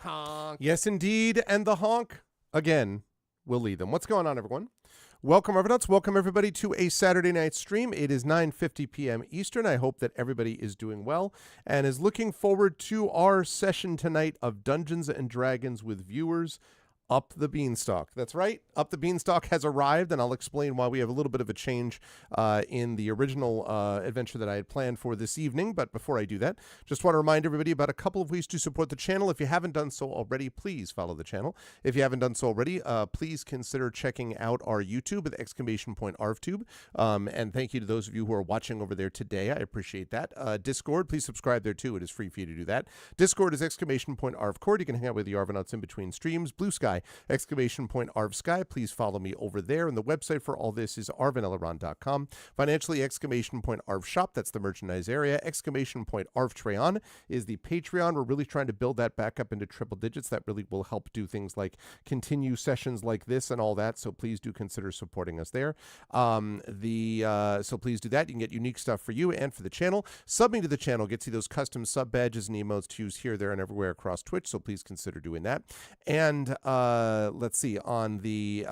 Honk. Yes, indeed. And the honk, again, will lead them. What's going on, everyone? Welcome, Evernuts. Welcome, everybody, to a Saturday night stream. It is 9:50 p.m. Eastern. I hope that everybody is doing well and is looking forward to our session tonight of Dungeons & Dragons with viewers. Up the Beanstalk. That's right. Up the Beanstalk has arrived, and I'll explain why we have a little bit of a change in the original adventure that I had planned for this evening. But before I do that, just want to remind everybody about a couple of ways to support the channel. If you haven't done so already, please follow the channel. If you haven't done so already, please consider checking out our YouTube at !ArvTube. And thank you to those of you who are watching over there today. I appreciate that. Discord, please subscribe there too. It is free for you to do that. Discord is !ArvCord. You can hang out with the Arvanauts in between streams. Blue Sky, !ArvSky. Please follow me over there. And the website for all this is arvaneleron.com. Financially, !ArvShop. That's the merchandise area. !ArvTreon is the Patreon. We're really trying to build that back up into triple digits. That really will help do things like continue sessions like this and all that. So please do consider supporting us there. So please do that. You can get unique stuff for you and for the channel. Subbing to the channel gets you those custom sub badges and emotes to use here, there, and everywhere across Twitch. So please consider doing that. And let's see on the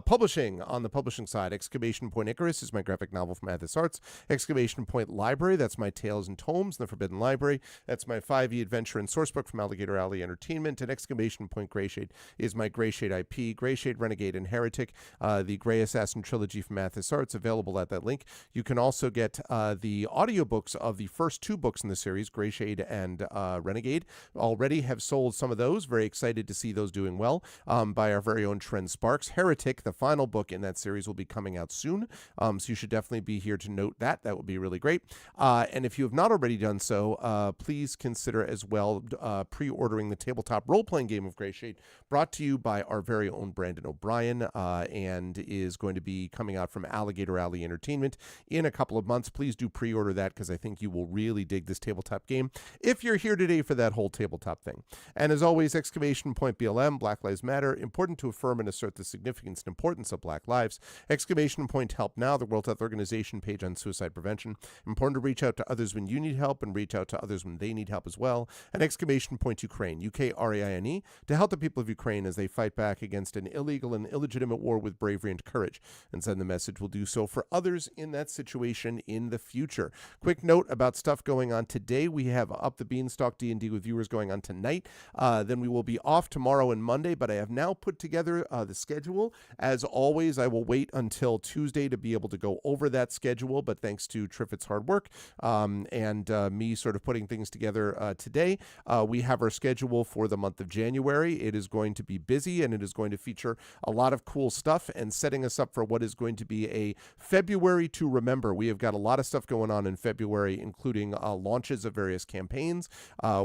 publishing on the publishing side. Exclamation Point Icarus is my graphic novel from Athos Arts. Exclamation Point Library, that's my Tales and Tomes in the Forbidden Library. That's my 5e adventure and sourcebook from Alligator Alley Entertainment. And Exclamation Point Greyshade is my Greyshade IP, Greyshade, Renegade, and Heretic, the Grey Assassin trilogy from Athos Arts, available at that link. You can also get the audiobooks of the first two books in the series, Greyshade and Renegade. Already have sold some of those. Very excited to see those doing well by our very own Trent Sparks. Heretic, the final book in that series, will be coming out soon. So you should definitely be here to note that. That would be really great. And if you have not already done so, please consider as well pre-ordering the tabletop role-playing game of Greyshade, brought to you by our very own Brandon O'Brien, and is going to be coming out from Alligator Alley Entertainment in a couple of months. Please do pre-order that because I think you will really dig this tabletop game if you're here today for that whole tabletop thing. And as always, Exclamation Point BLM, Black Lives Matter, important to affirm and assert the significance and importance of Black lives. Exclamation Point Help Now, the World Health Organization page on suicide prevention. Important to reach out to others when you need help and reach out to others when they need help as well. And Exclamation Point Ukraine, UKRAINE, to help the people of Ukraine as they fight back against an illegal and illegitimate war with bravery and courage. And send the message will do so for others in that situation in the future. Quick note about stuff going on today. We have Up the Beanstalk D&D with viewers going on tonight. Then we will be off tomorrow and Monday, but I have now put together the schedule. As always, I will wait until Tuesday to be able to go over that schedule, but thanks to Triffitt's hard work and me sort of putting things together today, we have our schedule for the month of January. It is going to be busy, and it is going to feature a lot of cool stuff and setting us up for what is going to be a February to remember. We have got a lot of stuff going on in February, including launches of various campaigns.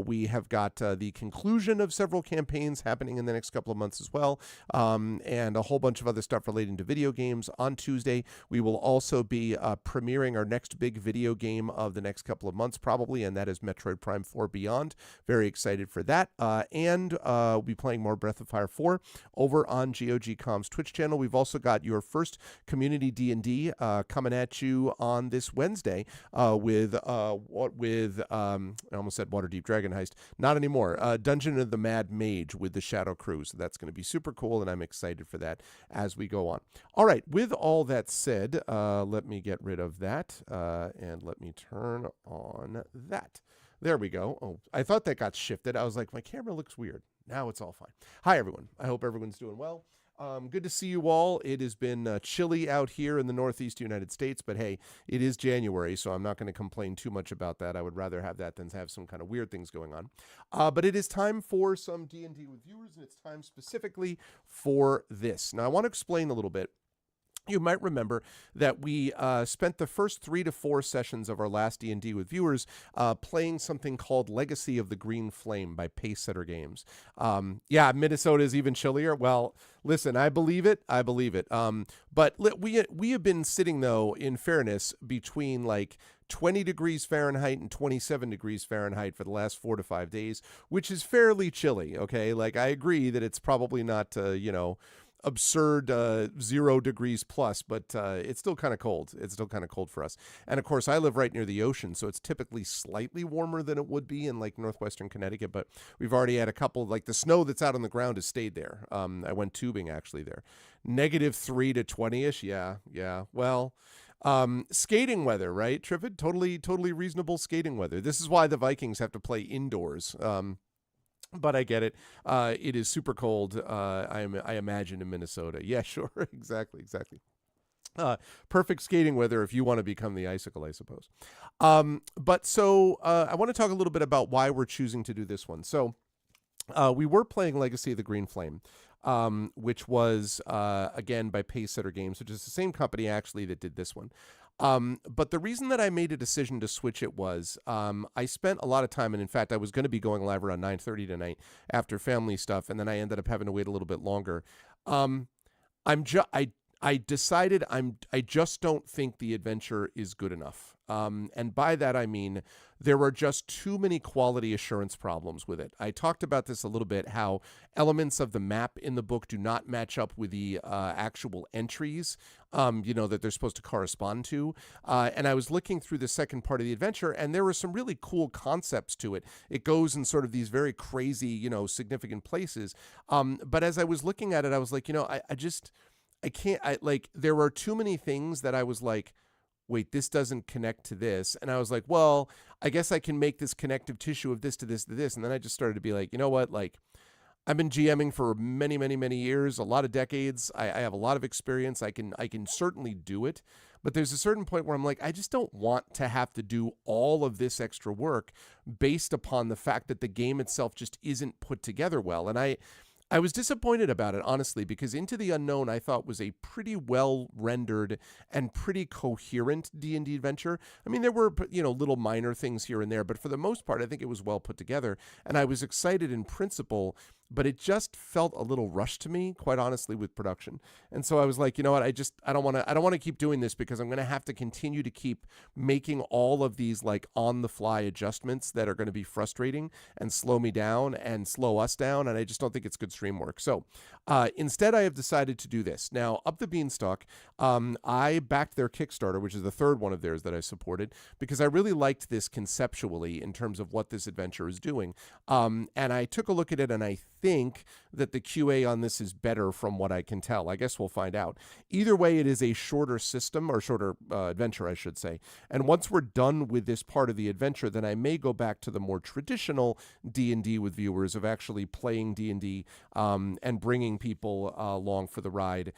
We have got the conclusion of several campaigns happening in the next couple of months as well, and a whole bunch of other stuff relating to video games. On Tuesday, we will also be premiering our next big video game of the next couple of months, probably, and that is Metroid Prime 4 Beyond. Very excited for that. And we'll be playing more Breath of Fire 4 over on GOG.com's Twitch channel. We've also got your first community D&D coming at you on this Wednesday with I almost said Waterdeep Dragon Heist. Not anymore. Dungeon of the Mad Mage with the Shadow Crew. So that's going to be super cool, and I'm excited for that as we go on. All right, with all that said, let me get rid of that, and let me turn on that. There we go. Oh, I thought that got shifted. I was like, my camera looks weird. Now it's all fine. Hi, everyone. I hope everyone's doing well. Good to see you all. It has been chilly out here in the Northeast United States, but hey, it is January, so I'm not going to complain too much about that. I would rather have that than have some kind of weird things going on. But it is time for some D&D with viewers, and it's time specifically for this. Now, I want to explain a little bit. You might remember that we spent the first 3 to 4 sessions of our last D&D with viewers playing something called Legacy of the Green Flame by Pacesetter Games. Yeah, Minnesota is even chillier. Well, listen, I believe it. I believe it. But we have been sitting, though, in fairness, between like 20 degrees Fahrenheit and 27 degrees Fahrenheit for the last 4 to 5 days, which is fairly chilly, okay? Like, I agree that it's probably not, absurd 0 degrees plus, but it's still kind of cold. It's still kind of cold for us. And of course, I live right near the ocean, so it's typically slightly warmer than it would be in like northwestern Connecticut. But we've already had a couple, like the snow that's out on the ground has stayed there. I went tubing actually there. -3 to 20-ish. Yeah. Well, skating weather, right? Triffid, totally reasonable skating weather. This is why the Vikings have to play indoors. But I get it. It is super cold. I imagine in Minnesota. Yeah, sure. Exactly. Perfect skating weather if you want to become the icicle, I suppose. But so I want to talk a little bit about why we're choosing to do this one. So we were playing Legacy of the Green Flame, which was again by Pacesetter Games, which is the same company actually that did this one. But the reason that I made a decision to switch it was I spent a lot of time, and in fact, I was going to be going live around 9:30 tonight after family stuff, and then I ended up having to wait a little bit longer. I decided I just don't think the adventure is good enough. And by that, I mean there were just too many quality assurance problems with it. I talked about this a little bit, how elements of the map in the book do not match up with the actual entries, that they're supposed to correspond to. And I was looking through the second part of the adventure, and there were some really cool concepts to it. It goes in sort of these very crazy, significant places. But as I was looking at it, I was like, I can't, there were too many things that I was like, wait, this doesn't connect to this. And I was like, well, I guess I can make this connective tissue of this to this to this. And then I just started to be like, you know what? Like, I've been GMing for many, many, many years, a lot of decades. I have a lot of experience. I can certainly do it. But there's a certain point where I'm like, I just don't want to have to do all of this extra work based upon the fact that the game itself just isn't put together well. And I was disappointed about it, honestly, because Into the Unknown I thought was a pretty well-rendered and pretty coherent D&D adventure. I mean, there were, little minor things here and there, but for the most part, I think it was well put together. And I was excited in principle, but it just felt a little rushed to me, quite honestly, with production. And so I was like, you know what, I don't want to keep doing this because I'm going to have to continue to keep making all of these like on-the-fly adjustments that are going to be frustrating and slow me down and slow us down. And I just don't think it's good stream work. So instead, I have decided to do this. Now, Up the Beanstalk, I backed their Kickstarter, which is the third one of theirs that I supported, because I really liked this conceptually in terms of what this adventure is doing. And I took a look at it, and I think that the QA on this is better from what I can tell. I guess we'll find out. Either way, it is a shorter system, or shorter adventure, I should say. And once we're done with this part of the adventure, then I may go back to the more traditional D&D with viewers of actually playing D&D and bringing people along for the ride.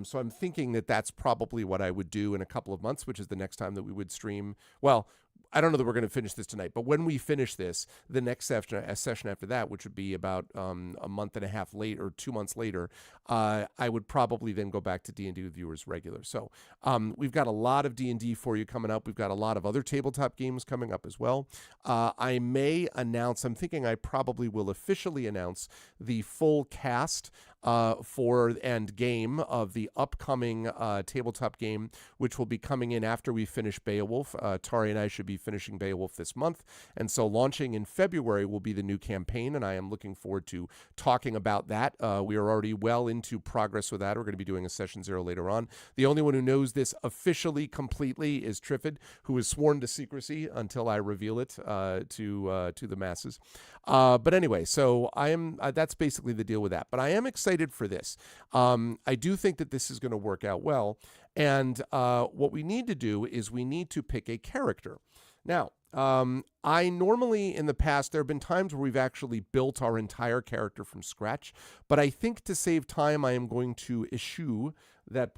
So I'm thinking that that's probably what I would do in a couple of months, which is the next time that we would stream. Well, I don't know that we're going to finish this tonight, but when we finish this, the next session after that, which would be about a month and a half later, or 2 months later, I would probably then go back to D&D with viewers regular. So we've got a lot of D&D for you coming up. We've got a lot of other tabletop games coming up as well. I may announce, I'm thinking I probably will officially announce the full cast for and game of the upcoming tabletop game, which will be coming in after we finish Beowulf. Tari and I should be finishing Beowulf this month, and so launching in February will be the new campaign, and I am looking forward to talking about that. We are already well into progress with that. We're going to be doing a session 0 later on. The only one who knows this officially completely is Triffid, who is sworn to secrecy until I reveal it to the masses. But anyway, so I am. That's basically the deal with that. But I am excited for this. I do think that this is going to work out well. And what we need to do is we need to pick a character. Now, I normally in the past, there have been times where we've actually built our entire character from scratch. But I think to save time, I am going to eschew that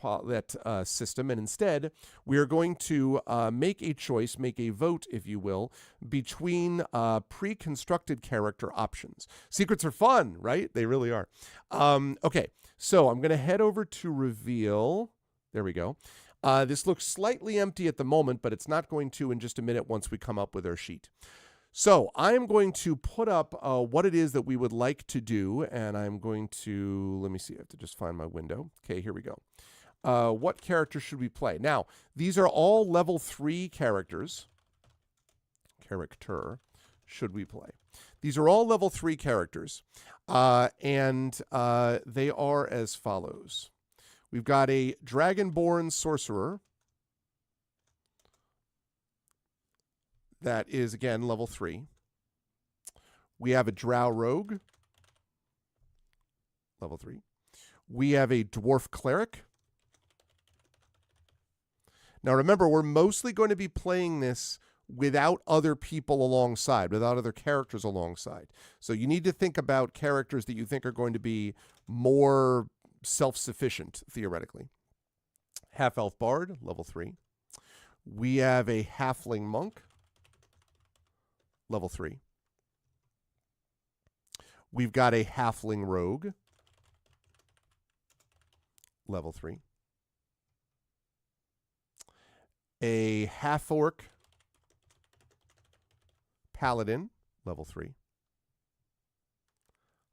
system, and instead we are going to make a choice, make a vote, if you will, between pre-constructed character options. Secrets are fun, right? They really are. Okay, so I'm going to head over to reveal. There we go. This looks slightly empty at the moment, but it's not going to in just a minute once we come up with our sheet. So I'm going to put up what it is that we would like to do, and I'm going to, let me see, I have to just find my window. Okay, here we go. What character should we play? Now, these are all level 3 characters. Character should we play. These are all level 3 characters. And they are as follows. We've got a Dragonborn Sorcerer. That is, again, level 3. We have a Drow Rogue. Level 3. We have a Dwarf Cleric. Now, remember, we're mostly going to be playing this without other people alongside, without other characters alongside. So you need to think about characters that you think are going to be more self-sufficient, theoretically. Half-Elf Bard, level 3. We have a Halfling Monk, level 3. We've got a Halfling Rogue, level 3. A Half-Orc Paladin, level 3.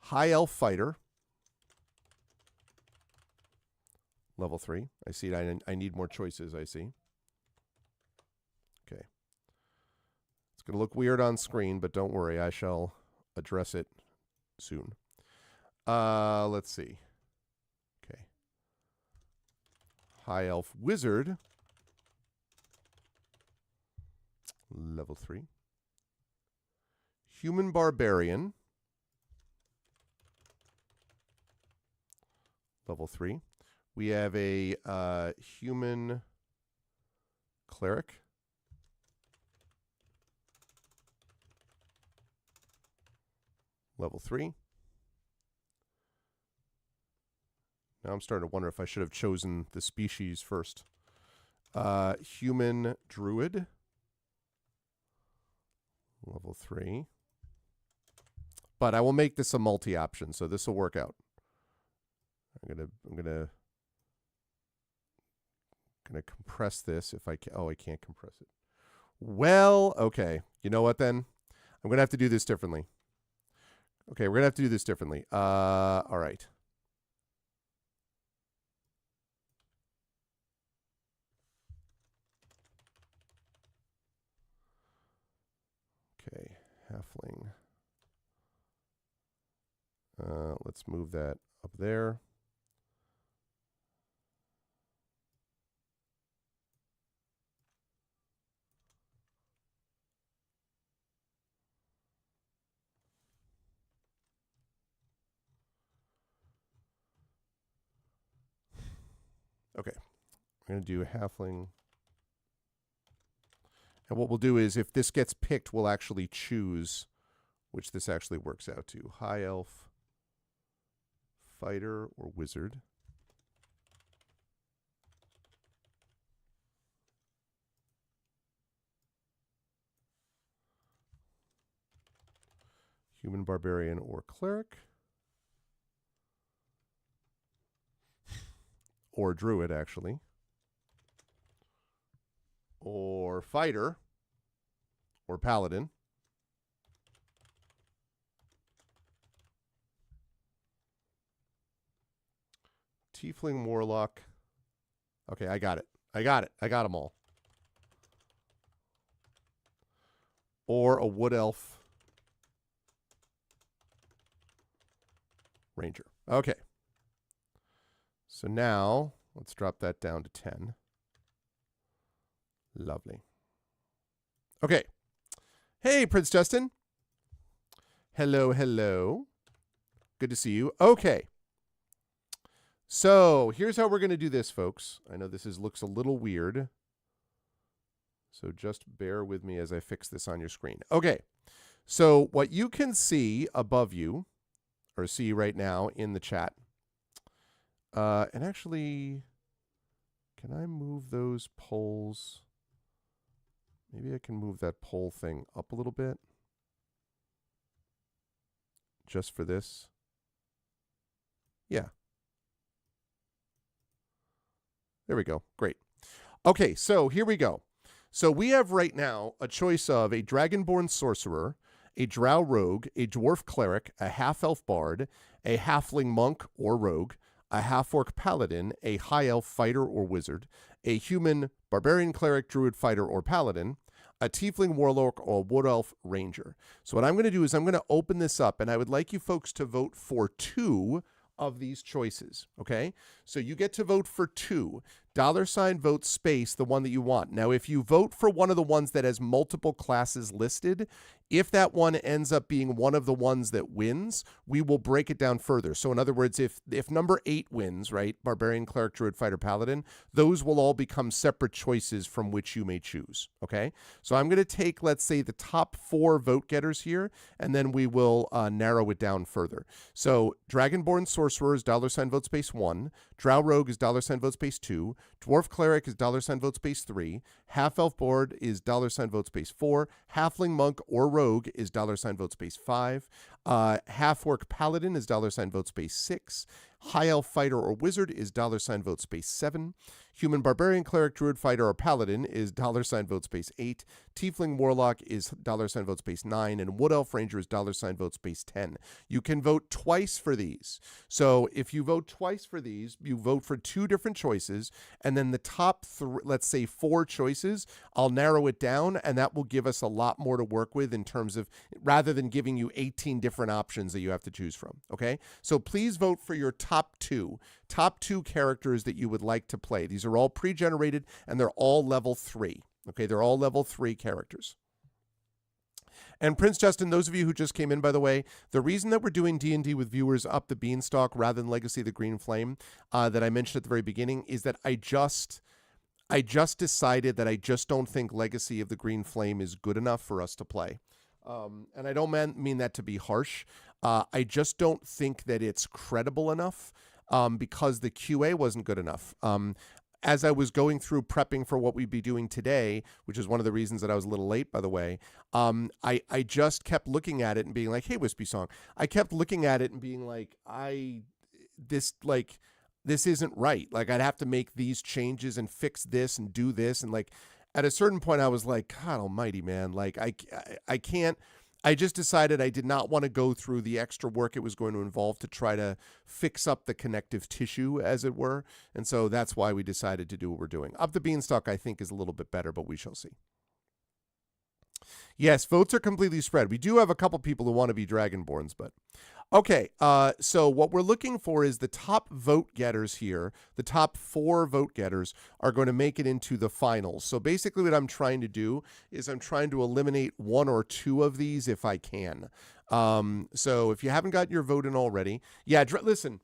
High Elf Fighter, level 3. I see it. I need more choices, I see. Okay. It's going to look weird on screen, but don't worry. I shall address it soon. Let's see. Okay. High Elf Wizard, level 3. Human Barbarian, level 3. We have a Human Cleric, level 3. Now I'm starting to wonder if I should have chosen the species first. Human Druid, level 3. But I will make this a multi-option, so this will work out. I'm gonna compress this if I can. Oh, I can't compress it. Well, okay. You know what then? I'm gonna have to do this differently. Okay, we're gonna have to do this differently. All right. Okay, Halfling. Let's move that up there. Okay, we're going to do a Halfling. And what we'll do is if this gets picked, we'll actually choose which this actually works out to. High Elf, Fighter, or Wizard. Human Barbarian or Cleric. Or Druid, actually. Or Fighter. Or Paladin. Tiefling, Warlock. Okay, I got it. I got them all. Or a Wood Elf. Ranger. Okay. So now, let's drop that down to 10. Lovely. Okay. Hey, Prince Justin. Hello, hello. Good to see you. Okay. So, here's how we're going to do this, folks. I know this looks a little weird. So, just bear with me as I fix this on your screen. Okay. So, what you can see above you, or see right now in the chat, and actually, can I move those polls? Maybe I can move that poll thing up a little bit. Just for this. Yeah. There we go. Great. Okay, so here we go. So we have right now a choice of a Dragonborn Sorcerer, a Drow Rogue, a Dwarf Cleric, a Half-Elf Bard, a Halfling Monk or Rogue, a Half-Orc Paladin, a High Elf Fighter or Wizard, a Human Barbarian Cleric, Druid Fighter or Paladin, a Tiefling Warlock, or a Wood Elf Ranger. So what I'm going to do is I'm going to open this up, and I would like you folks to vote for 2 of these choices, okay? So you get to vote for 2. $vote space, the one that you want. Now, if you vote for one of the ones that has multiple classes listed, if that one ends up being one of the ones that wins, we will break it down further. So in other words, if number 8 wins, right, Barbarian, Cleric, Druid, Fighter, Paladin, those will all become separate choices from which you may choose, okay? So I'm going to take, let's say, the top 4 vote getters here, and then we will narrow it down further. So Dragonborn Sorcerer is $vote space 1, Drow Rogue is $vote space 2, Dwarf Cleric is $vote space 3, Half Elf Bard is $vote space 4, Halfling Monk or Rogue is $vote space 5, Half Orc Paladin is $vote space 6, High Elf Fighter or Wizard is $vote space 7, Human Barbarian Cleric Druid Fighter or Paladin is $vote space 8, Tiefling Warlock is $vote space 9, and Wood Elf Ranger is $vote space 10. You can vote twice for these. So if you vote twice for these, you vote for 2 different choices, and then the top 3, let's say 4 choices, I'll narrow it down, and that will give us a lot more to work with in terms of, rather than giving you 18 different options that you have to choose from, okay? So please vote for your top 2 characters that you would like to play. These are all pre-generated, and they're all level 3. Okay, they're all level 3 characters. And Prince Justin, those of you who just came in, by the way, the reason that we're doing D&D with viewers up the Beanstalk rather than Legacy of the Green Flame that I mentioned at the very beginning is that I just decided that I just don't think Legacy of the Green Flame is good enough for us to play. And I don't mean that to be harsh. I just don't think that it's credible enough because the QA wasn't good enough. As I was going through prepping for what we'd be doing today, which is one of the reasons that I was a little late, by the way, I just kept looking at it and being like, hey, Wispy Song. I kept looking at it and being like, this isn't right. Like, I'd have to make these changes and fix this and do this. And like, at a certain point, I was like, God almighty, man. Like, I can't. I just decided I did not want to go through the extra work it was going to involve to try to fix up the connective tissue, as it were. And so that's why we decided to do what we're doing. Up the Beanstalk, I think, is a little bit better, but we shall see. Yes, votes are completely spread. We do have a couple people who want to be Dragonborns, but... Okay, so what we're looking for is the top vote getters here. The top 4 vote getters are going to make it into the finals. So basically what I'm trying to do is I'm trying to eliminate 1 or 2 of these if I can. So if you haven't got your vote in already, yeah, listen,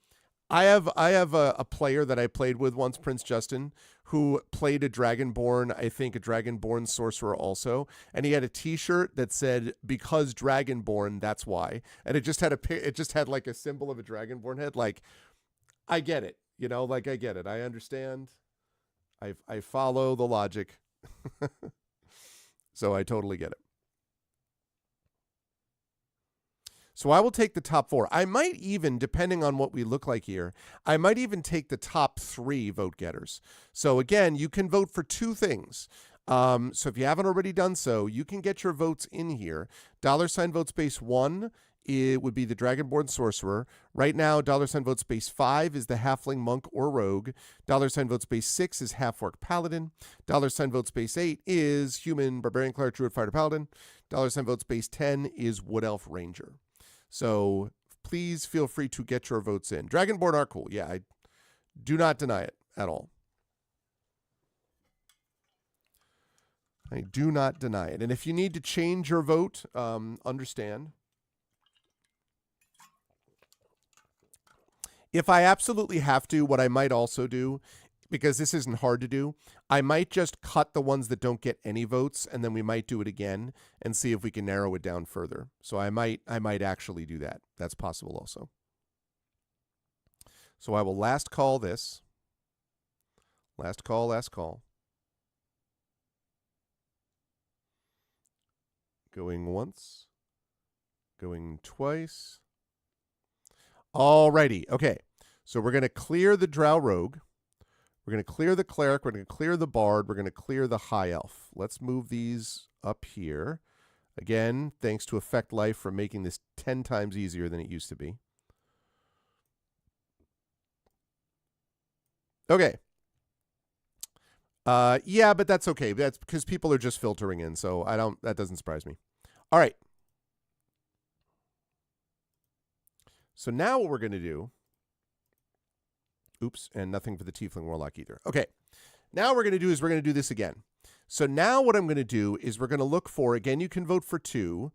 I have a player that I played with once, Prince Justin, who played a Dragonborn, I think a Dragonborn sorcerer also, and he had a T-shirt that said "Because Dragonborn, that's why," and it just had like a symbol of a Dragonborn head. Like, I get it, you know, like I get it, I understand, I follow the logic, so I totally get it. So I will take the top 4. I might even, depending on what we look like here, I might even take the top 3 vote getters. So again, you can vote for 2 things. So if you haven't already done so, you can get your votes in here. $vote space 1, it would be the Dragonborn Sorcerer. Right now, $vote space 5 is the Halfling Monk or Rogue. $vote space 6 is Half Orc Paladin. $vote space 8 is Human Barbarian Cleric Druid Fighter Paladin. $vote space 10 is Wood Elf Ranger. So please feel free to get your votes in. Dragonborn are cool. Yeah, I do not deny it at all. I do not deny it. And if you need to change your vote, understand. If I absolutely have to, what I might also do, because this isn't hard to do, I might just cut the ones that don't get any votes, and then we might do it again and see if we can narrow it down further. So I might actually do that. That's possible also. So I will last call this. Last call, last call. Going once. Going twice. Alrighty. Okay. So we're going to clear the Drow Rogue. We're going to clear the Cleric. We're going to clear the Bard. We're going to clear the High Elf. Let's move these up here. Again, thanks to Effect Life for making this 10 times easier than it used to be. Okay. Yeah, but that's okay. That's because people are just filtering in, so that doesn't surprise me. All right. So now what we're going to do, oops, and nothing for the Tiefling Warlock either. Okay. Now what we're going to do is we're going to do this again. So now what I'm going to do is we're going to look for, again, you can vote for 2,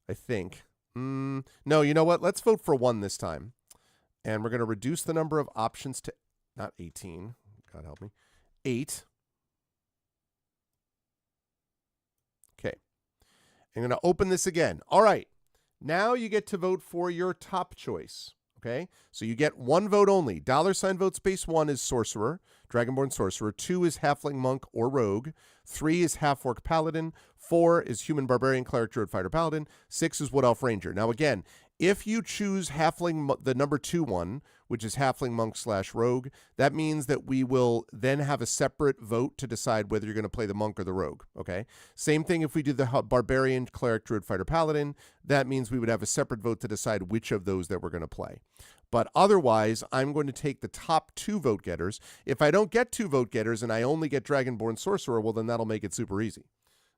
I think. No, you know what? Let's vote for 1 this time. And we're going to reduce the number of options to, not 18, God help me, 8. Okay. I'm going to open this again. All right. Now you get to vote for your top choice. Okay. So you get 1 vote only. $ vote space 1 is Sorcerer, Dragonborn Sorcerer. 2 is Halfling Monk or Rogue. 3 is Half-Orc Paladin. 4 is Human Barbarian Cleric Druid Fighter Paladin. 6 is Wood Elf Ranger. Now again, if you choose Halfling, the number 2 one, which is Halfling Monk / Rogue, that means that we will then have a separate vote to decide whether you're going to play the Monk or the Rogue, okay? Same thing if we do the Barbarian Cleric Druid Fighter Paladin, that means we would have a separate vote to decide which of those that we're going to play. But otherwise, I'm going to take the top 2 vote getters. If I don't get 2 vote getters and I only get Dragonborn Sorcerer, well, then that'll make it super easy.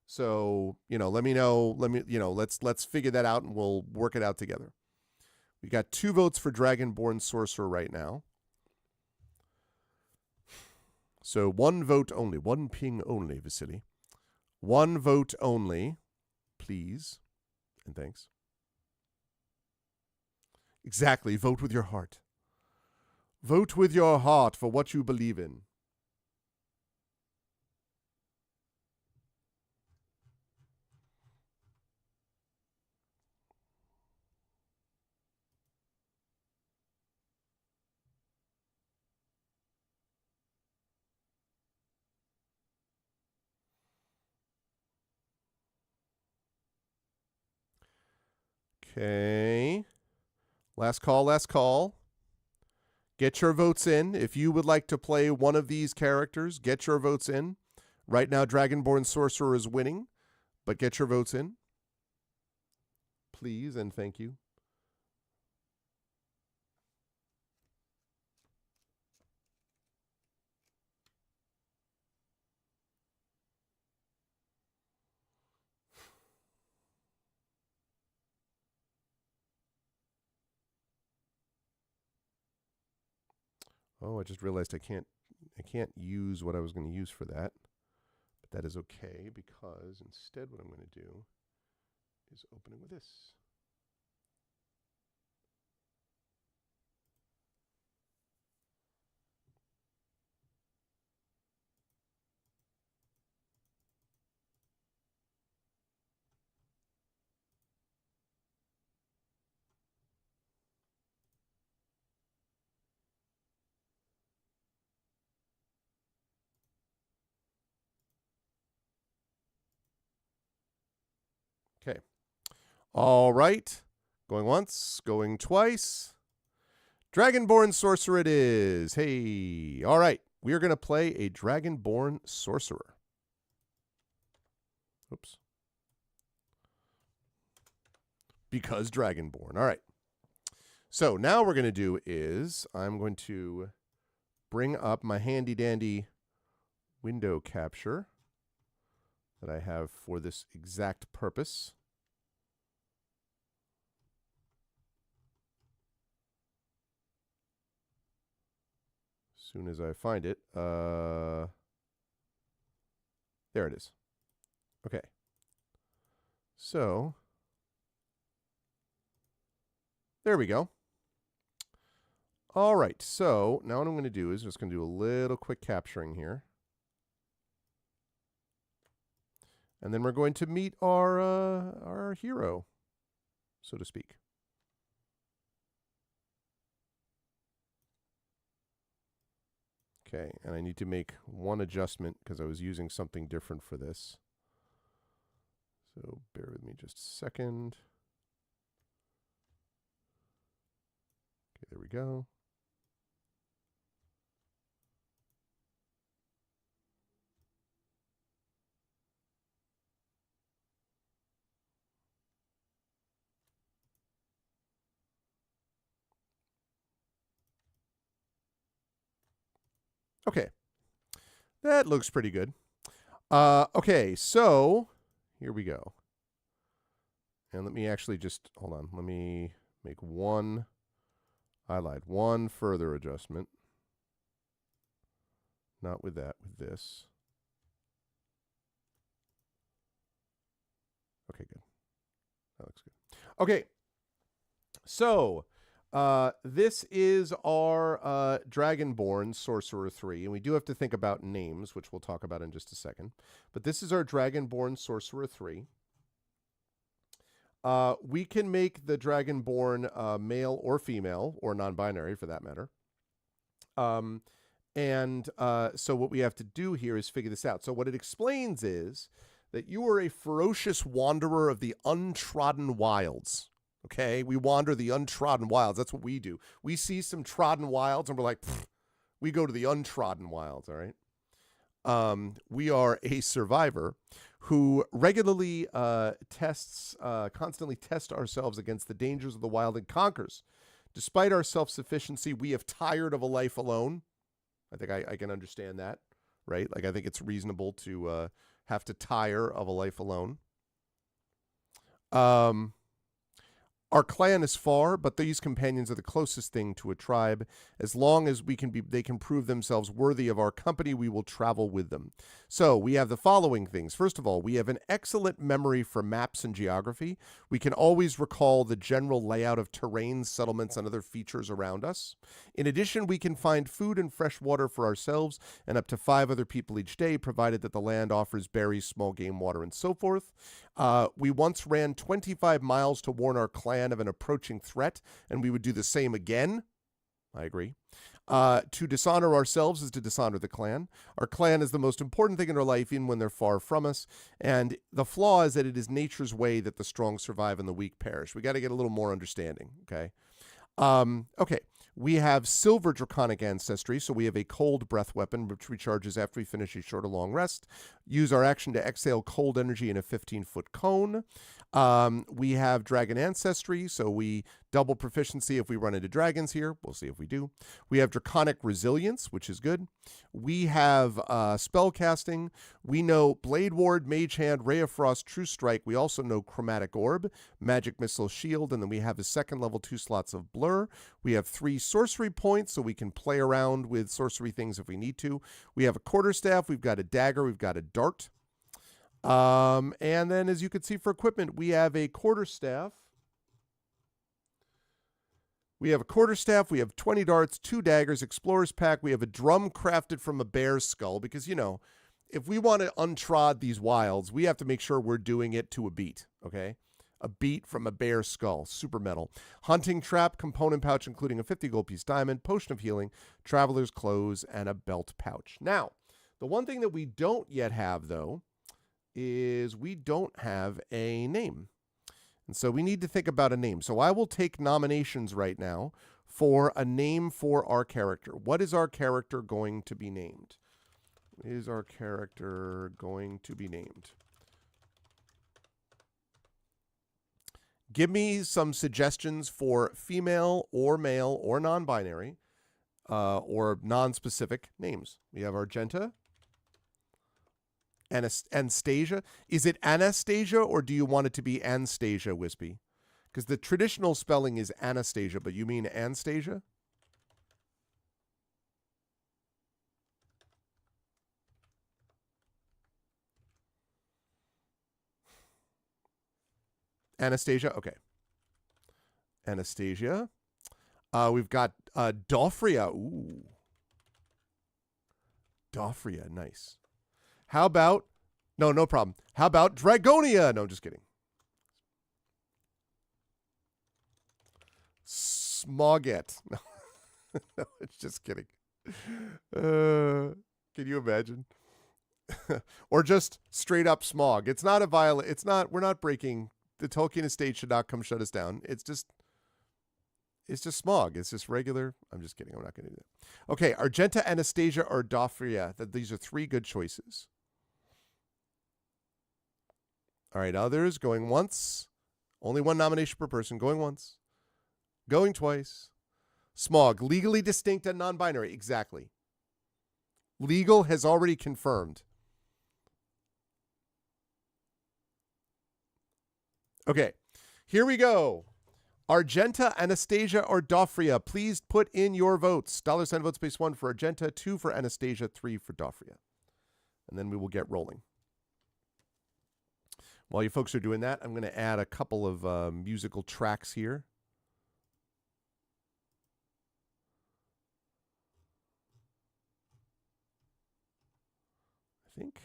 So, let me know. Let's figure that out and we'll work it out together. We got 2 votes for Dragonborn Sorcerer right now. So 1 vote only. 1 ping only, Vasily. 1 vote only, please. And thanks. Exactly. Vote with your heart. Vote with your heart for what you believe in. Okay. Last call, last call. Get your votes in. If you would like to play one of these characters, get your votes in. Right now, Dragonborn Sorcerer is winning, but get your votes in. Please and thank you. Oh, I just realized I can't use what I was going to use for that. But that is okay because instead what I'm going to do is open it with this. Okay. All right. Going once, going twice. Dragonborn Sorcerer it is. Hey. All right. We are going to play a Dragonborn Sorcerer. Oops. Because Dragonborn. All right. So now what we're going to do is I'm going to bring up my handy dandy window capture that I have for this exact purpose. As soon as I find it. There it is. Okay. So, there we go. All right. So, now what I'm going to do is just going to do a little quick capturing here. And then we're going to meet our hero, so to speak. Okay, and I need to make one adjustment because I was using something different for this. So bear with me just a second. Okay, there we go. Okay. That looks pretty good. Okay, so here we go. And let me actually just, hold on. Let me make one further adjustment. Not with that, with this. Okay, good. That looks good. Okay, so this is our Dragonborn Sorcerer 3, and we do have to think about names, which we'll talk about in just a second. But this is our Dragonborn Sorcerer 3. We can make the Dragonborn male or female, or non-binary for that matter. So what we have to do here is figure this out. So what it explains is that you are a ferocious wanderer of the untrodden wilds. Okay, we wander the untrodden wilds. That's what we do. We see some trodden wilds and we're like, we go to the untrodden wilds. All right. We are a survivor who regularly constantly test ourselves against the dangers of the wild and conquers. Despite our self-sufficiency, we have tired of a life alone. I think I can understand that, right? Like, I think it's reasonable to have to tire of a life alone. Our clan is far, but these companions are the closest thing to a tribe. As long as they can prove themselves worthy of our company, we will travel with them. So we have the following things. First of all, we have an excellent memory for maps and geography. We can always recall the general layout of terrains, settlements, and other features around us. In addition, we can find food and fresh water for ourselves and up to 5 other people each day, provided that the land offers berries, small game, water, and so forth. We once ran 25 miles to warn our clan of an approaching threat, and we would do the same again. I agree. To dishonor ourselves is to dishonor the clan. Our clan is the most important thing in our life, even when they're far from us. And the flaw is that it is nature's way that the strong survive and the weak perish. We got to get a little more understanding, okay? Okay. We have silver draconic ancestry, so we have a cold breath weapon, which recharges after we finish a short or long rest. Use our action to exhale cold energy in a 15-foot cone. We have dragon ancestry, so we double proficiency if we run into dragons here. We'll see if we do. We have draconic resilience, which is good. We have spell casting. We know Blade Ward, Mage Hand, Ray of Frost, True Strike. We also know Chromatic Orb, Magic Missile, Shield, and then we have a second level 2 slots of Blur. We have 3 sorcery points, so we can play around with sorcery things if we need to. We have a quarterstaff. We've got a dagger. We've got a dart. And then, as you can see for equipment, we have a quarterstaff. We have 20 darts, 2 daggers, explorer's pack. We have a drum crafted from a bear's skull because, you know, if we want to untrod these wilds, we have to make sure we're doing it to a beat, okay? A beat from a bear's skull, super metal. Hunting trap, component pouch, including a 50 gold piece diamond, potion of healing, traveler's clothes, and a belt pouch. Now, the one thing that we don't yet have, though, is we don't have a name. And so we need to think about a name. So I will take nominations right now for a name for our character. What is our character going to be named? Is our character going to be named? Give me some suggestions for female or male or non-binary or non-specific names. We have Argenta. Anastasia. Is it Anastasia or do you want it to be Anastasia, Wispy? Because the traditional spelling is Anastasia, but you mean Anastasia? Anastasia? Okay. Anastasia. We've got Dofria. Ooh. Dofria, nice. How about, no problem. How about Dragonia? No, just kidding. Smoget. No, it's just kidding. Can you imagine? Or just straight up smog. It's not a violent, we're not breaking, the Tolkien estate should not come shut us down. It's just smog. It's just regular. I'm just kidding. I'm not going to do that. Okay, Argenta, Anastasia, or Dofria. These are 3 good choices. All right, others going once. Only 1 nomination per person. Going once. Going twice. Smog, legally distinct and non-binary. Exactly. Legal has already confirmed. Okay, here we go. Argenta, Anastasia, or Dofria, please put in your votes. $sign vote space 1 for Argenta, 2 for Anastasia, 3 for Dofria. And then we will get rolling. While you folks are doing that, I'm going to add a couple of musical tracks here. I think.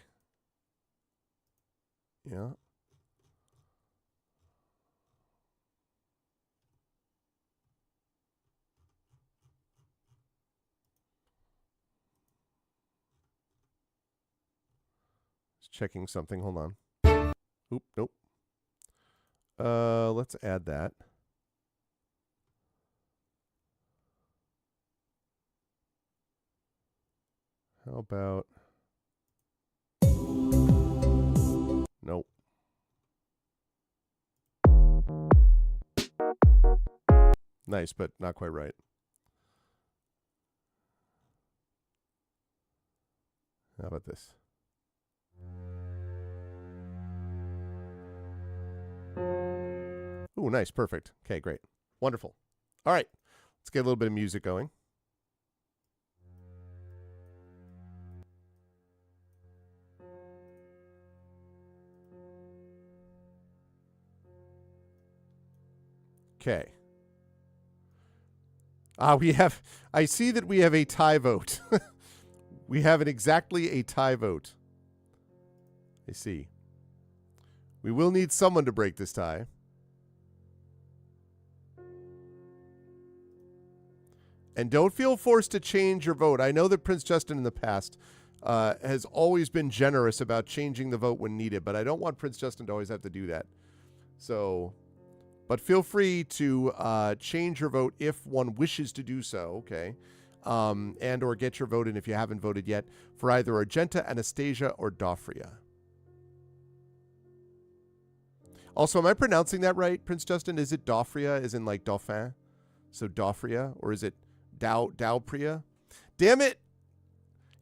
Yeah. Just checking something. Hold on. Oop, nope. Let's add that. How about... Nope. Nice, but not quite right. How about this? Ooh, nice. Perfect. Okay, great. Wonderful. All right. Let's get a little bit of music going. Okay. I see that we have a tie vote. We have exactly a tie vote. I see. We will need someone to break this tie. And don't feel forced to change your vote. I know that Prince Justin in the past has always been generous about changing the vote when needed, but I don't want Prince Justin to always have to do that. So, but feel free to change your vote if one wishes to do so, okay? And or get your vote in if you haven't voted yet for either Argenta, Anastasia, or Dofria. Also, am I pronouncing that right, Prince Justin? Is it Dofria, as in like Dauphin? So Dofria, or is it Dowpria? Damn it!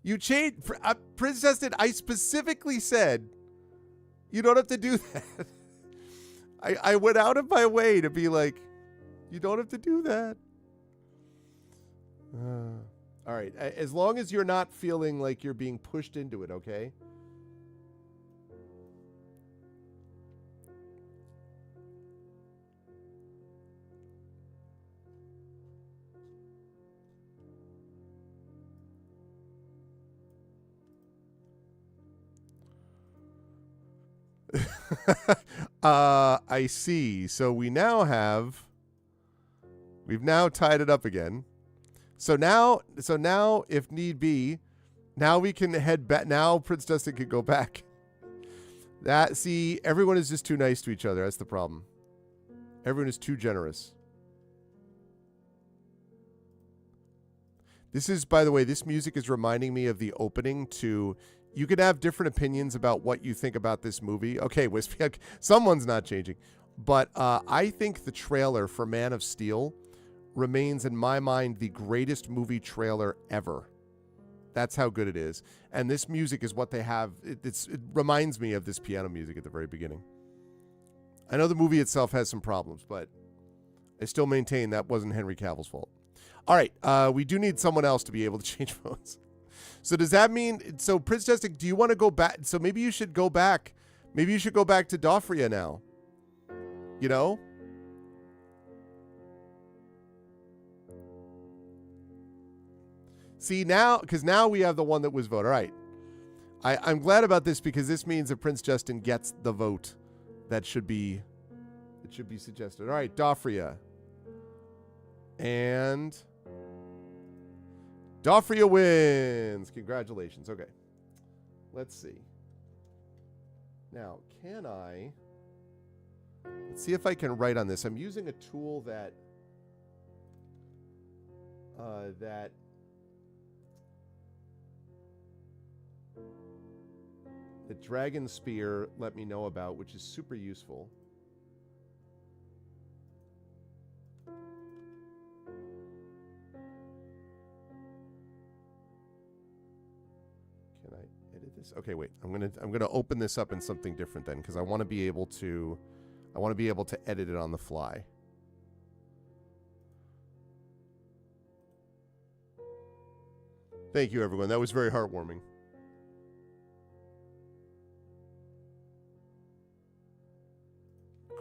You changed, Prince Justin. I specifically said you don't have to do that. I went out of my way to be like, you don't have to do that. All right. As long as you're not feeling like you're being pushed into it, okay? I see. So we've now tied it up again. So now, if need be, now we can head back. Now Prince Justin can go back. See, everyone is just too nice to each other. That's the problem. Everyone is too generous. This is, by the way, this music is reminding me of the opening to... You could have different opinions about what you think about this movie. Okay, Wispy, someone's not changing. But I think the trailer for Man of Steel remains, in my mind, the greatest movie trailer ever. That's how good it is. And this music is what they have. It reminds me of this piano music at the very beginning. I know the movie itself has some problems, but I still maintain that wasn't Henry Cavill's fault. All right, we do need someone else to be able to change votes. So does that mean, so Prince Justin, do you want to go back? So maybe you should go back. Maybe you should go back to Dofria now. You know? See, now, because now we have the one that was voted. All right. I'm glad about this because this means that Prince Justin gets the vote that should be suggested. All right, Dofria. And Dofria wins. Congratulations. Okay. Let's see. Now, let's see if I can write on this. I'm using a tool that the Dragon Spear let me know about, which is super useful. Can I edit this? Okay, wait. I'm gonna open this up in something different then, because I want to be able to edit it on the fly. Thank you, everyone. That was very heartwarming.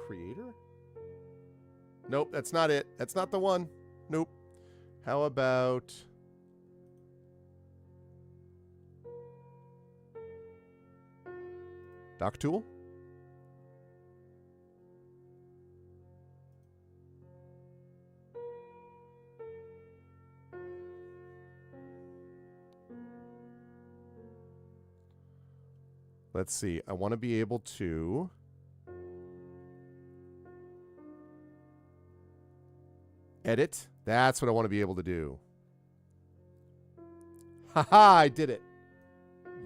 Creator? Nope, that's not it. That's not the one. Nope. How about... Doc Tool? Let's see. I want to be able to... edit. That's what I want to be able to do. Haha, I did it.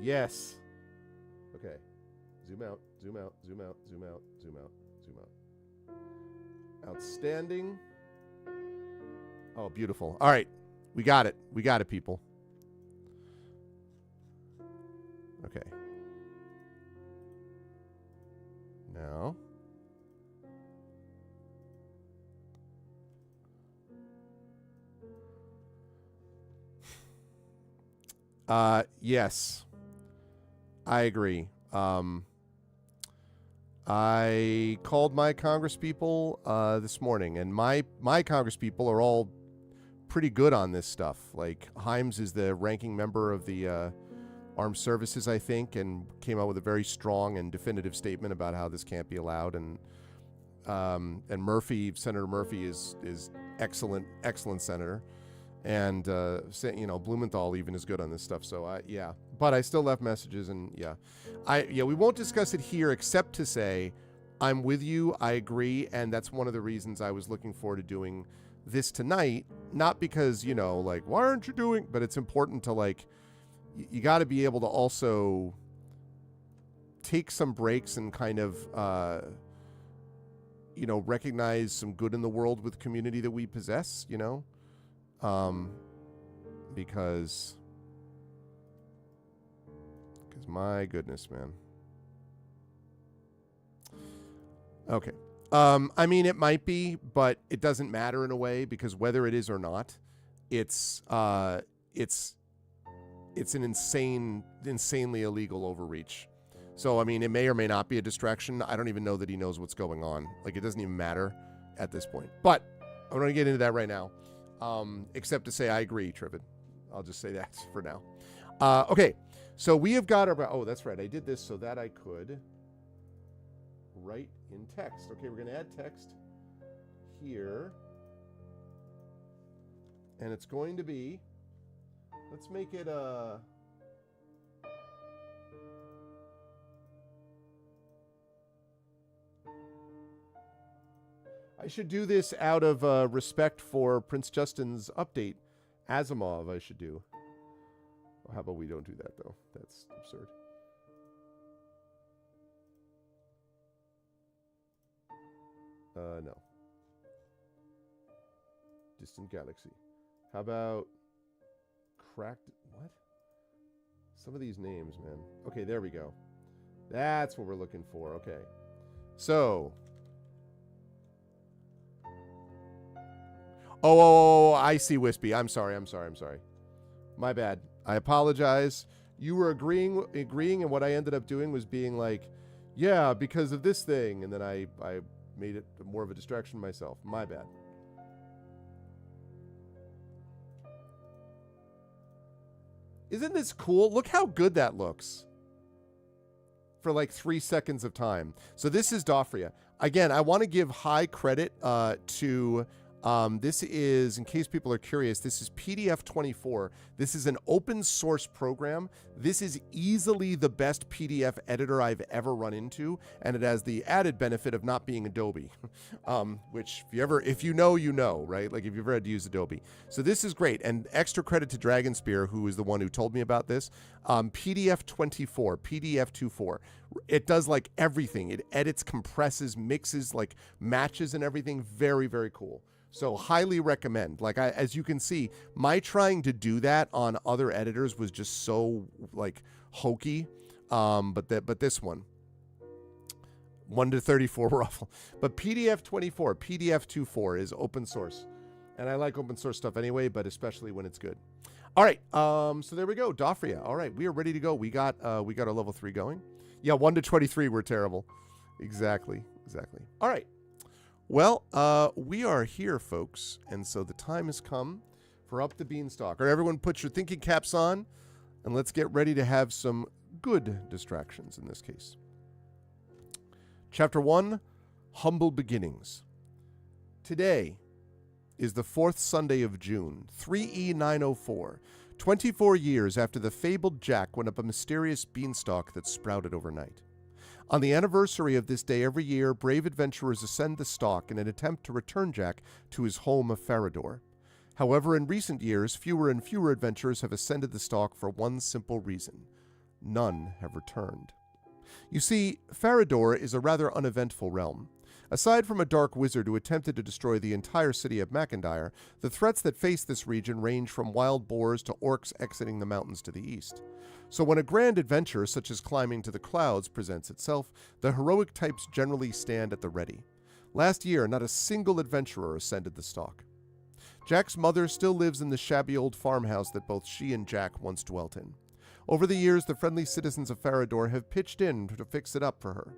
Yes. Okay. Zoom out, zoom out, zoom out, zoom out, zoom out, zoom out. Outstanding. Oh, beautiful. All right. We got it. We got it, people. Okay. Now. Yes. I agree. I called my congresspeople this morning, and my congresspeople are all pretty good on this stuff. Like, Himes is the ranking member of the Armed Services, I think, and came out with a very strong and definitive statement about how this can't be allowed. And Murphy, Senator Murphy, is excellent senator. And, Blumenthal even is good on this stuff. So, yeah. But I still left messages, and, yeah. We won't discuss it here except to say I'm with you. I agree. And that's one of the reasons I was looking forward to doing this tonight. Not because, why aren't you doing... But it's important to, you got to be able to also take some breaks and kind of, recognize some good in the world with community that we possess, because my goodness, man. Okay. It might be, but it doesn't matter in a way, because whether it is or not, it's an insanely illegal overreach. So, it may or may not be a distraction. I don't even know that he knows what's going on. It doesn't even matter at this point. But I'm going to get into that right now. Except to say I agree, Trivid. I'll just say that for now. Okay, so we have got our... Oh, that's right. I did this so that I could write in text. Okay, we're going to add text here. And it's going to be... Let's make it... I should do this out of respect for Prince Justin's update. Asimov, I should do. Well, how about we don't do that, though? That's absurd. No. Distant Galaxy. How about Cracked... What? Some of these names, man. Okay, there we go. That's what we're looking for. Okay. So... Oh, I see, Wispy. I'm sorry. My bad. I apologize. You were agreeing, and what I ended up doing was being like, yeah, because of this thing, and then I made it more of a distraction myself. My bad. Isn't this cool? Look how good that looks. For 3 seconds of time. So this is Dofria. Again, I want to give high credit to... this is, in case people are curious, this is PDF 24. This is an open source program. This is easily the best PDF editor I've ever run into, and it has the added benefit of not being Adobe, which if you know, right? If you've ever had to use Adobe. So this is great, and extra credit to Dragonspear, who is the one who told me about this. PDF 24, PDF 24. It does everything. It edits, compresses, mixes, matches and everything. Very, very cool. So highly recommend. As you can see, my trying to do that on other editors was just so hokey. But this one, 1 to 34 were awful. But PDF 24, PDF 24 is open source. And I like open source stuff anyway, but especially when it's good. All right, so there we go, Dofria. All right, we are ready to go. We got our level 3 going. Yeah, 1 to 23 were terrible. Exactly. All right. Well, we are here, folks, and so the time has come for Up the Beanstalk. All right, everyone put your thinking caps on, and let's get ready to have some good distractions in this case. Chapter 1, Humble Beginnings. Today is the 4th Sunday of June, 3E904, 24 years after the fabled Jack went up a mysterious beanstalk that sprouted overnight. On the anniversary of this day every year, brave adventurers ascend the stalk in an attempt to return Jack to his home of Farador. However, in recent years, fewer and fewer adventurers have ascended the stalk for one simple reason. None have returned. You see, Farador is a rather uneventful realm. Aside from a dark wizard who attempted to destroy the entire city of Mackendire, the threats that face this region range from wild boars to orcs exiting the mountains to the east. So when a grand adventure, such as climbing to the clouds, presents itself, the heroic types generally stand at the ready. Last year, not a single adventurer ascended the stalk. Jack's mother still lives in the shabby old farmhouse that both she and Jack once dwelt in. Over the years, the friendly citizens of Farador have pitched in to fix it up for her.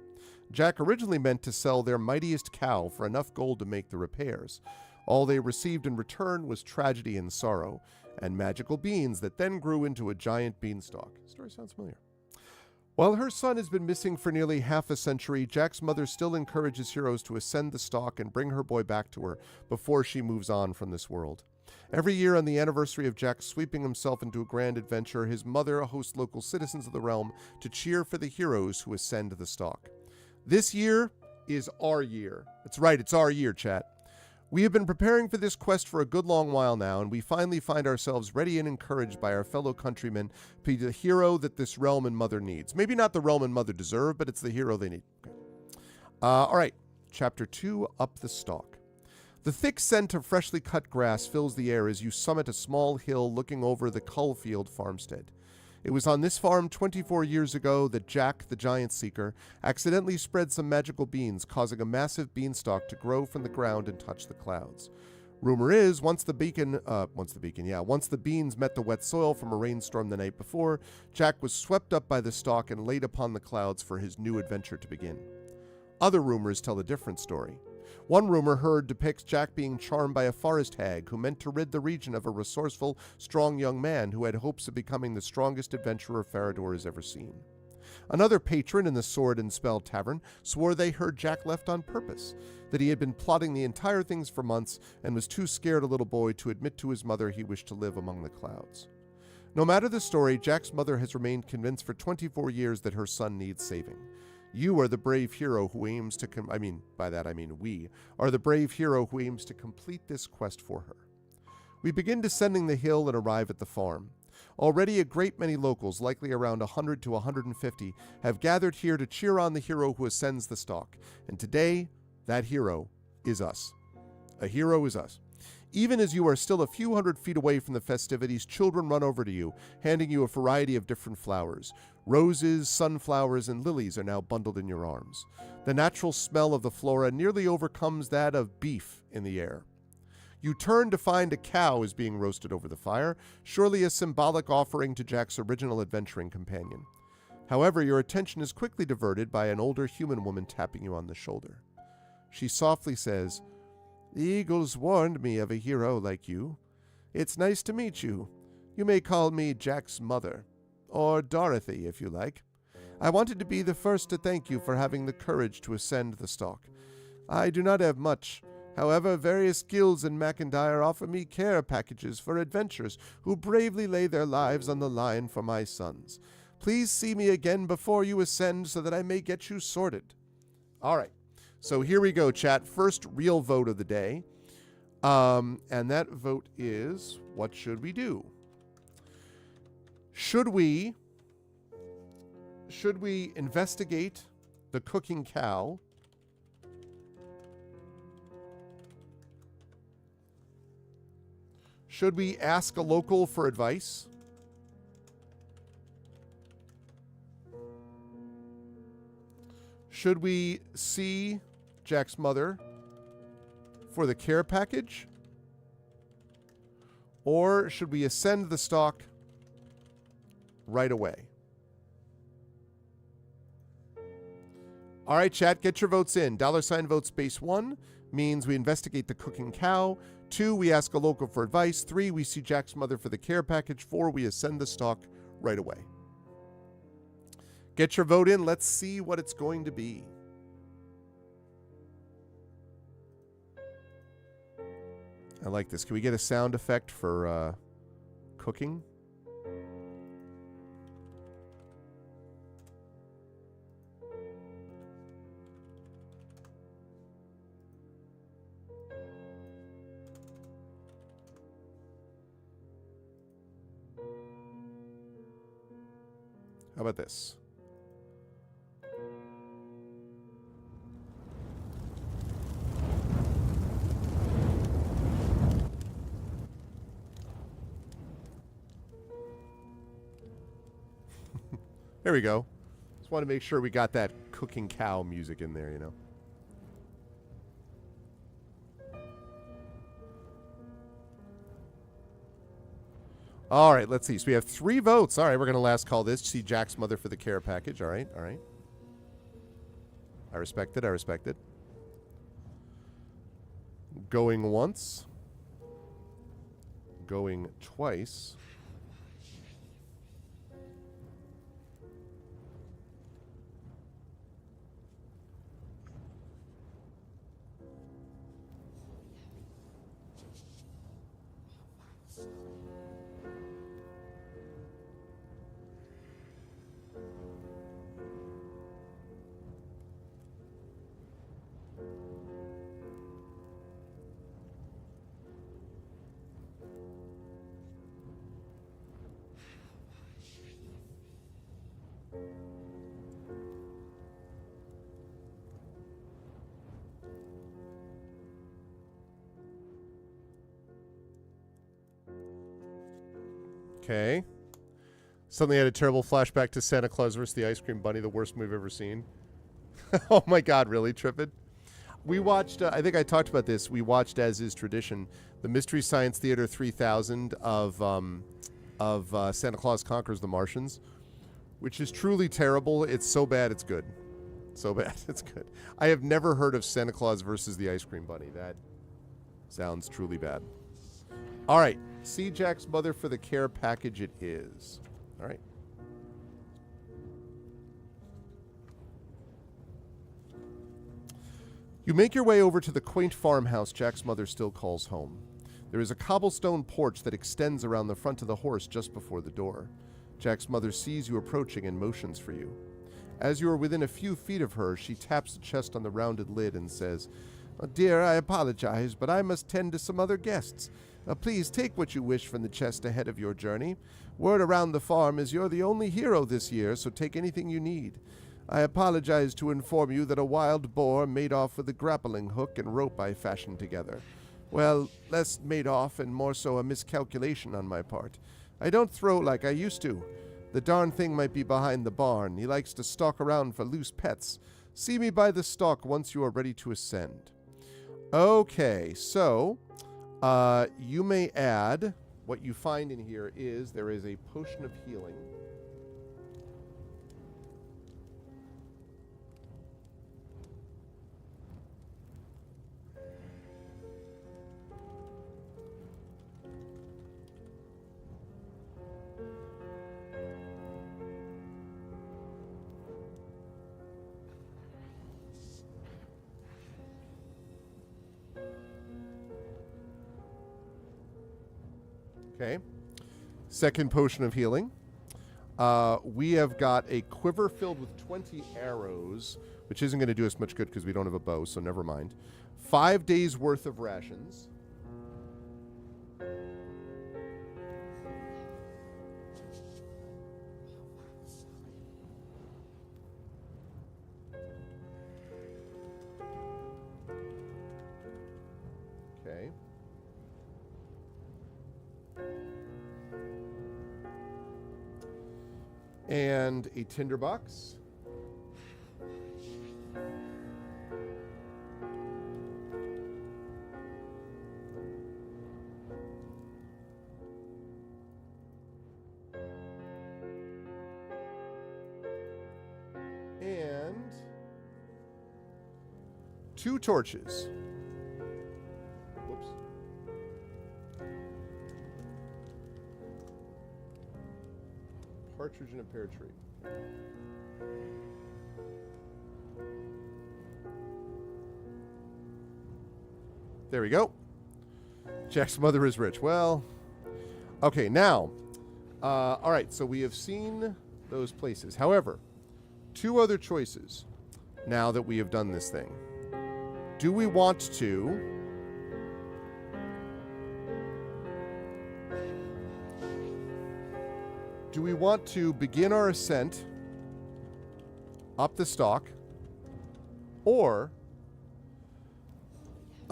Jack originally meant to sell their mightiest cow for enough gold to make the repairs. All they received in return was tragedy and sorrow, and magical beans that then grew into a giant beanstalk. Story sounds familiar. While her son has been missing for nearly half a century, Jack's mother still encourages heroes to ascend the stalk and bring her boy back to her before she moves on from this world. Every year on the anniversary of Jack sweeping himself into a grand adventure, his mother hosts local citizens of the realm to cheer for the heroes who ascend the stalk. This year is our year. That's right, it's our year, chat. We have been preparing for this quest for a good long while now, and we finally find ourselves ready and encouraged by our fellow countrymen to be the hero that this realm and mother needs. Maybe not the realm and mother deserve, but it's the hero they need. Okay. All right, Chapter 2, Up the Stalk. The thick scent of freshly cut grass fills the air as you summit a small hill looking over the Cullfield farmstead. It was on this farm 24 years ago that Jack, the giant seeker, accidentally spread some magical beans, causing a massive beanstalk to grow from the ground and touch the clouds. Rumor is, once the beans met the wet soil from a rainstorm the night before, Jack was swept up by the stalk and laid upon the clouds for his new adventure to begin. Other rumors tell a different story. One rumor heard depicts Jack being charmed by a forest hag who meant to rid the region of a resourceful, strong young man who had hopes of becoming the strongest adventurer Farador has ever seen. Another patron in the Sword and Spell Tavern swore they heard Jack left on purpose, that he had been plotting the entire things for months and was too scared a little boy to admit to his mother he wished to live among the clouds. No matter the story, Jack's mother has remained convinced for 24 years that her son needs saving. You are the brave hero who aims to we are the brave hero who aims to complete this quest for her. We begin descending the hill and arrive at the farm. Already a great many locals, likely around 100 to 150, have gathered here to cheer on the hero who ascends the stalk. And today, that hero is us. A hero is us. Even as you are still a few hundred feet away from the festivities, children run over to you, handing you a variety of different flowers. Roses, sunflowers, and lilies are now bundled in your arms. The natural smell of the flora nearly overcomes that of beef in the air. You turn to find a cow is being roasted over the fire, surely a symbolic offering to Jack's original adventuring companion. However, your attention is quickly diverted by an older human woman tapping you on the shoulder. She softly says, "The eagles warned me of a hero like you. It's nice to meet you. You may call me Jack's mother. Or Dorothy, if you like. I wanted to be the first to thank you for having the courage to ascend the stalk. I do not have much. However, various guilds in Mackendire offer me care packages for adventurers who bravely lay their lives on the line for my sons. Please see me again before you ascend so that I may get you sorted." All right. So here we go, chat. First real vote of the day. And that vote is, what should we do? Should we investigate the cooking cow? Should we ask a local for advice? Should we see Jack's mother for the care package? Or should we ascend the stock right away? All right, chat, get your votes in. $ vote space 1 means we investigate the cooking cow. 2, we ask a local for advice. 3, we see Jack's mother for the care package. 4, we ascend the stock right away. Get your vote in. Let's see what it's going to be. I like this. Can we get a sound effect for cooking? How about this? There we go. Just want to make sure we got that cooking cow music in there, you know. All right, let's see. So we have 3 votes. All right, we're going to last call this. See Jack's mother for the care package. All right, all right. I respect it. I respect it. Going once. Going twice. Okay. Suddenly had a terrible flashback to Santa Claus versus the Ice Cream Bunny, the worst movie I've ever seen. Oh my God, really, Trippin? We watched, I think I talked about this, we watched, as is tradition, the Mystery Science Theater 3000 of Santa Claus Conquers the Martians, which is truly terrible. It's so bad, it's good. So bad, it's good. I have never heard of Santa Claus versus the Ice Cream Bunny. That sounds truly bad. All right. See Jack's mother for the care package it is. All right. You make your way over to the quaint farmhouse Jack's mother still calls home. There is a cobblestone porch that extends around the front of the horse just before the door. Jack's mother sees you approaching and motions for you. As you are within a few feet of her, she taps the chest on the rounded lid and says, "Oh, dear, I apologize, but I must tend to some other guests. Please take what you wish from the chest ahead of your journey. Word around the farm is you're the only hero this year, so take anything you need. I apologize to inform you that a wild boar made off with a grappling hook and rope I fashioned together. Well, less made off and more so a miscalculation on my part. I don't throw like I used to. The darn thing might be behind the barn. He likes to stalk around for loose pets. See me by the stalk once you are ready to ascend." Okay, so you may add, what you find in here is there is a potion of healing. Okay. Second potion of healing. We have got a quiver filled with 20 arrows, which isn't going to do us much good because we don't have a bow, so never mind. 5 days worth of rations. Okay. And a tinderbox. 2 torches. Whoops. Partridge in a pear tree. There we go. Jack's mother is rich. Well, okay, now, all right, so we have seen those places. However, 2 other choices now that we have done this thing. Do we want to begin our ascent up the stalk, or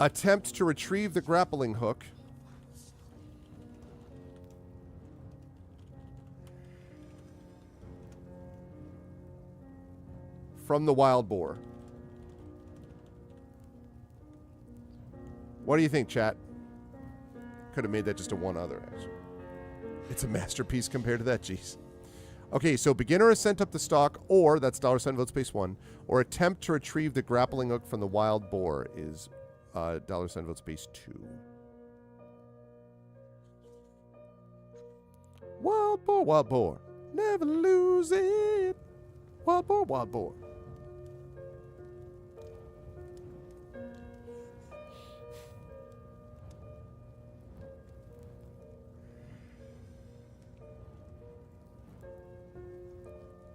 attempt to retrieve the grappling hook from the wild boar? What do you think, chat? Could have made that just a one other, actually. It's a masterpiece compared to that, jeez. Okay, so beginner ascent up the stalk, or, that's $sign vote space 1, or attempt to retrieve the grappling hook from the wild boar is $sign vote space 2. Wild boar, never lose it. Wild boar, wild boar.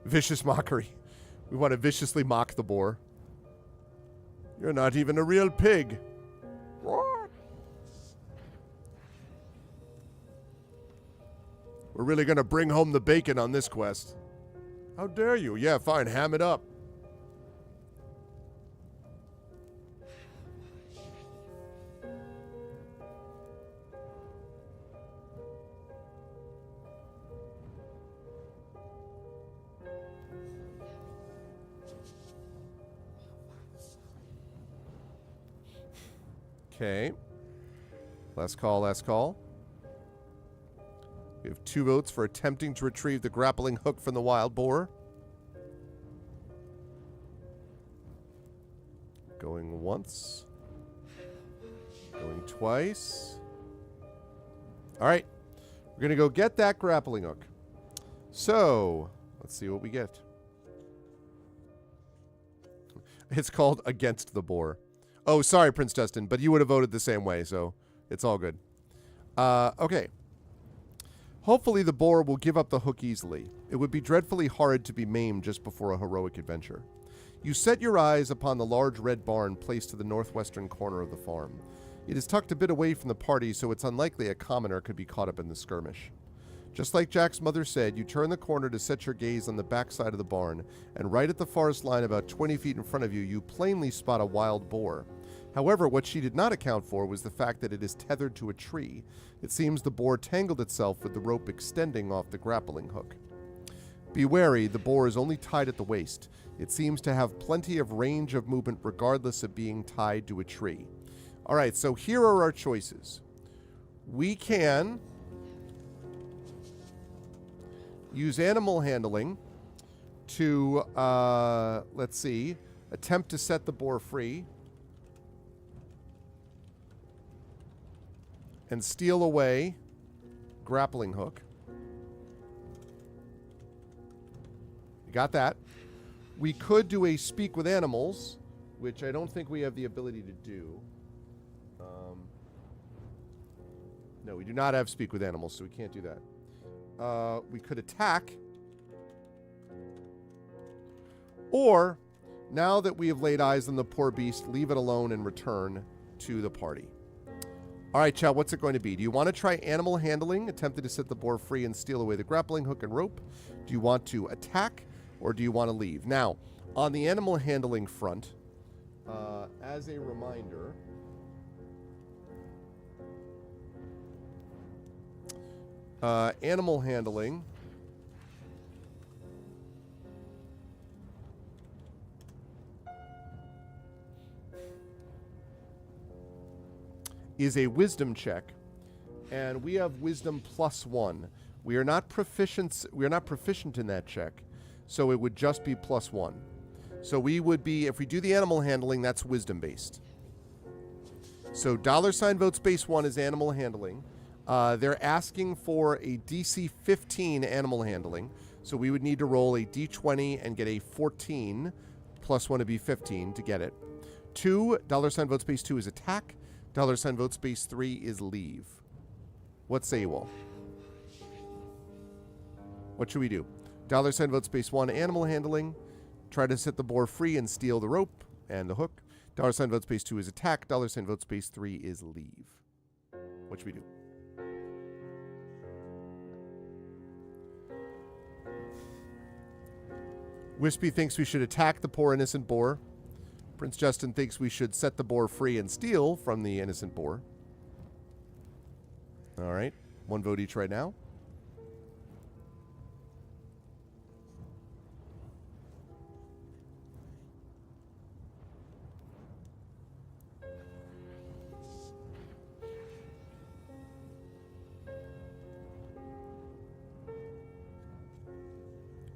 Vicious mockery. We want to viciously mock the boar. You're not even a real pig. What? We're really going to bring home the bacon on this quest. How dare you? Yeah, fine. Ham it up. Okay. Last call, last call. We have 2 votes for attempting to retrieve the grappling hook from the wild boar. Going once. Going twice. All right. We're going to go get that grappling hook. So, let's see what we get. It's called Against the Boar. Oh, sorry, Prince Dustin, but you would have voted the same way, so it's all good. Okay. Hopefully the boar will give up the hook easily. It would be dreadfully horrid to be maimed just before a heroic adventure. You set your eyes upon the large red barn placed to the northwestern corner of the farm. It is tucked a bit away from the party, so it's unlikely a commoner could be caught up in the skirmish. Just like Jack's mother said, you turn the corner to set your gaze on the backside of the barn, and right at the forest line about 20 feet in front of you, you plainly spot a wild boar. However, what she did not account for was the fact that it is tethered to a tree. It seems the boar tangled itself with the rope extending off the grappling hook. Be wary, the boar is only tied at the waist. It seems to have plenty of range of movement regardless of being tied to a tree. All right, so here are our choices. We can use animal handling to, let's see, attempt to set the boar free and steal away grappling hook. You got that. We could do a speak with animals, which I don't think we have the ability to do. No, we do not have speak with animals, so we can't do that. We could attack. Or, now that we have laid eyes on the poor beast, leave it alone and return to the party. All right, chat, what's it going to be? Do you want to try animal handling, attempting to set the boar free and steal away the grappling hook and rope? Do you want to attack, or do you want to leave? Now, on the animal handling front, as a reminder, animal handling is a wisdom check, and we have wisdom +1. We are not proficient in that check, so it would just be +1. So we would be, if we do the animal handling, that's wisdom based. So $ vote space 1 is animal handling. They're asking for a DC 15 animal handling. So we would need to roll a D20 and get a 14 plus 1 to be 15 to get it. 2, $ vote space 2 is attack. $ vote space 3 is leave. What say you all? What should we do? $ vote space 1, animal handling. Try to set the boar free and steal the rope and the hook. $ vote space 2 is attack. $ vote space 3 is leave. What should we do? Wispy thinks we should attack the poor innocent boar. Prince Justin thinks we should set the boar free and steal from the innocent boar. All right. 1 vote each right now.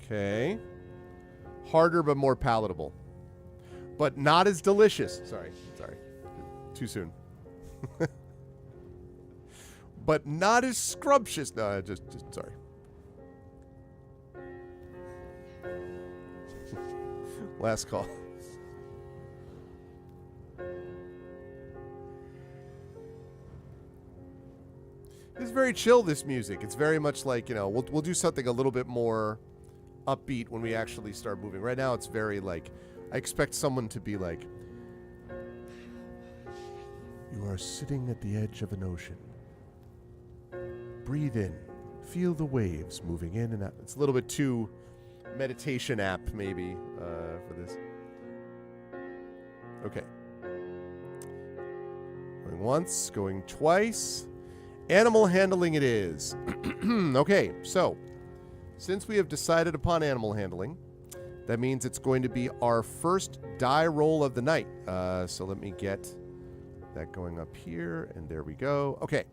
Okay. Harder but more palatable. But not as delicious. Sorry. Too soon. But not as scrumptious. No, just sorry. Last call. It's very chill, this music. It's very much like, you know, we'll do something a little bit more upbeat when we actually start moving. Right now it's very like, I expect someone to be like, you are sitting at the edge of an ocean. Breathe in. Feel the waves moving in and out. It's a little bit too meditation app maybe for this. Okay. Going once, going twice. Animal handling it is. Okay, so since we have decided upon animal handling, that means it's going to be our first die roll of the night. So let me get that going up here, and there we go. Okay.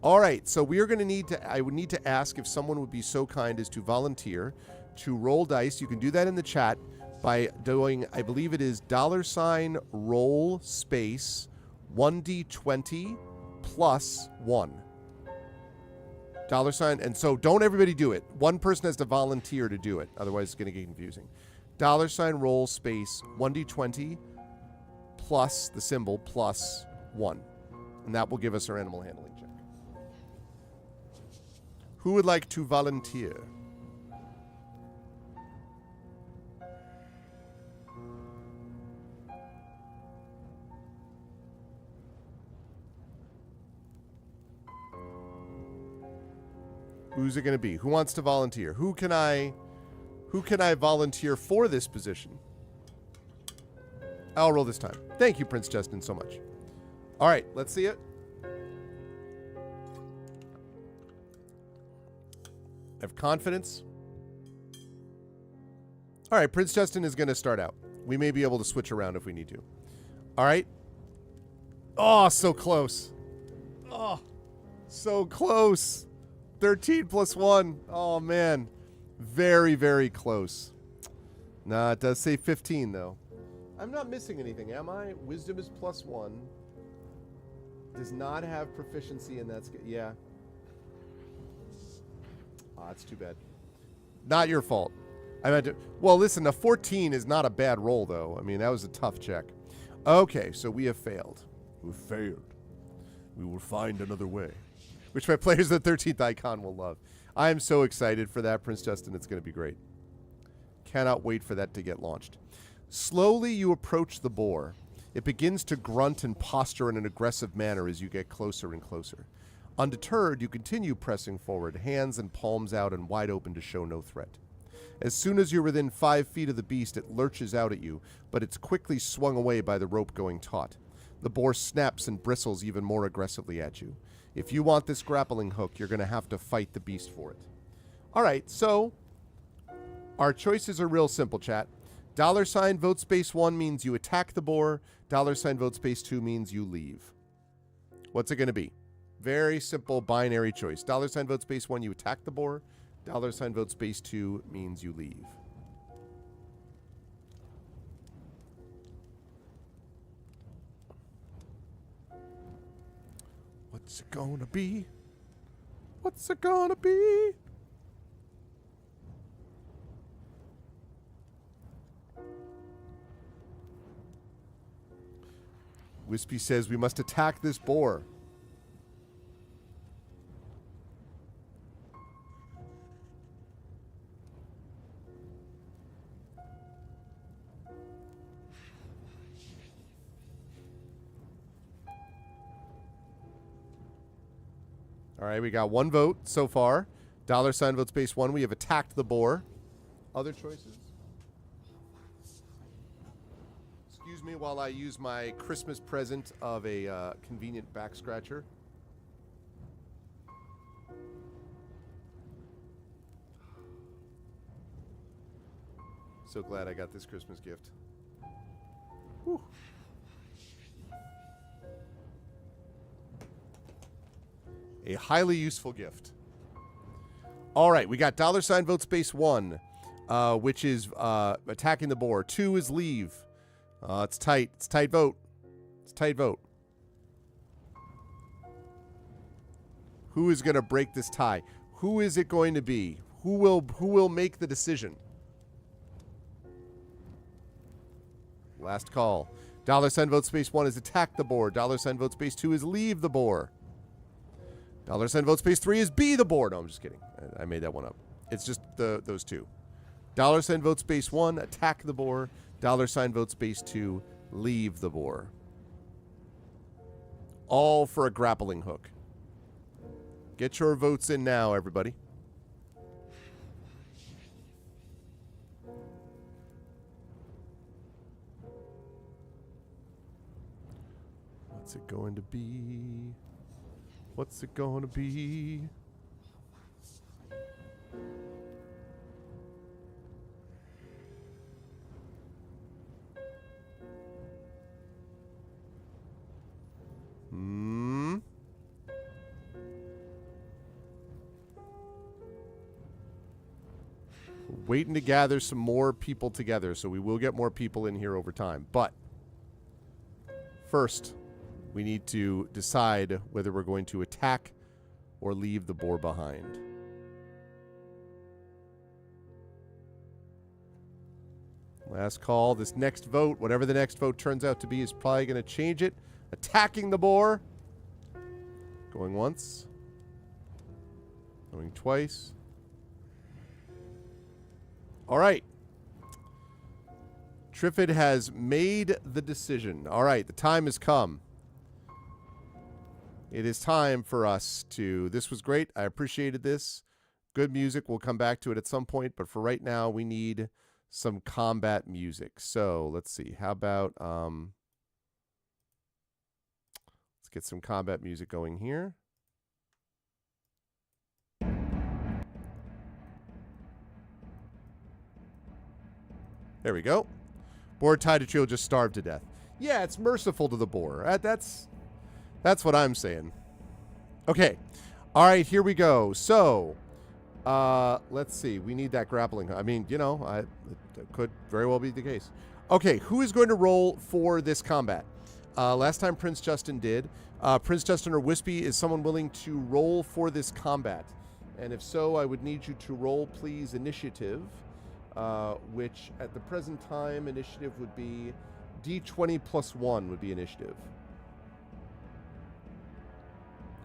All right, so we are going to need to, I would need to ask if someone would be so kind as to volunteer to roll dice. You can do that in the chat by doing, I believe it is $roll space 1d20 plus 1. $, and so don't everybody do it. One person has to volunteer to do it. Otherwise, it's going to get confusing. $roll space 1d20 plus the symbol plus 1. And that will give us our animal handling check. Who would like to volunteer? Who's it going to be? Who wants to volunteer? Who can I volunteer for this position? I'll roll this time. Thank you, Prince Justin, so much. All right, let's see it. I have confidence. All right, Prince Justin is going to start out. We may be able to switch around if we need to. All right. Oh, so close. Oh, so close. 13 plus 1. Oh, man. Very, very close. Nah, it does say 15, though. I'm not missing anything, am I? Wisdom is plus 1. Does not have proficiency in that skill. Yeah. Oh, that's too bad. Not your fault. I meant to. Well, listen, a 14 is not a bad roll, though. I mean, that was a tough check. Okay, so we have failed. We failed. We will find another way. Which my players of the 13th icon will love. I am so excited for that, Prince Justin. It's going to be great. Cannot wait for that to get launched. Slowly you approach the boar. It begins to grunt and posture in an aggressive manner as you get closer and closer. Undeterred, you continue pressing forward, hands and palms out and wide open to show no threat. As soon as you're within 5 feet of the beast, it lurches out at you, but it's quickly swung away by the rope going taut. The boar snaps and bristles even more aggressively at you. If you want this grappling hook, you're going to have to fight the beast for it. All right, so our choices are real simple, chat. $vote space 1 means you attack the boar. $vote space 2 means you leave. What's it going to be? Very simple binary choice. $vote space 1, you attack the boar. $vote space 2 means you leave. What's it gonna be? What's it gonna be? Wispy says we must attack this boar. All right, we got one vote so far. $sign vote space 1. We have attacked the boar. Other choices? Excuse me while I use my Christmas present of a convenient back scratcher. So glad I got this Christmas gift. Whew. A highly useful gift. All right, we got $sign vote space 1, which is attacking the boar. 2 is leave. It's tight. It's tight vote. It's tight vote. Who is going to break this tie? Who is it going to be? Who will make the decision? Last call. $sign vote space 1 is attack the boar. $sign vote space 2 is leave the boar. $sign vote space 3 is be the boar. No, I'm just kidding. I made that one up. It's just those two. $sign vote space 1, attack the boar. $sign vote space 2, leave the boar. All for a grappling hook. Get your votes in now, everybody. What's it going to be? What's it going to be? Waiting to gather some more people together, so we will get more people in here over time. But first, we need to decide whether we're going to attack or leave the boar behind. Last call. This next vote, whatever the next vote turns out to be, is probably going to change it. Attacking the boar. Going once. Going twice. All right. Triffid has made the decision. All right, the time has come. It is time for us to... This was great. I appreciated this. Good music. We'll come back to it at some point. But for right now, we need some combat music. So let's see. How about... let's get some combat music going here. There we go. Boar tied to tree will just starve to death. Yeah, it's merciful to the boar. That's what I'm saying. Okay. All right, here we go. So, let's see. We need that grappling. I mean, you know, it could very well be the case. Okay, who is going to roll for this combat? Last time Prince Justin did. Prince Justin or Wispy, is someone willing to roll for this combat? And if so, I would need you to roll, please, initiative. Which at the present time, initiative would be D20 plus 1 would be initiative.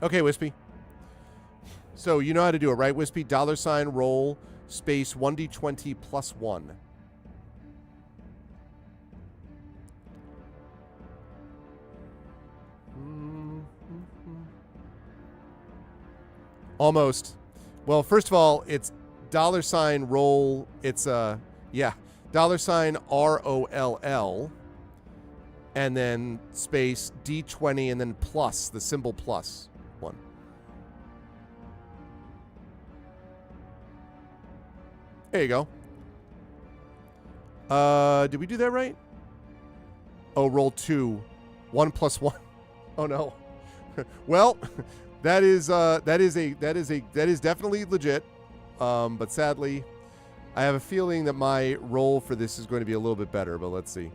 Okay, Wispy. So you know how to do it, right, Wispy? $ roll space 1D20 plus 1. Almost. Well, first of all, it's $ roll. It's yeah, $ ROLL, and then space D20, and then plus the symbol plus 1. There you go. Did we do that right? Oh, roll 2. 1 plus 1. Oh no. Well, that is definitely legit. But sadly, I have a feeling that my roll for this is going to be a little bit better, but let's see.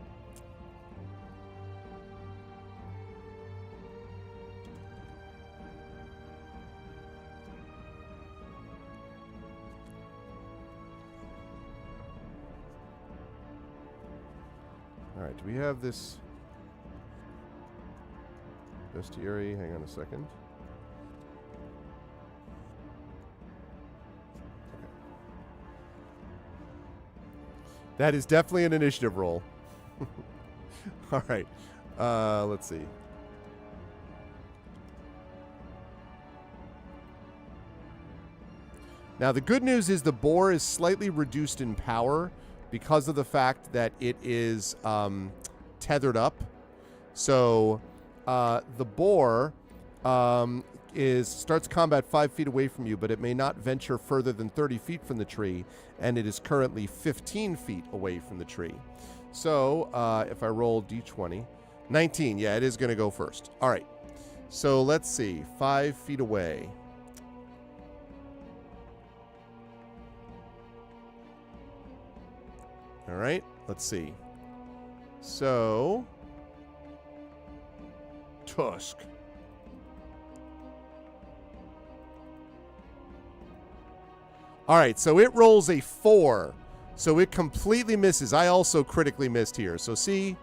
right, do we have this bestiary? Hang on a second. Okay. That is definitely an initiative roll. All right. Let's see. Now, the good news is the boar is slightly reduced in power because of the fact that it is tethered up. So the boar starts combat 5 feet away from you, but it may not venture further than 30 feet from the tree, and it is currently 15 feet away from the tree. So if I roll d20, 19, yeah, it is going to go first. All right, so let's see, 5 feet away. All right, let's see. So, Tusk. All right, so it rolls a 4. So it completely misses. I also critically missed here. So see,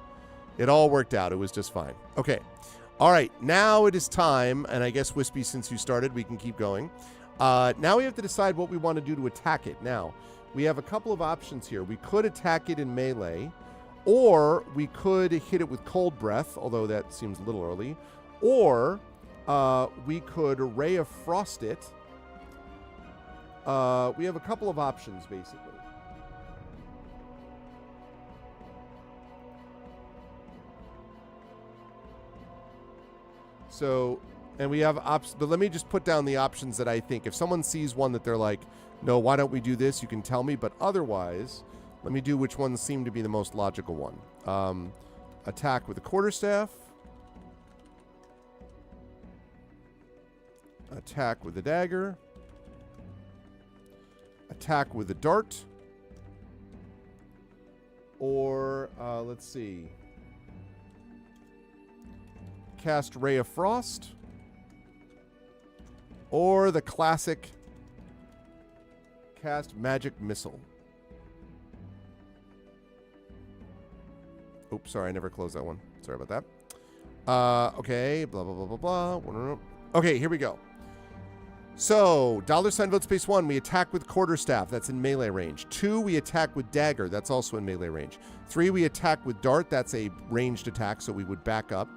it all worked out. It was just fine. Okay. All right, now it is time, and I guess Wispy, since you started, we can keep going. Now we have to decide what we want to do to attack it. Now, we have a couple of options here. We could attack it in melee, or we could hit it with cold breath, although that seems a little early, or we could Ray of Frost it. We have a couple of options, basically. So, and we have options, but let me just put down the options that I think. If someone sees one that they're like, no, why don't we do this? You can tell me, but otherwise, let me do which ones seem to be the most logical one. Attack with a quarterstaff. Attack with a dagger. Attack with a dart. Or, let's see. Cast Ray of Frost. Or the classic cast Magic Missile. Oops, sorry, I never closed that one. Sorry about that. Okay, blah, blah, blah, blah, blah. Okay, here we go. So, $ vote space 1, we attack with quarterstaff. That's in melee range. 2, we attack with dagger. That's also in melee range. 3, we attack with dart. That's a ranged attack, so we would back up.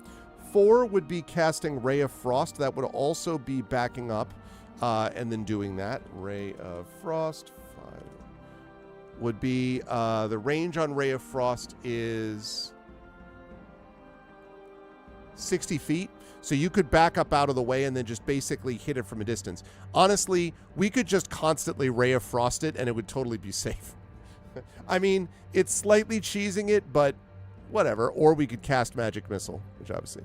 4 would be casting Ray of Frost. That would also be backing up and then doing that. Ray of Frost. 5 would be the range on Ray of Frost is 60 feet. So you could back up out of the way and then just basically hit it from a distance. Honestly, we could just constantly Ray of Frost it and it would totally be safe. I mean, it's slightly cheesing it, but whatever. Or we could cast Magic Missile, which obviously...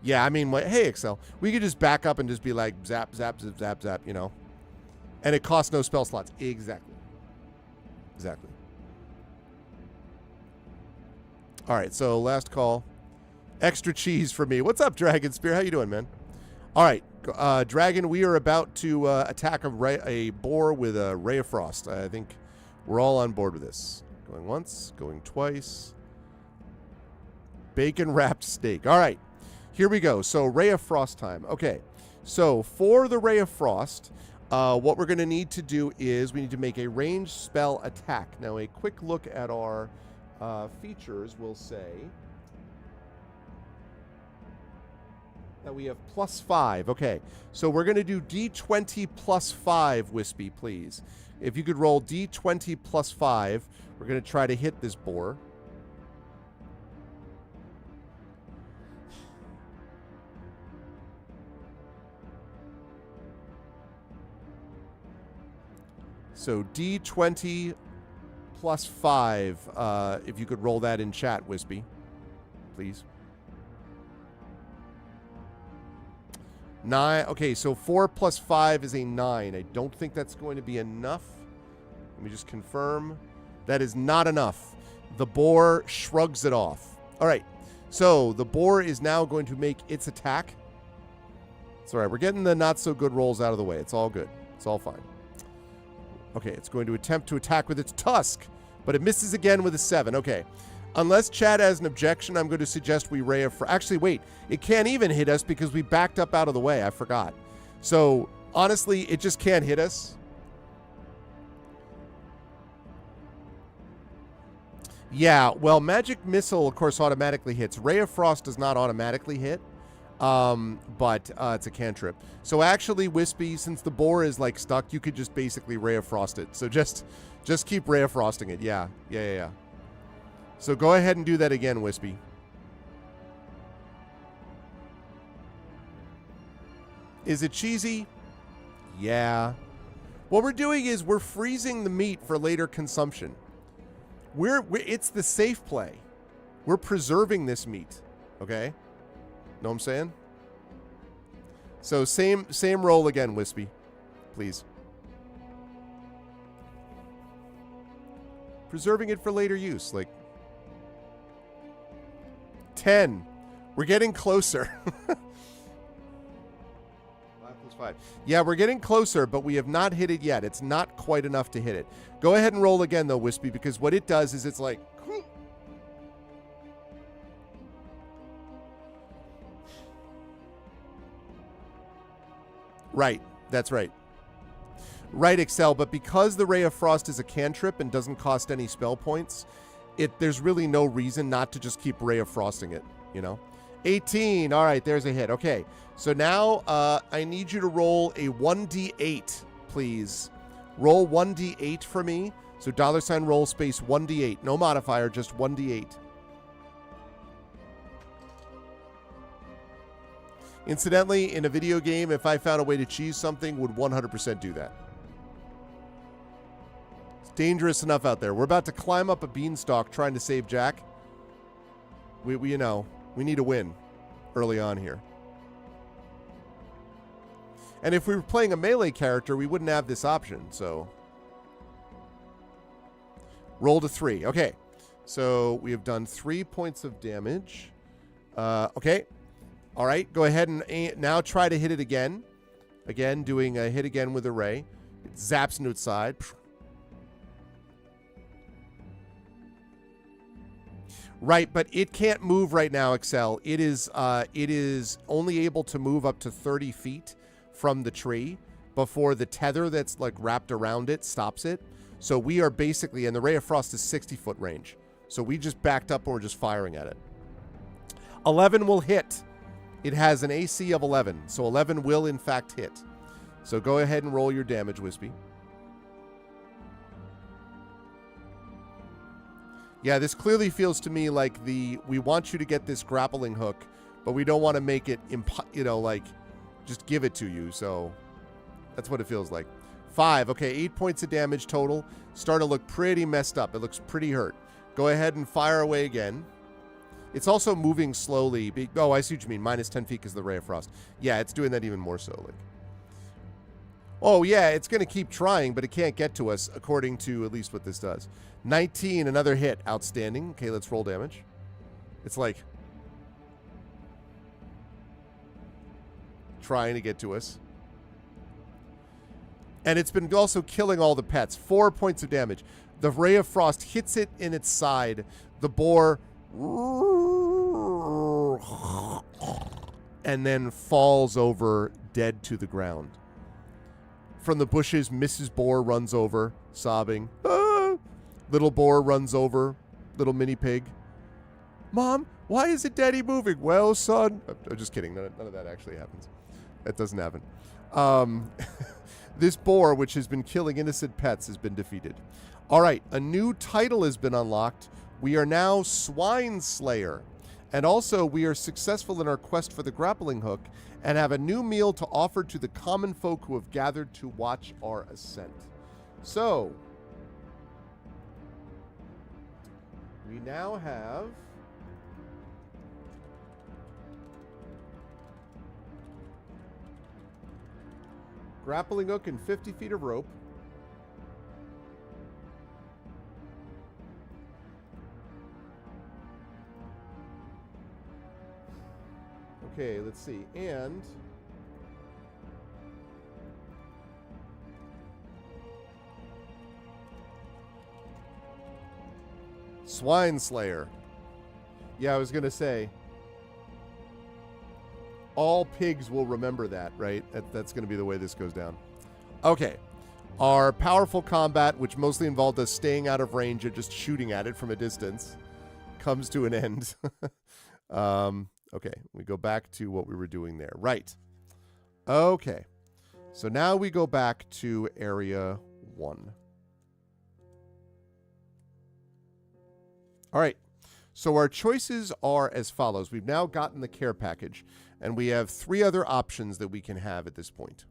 Yeah, I mean, hey, Excel, we could just back up and just be like, zap, zap, zap, zap, zap, you know? And it costs no spell slots. Exactly. Exactly. All right, so last call. Extra cheese for me. What's up, Dragon Spear? How you doing, man? All right, Dragon, we are about to attack a boar with a Ray of Frost. I think we're all on board with this. Going once, going twice. Bacon-wrapped steak. All right. Here we go. So Ray of Frost time. Okay. So for the Ray of Frost, what we're going to need to do is we need to make a ranged spell attack. Now, a quick look at our features will say that we have +5. Okay. So we're going to do D20 +5, Wispy, please. If you could roll D20 +5, we're going to try to hit this boar. So D20 +5, if you could roll that in chat, Wispy, please. 9. Okay, so 4 + 5 is a 9. I don't think that's going to be enough. Let me just confirm. That is not enough. The boar shrugs it off. All right, so the boar is now going to make its attack. It's all right. We're getting the not-so-good rolls out of the way. It's all good. It's all fine. Okay, it's going to attempt to attack with its tusk, but it misses again with a 7. Okay. Unless Chad has an objection, I'm going to suggest we Ray of Frost. Actually, wait. It can't even hit us because we backed up out of the way. I forgot. So, honestly, it just can't hit us. Yeah, well, Magic Missile, of course, automatically hits. Ray of Frost does not automatically hit, but it's a cantrip. So, actually, Wispy, since the boar is, like, stuck, you could just basically Ray of Frost it. So, just keep Ray of Frosting it. Yeah. So go ahead and do that again, Wispy. Is it cheesy? Yeah. What we're doing is we're freezing the meat for later consumption. It's the safe play. We're preserving this meat. Okay? Know what I'm saying? So same roll again, Wispy. Please. Preserving it for later use, like 10. We're getting closer. 5 plus 5. Yeah, we're getting closer, but we have not hit it yet. It's not quite enough to hit it. Go ahead and roll again, though, Wispy, because what it does is it's like... Right. That's right. Right, Excel, but because the Ray of Frost is a cantrip and doesn't cost any spell points... there's really no reason not to just keep Ray of Frosting it, you know? 18. All right, there's a hit. Okay, so now I need you to roll a 1d8, please. Roll 1d8 for me. So $ roll space 1d8. No modifier, just 1d8. Incidentally, in a video game, if I found a way to cheese something, would 100% do that. Dangerous enough out there. We're about to climb up a beanstalk trying to save Jack. We you know, we need a win early on here. And if we were playing a melee character, we wouldn't have this option, so. Roll to 3. Okay. So we have done 3 points of damage. Okay. All right. Go ahead and now try to hit it again. Again, doing a hit again with a ray. It zaps into its side. Right, but it can't move right now, Excel. It is only able to move up to 30 feet from the tree before the tether that's like wrapped around it stops it. So we are basically, and the Ray of Frost is 60-foot range. So we just backed up and we're just firing at it. 11 will hit. It has an AC of 11, so 11 will in fact hit. So go ahead and roll your damage, Wispy. Yeah, this clearly feels to me like we want you to get this grappling hook, but we don't want to make it, just give it to you. So that's what it feels like. 5. Okay, 8 points of damage total. Starting to look pretty messed up. It looks pretty hurt. Go ahead and fire away again. It's also moving slowly. Oh, I see what you mean. Minus 10 feet because of the Ray of Frost. Yeah, it's doing that even more so. Like, oh, yeah, it's going to keep trying, but it can't get to us, according to at least what this does. 19, another hit. Outstanding. Okay, let's roll damage. It's like trying to get to us. And it's been also killing all the pets. 4 points of damage. The Ray of Frost hits it in its side. The boar... and then falls over dead to the ground. From the bushes, Mrs. Boar runs over, sobbing. Ah! Little boar runs over, little mini pig. Mom, why isn't Daddy moving? Well, son... I'm just kidding. None of that actually happens. That doesn't happen. This boar, which has been killing innocent pets, has been defeated. All right, a new title has been unlocked. We are now Swine Slayer. And also, we are successful in our quest for the grappling hook and have a new meal to offer to the common folk who have gathered to watch our ascent. So, we now have... grappling hook and 50 feet of rope. Okay, let's see. And Swine Slayer. Yeah, I was going to say, all pigs will remember that, right? That's going to be the way this goes down. Okay. Our powerful combat, which mostly involved us staying out of range and just shooting at it from a distance, comes to an end. Okay, we go back to what we were doing there. Right. Okay. So now we go back to area 1. All right. So our choices are as follows. We've now gotten the care package, and we have 3 other options that we can have at this point.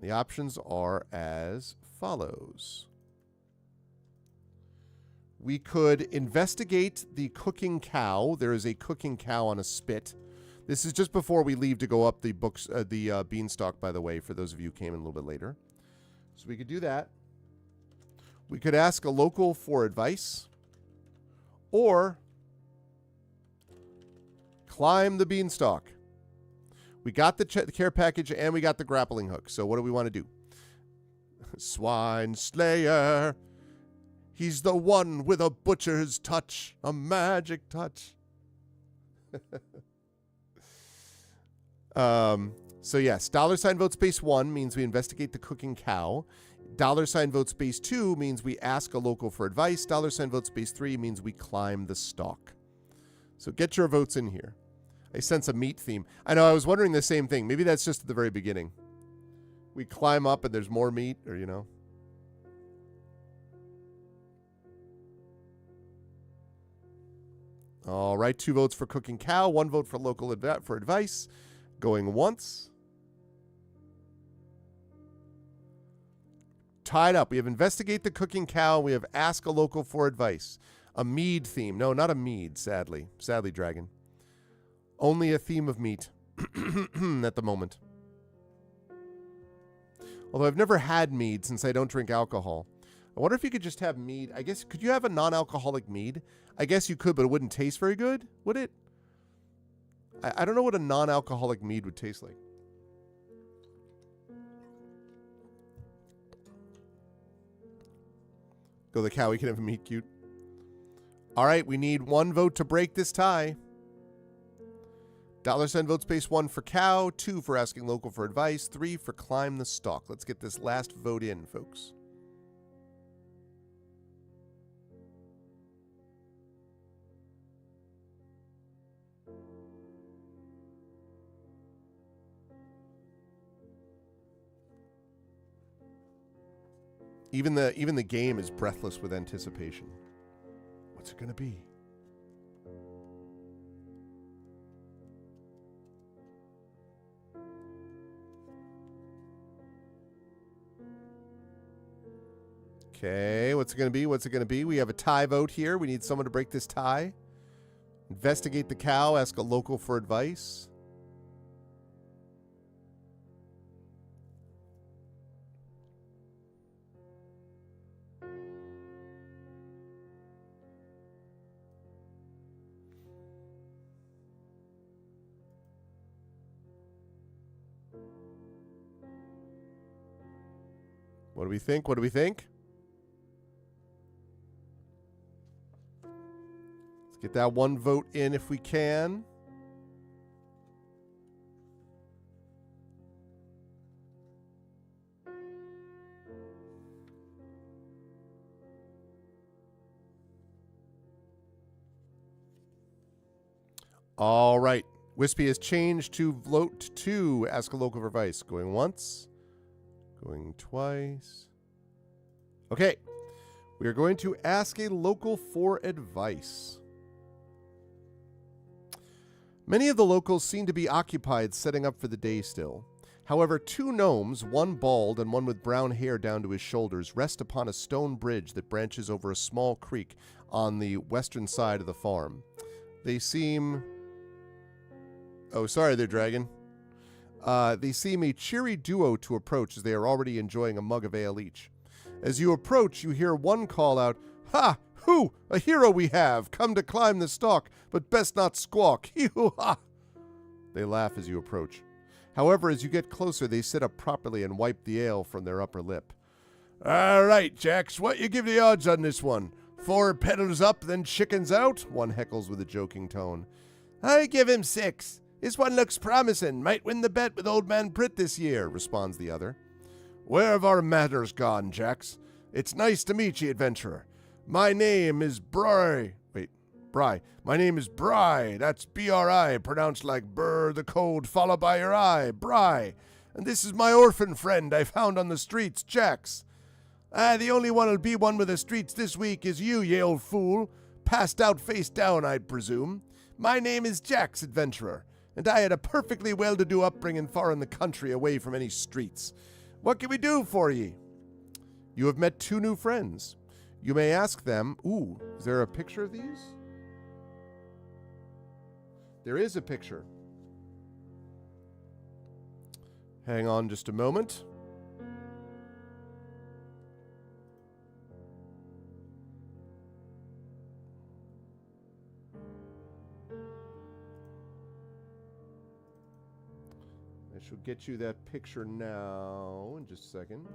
The options are as follows. We could investigate the cooking cow. There is a cooking cow on a spit. This is just before we leave to go up the Beanstalk, by the way, for those of you who came in a little bit later. So we could do that. We could ask a local for advice. Or climb the Beanstalk. We got the care package and we got the grappling hook. So what do we want to do? Swine Slayer. He's the one with a butcher's touch. A magic touch. So yes, $ vote space 1 means we investigate the cooking cow. $ vote space 2 means we ask a local for advice. $ vote space 3 means we climb the stalk. So get your votes in here. I sense a meat theme. I know, I was wondering the same thing. Maybe that's just at the very beginning. We climb up and there's more meat, or you know. All right, 2 votes for cooking cow, 1 vote for local for advice. Going once. Tied up. We have investigate the cooking cow. We have ask a local for advice. A mead theme. No, not a mead, sadly. Sadly, dragon. Only a theme of meat at the moment. Although I've never had mead since I don't drink alcohol. I wonder if you could just have mead. I guess, could you have a non-alcoholic mead? I guess you could, but it wouldn't taste very good, would it? I don't know what a non-alcoholic mead would taste like. Go the cow, we can have a meat cute. All right, we need 1 vote to break this tie. $ vote space 1 for cow, 2 for asking local for advice, 3 for climb the stalk. Let's get this last vote in, folks. Even the game is breathless with anticipation. What's it going to be? Okay, what's it going to be? What's it going to be? We have a tie vote here. We need someone to break this tie. Investigate the cow. Ask a local for advice. What do we think? What do we think? Let's get that 1 vote in if we can. All right. Wispy has changed to vote 2. Ask a local for advice. Going once. Going twice. Okay. We are going to ask a local for advice. Many of the locals seem to be occupied setting up for the day still. However, 2 gnomes, one bald and one with brown hair down to his shoulders, rest upon a stone bridge that branches over a small creek on the western side of the farm. They seem... Oh, sorry there, dragon. They seem a cheery duo to approach as they are already enjoying a mug of ale each. As you approach, you hear one call out, "Ha! Hoo! A hero we have! Come to climb the stalk, but best not squawk! Hee-hoo-ha!" They laugh as you approach. However, as you get closer, they sit up properly and wipe the ale from their upper lip. "All right, Jax, what you give the odds on this one? 4 pedals up, then chickens out, one heckles with a joking tone. I give him 6. This one looks promising. Might win the bet with Old Man Pritt this year, responds the other. Where have our matters gone, Jax? It's nice to meet you, adventurer. My name is Bry. My name is Bry. That's B-R-I, pronounced like burr the cold followed by your eye. Bry. And this is my orphan friend I found on the streets, Jax. The only one who'll be one with the streets this week is you old fool. Passed out face down, I'd presume. My name is Jax, adventurer, and I had a perfectly well-to-do upbringing far in the country away from any streets. What can we do for ye? You have met 2 new friends. You may ask them, is there a picture of these? There is a picture. Hang on just a moment. I shall get you that picture now in just a second.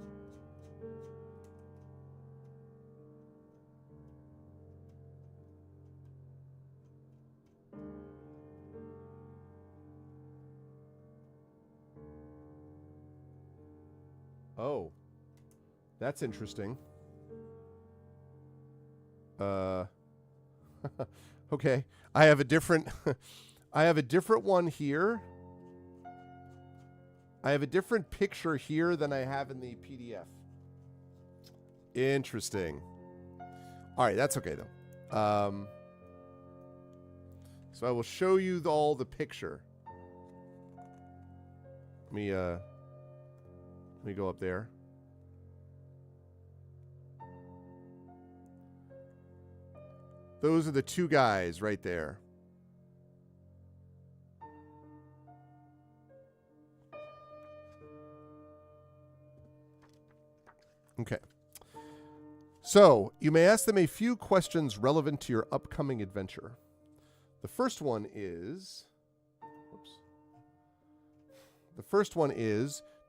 Oh, that's interesting. Okay, I have a different one here. I have a different picture here than I have in the PDF. Interesting. All right, that's okay though. So I will show you all the picture. Let me go up there. Those are the 2 guys right there. Okay. So, you may ask them a few questions relevant to your upcoming adventure. The first one is...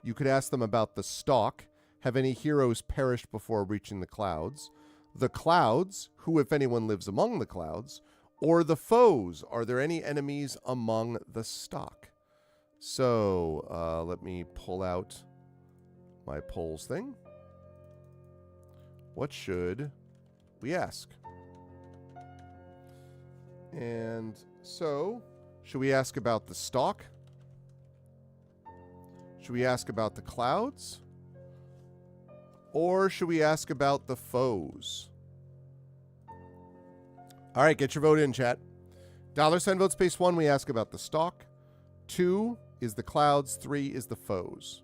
you could ask them about the stalk. Have any heroes perished before reaching the clouds? The clouds, who if anyone lives among the clouds? Or the foes, are there any enemies among the stalk? So, let me pull out my polls thing. What should we ask? And so, should we ask about the stalk? Should we ask about the clouds? Or should we ask about the foes? All right, get your vote in, chat. $ vote space 1, we ask about the stalk. 2 is the clouds. 3 is the foes.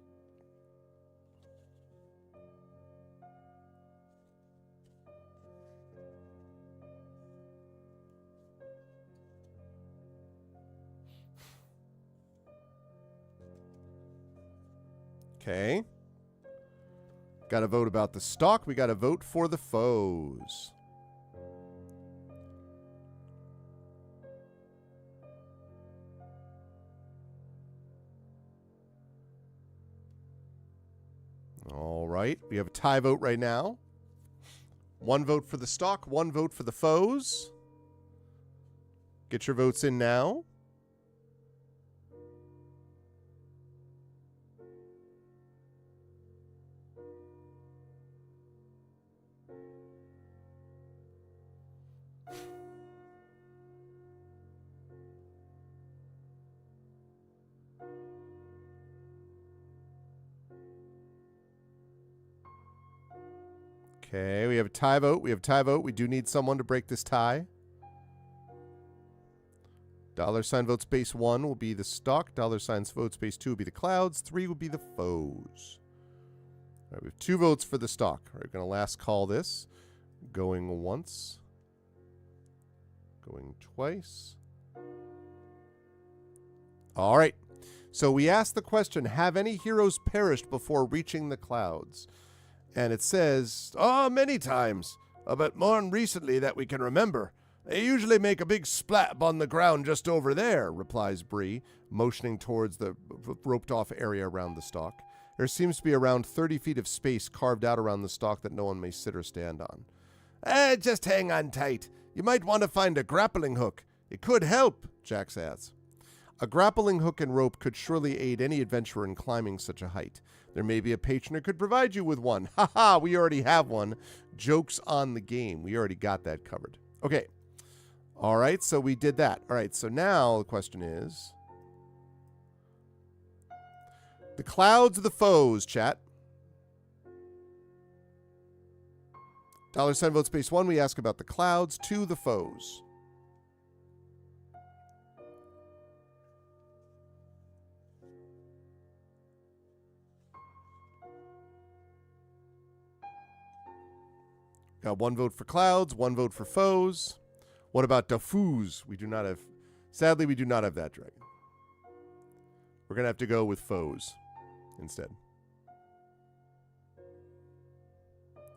Okay. Got to vote about the stalk. We got to vote for the foes. All right. We have a tie vote right now. 1 vote for the stalk, 1 vote for the foes. Get your votes in now. Okay, we have a tie vote. We have a tie vote. We do need someone to break this tie. $ vote space 1 will be the stalk. $ vote space 2 will be the clouds. 3 will be the foes. All right, we have 2 votes for the stalk. All right, we're going to last call this. Going once. Going twice. All right. So we asked the question, have any heroes perished before reaching the clouds? And it says, many times, but more recently that we can remember. They usually make a big splat on the ground just over there, replies Bree, motioning towards the roped-off area around the stalk. There seems to be around 30 feet of space carved out around the stalk that no one may sit or stand on. Just hang on tight. You might want to find a grappling hook. It could help, Jax adds. A grappling hook and rope could surely aid any adventurer in climbing such a height. There may be a patron who could provide you with one. Haha, we already have one. Joke's on the game. We already got that covered. Okay. All right, so we did that. All right, so now the question is... the clouds of the foes, chat. $sign vote space 1, we ask about the clouds. 2, the foes. Got 1 vote for clouds, 1 vote for foes. What about the foos? We do not have... sadly, we do not have that dragon. We're going to have to go with foes instead.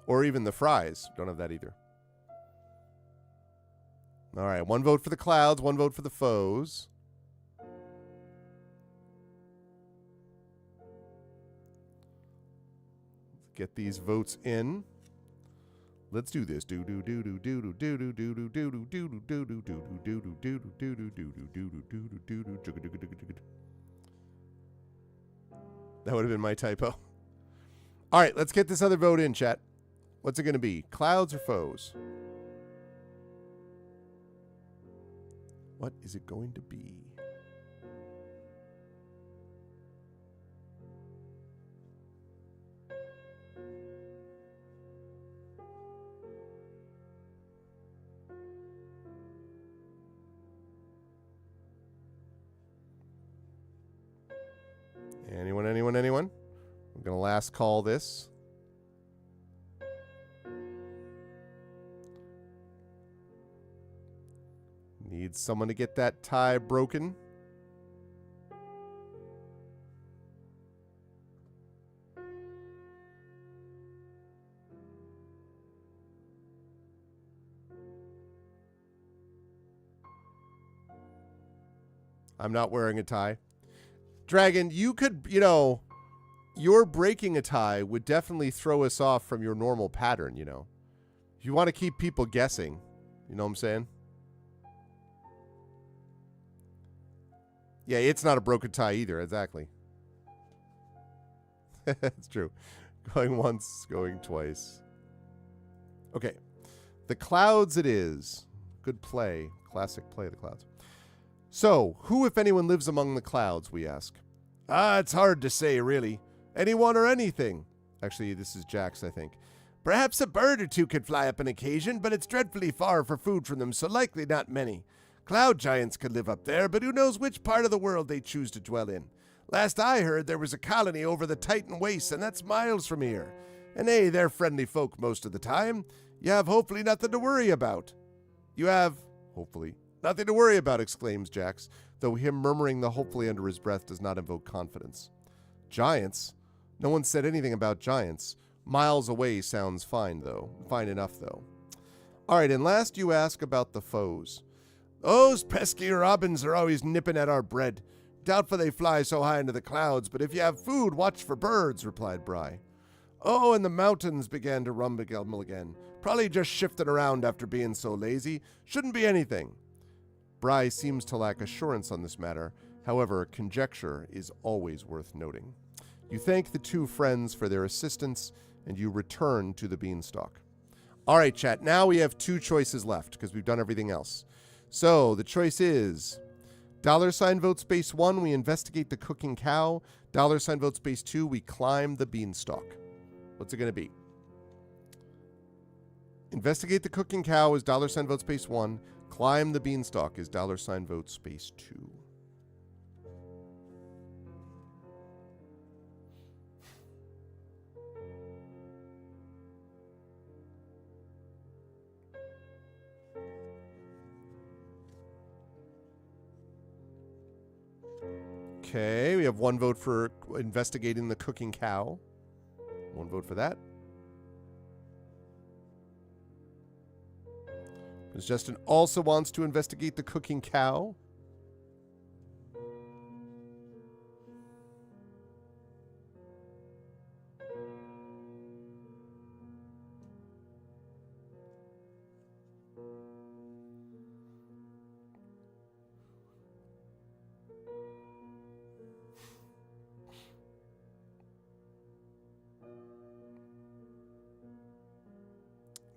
Or even the fries. Don't have that either. All right, 1 vote for the clouds, 1 vote for the foes. Let's get these votes in. Let's do this. That would have been my typo. All right, let's get this other vote in, chat. What's it going to be? Clouds or foes? What is it going to be? Anyone? I'm going to last call this. Need someone to get that tie broken. I'm not wearing a tie. Dragon, you could, your breaking a tie would definitely throw us off from your normal pattern, You want to keep people guessing. You know what I'm saying? Yeah, it's not a broken tie either, exactly. It's true. Going once, going twice. Okay. The clouds it is. Good play. Classic play of the clouds. So, who, if anyone, lives among the clouds, we ask? It's hard to say, really. Anyone or anything. Actually, this is Jax, I think. Perhaps a bird or two could fly up on occasion, but it's dreadfully far for food from them, so likely not many. Cloud giants could live up there, but who knows which part of the world they choose to dwell in. Last I heard, there was a colony over the Titan Wastes, and that's miles from here. And hey, they're friendly folk most of the time. You have hopefully nothing to worry about. You have, hopefully, nothing to worry about, exclaims Jax, though him murmuring the hopefully under his breath does not invoke confidence. Giants? No one said anything about giants. Miles away sounds fine, though. Fine enough, though. All right, and last you ask about the foes. Those pesky robins are always nipping at our bread. Doubtful they fly so high into the clouds, but if you have food, watch for birds, replied Bry. Oh, and the mountains began to rumble again. Probably just shifting around after being so lazy. Shouldn't be anything. Bry seems to lack assurance on this matter. However, conjecture is always worth noting. You thank the two friends for their assistance, and you return to the Beanstalk. All right, chat. Now we have 2 choices left, because we've done everything else. So, the choice is... $sign vote space 1, we investigate the cooking cow. $sign vote space 2, we climb the Beanstalk. What's it going to be? Investigate the cooking cow is $sign vote space 1. Climb the Beanstalk is $sign vote space 2. Okay, we have 1 vote for investigating the cooking cow. 1 vote for that. Ms. Justin also wants to investigate the cooking cow.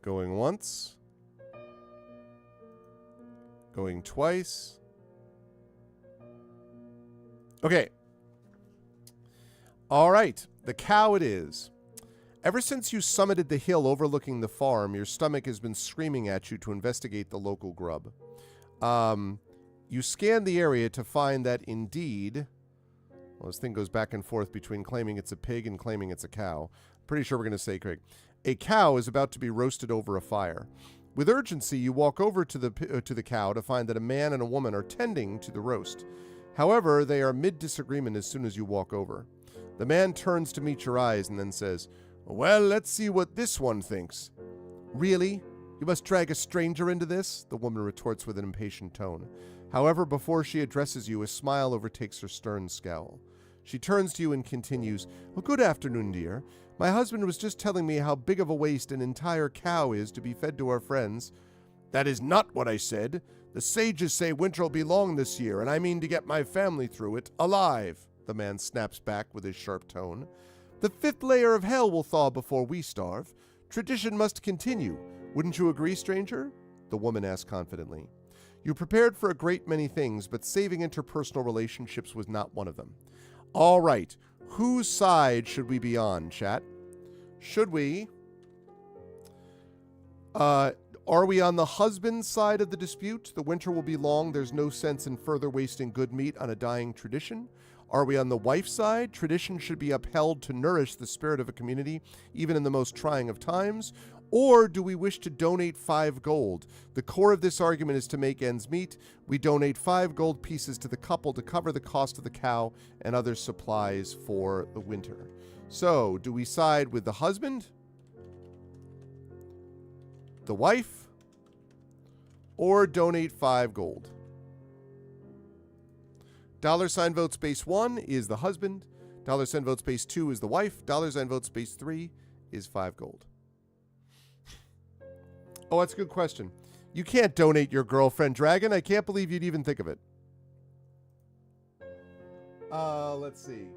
Going once. Going twice. Okay. All right. The cow it is. Ever since you summited the hill overlooking the farm, your stomach has been screaming at you to investigate the local grub. You scan the area to find that indeed... Well, this thing goes back and forth between claiming it's a pig and claiming it's a cow. Pretty sure we're going to say, Craig. A cow is about to be roasted over a fire. With urgency, you walk over to the cow to find that a man and a woman are tending to the roast. However, they are mid-disagreement as soon as you walk over. The man turns to meet your eyes and then says, "Well, let's see what this one thinks." "Really? You must drag a stranger into this?" the woman retorts with an impatient tone. However, before she addresses you, a smile overtakes her stern scowl. She turns to you and continues, "Well, good afternoon, dear. My husband was just telling me how big of a waste an entire cow is to be fed to our friends." "That is not what I said. The sages say winter will be long this year, and I mean to get my family through it, alive," the man snaps back with his sharp tone. "The 5th layer of hell will thaw before we starve. Tradition must continue. Wouldn't you agree, stranger?" the woman asked confidently. You prepared for a great many things, but saving interpersonal relationships was not one of them. All right, whose side should we be on, chat? Should we... Are we on the husband's side of the dispute? The winter will be long. There's no sense in further wasting good meat on a dying tradition. Are we on the wife's side? Tradition should be upheld to nourish the spirit of a community, even in the most trying of times. Or do we wish to donate 5 gold? The core of this argument is to make ends meet. We donate 5 gold pieces to the couple to cover the cost of the cow and other supplies for the winter. So, do we side with the husband, the wife, or donate 5 gold? $ vote space 1 is the husband. $ vote space 2 is the wife. $ vote space 3 is 5 gold. Oh, that's a good question. You can't donate your girlfriend, Dragon. I can't believe you'd even think of it. Let's see.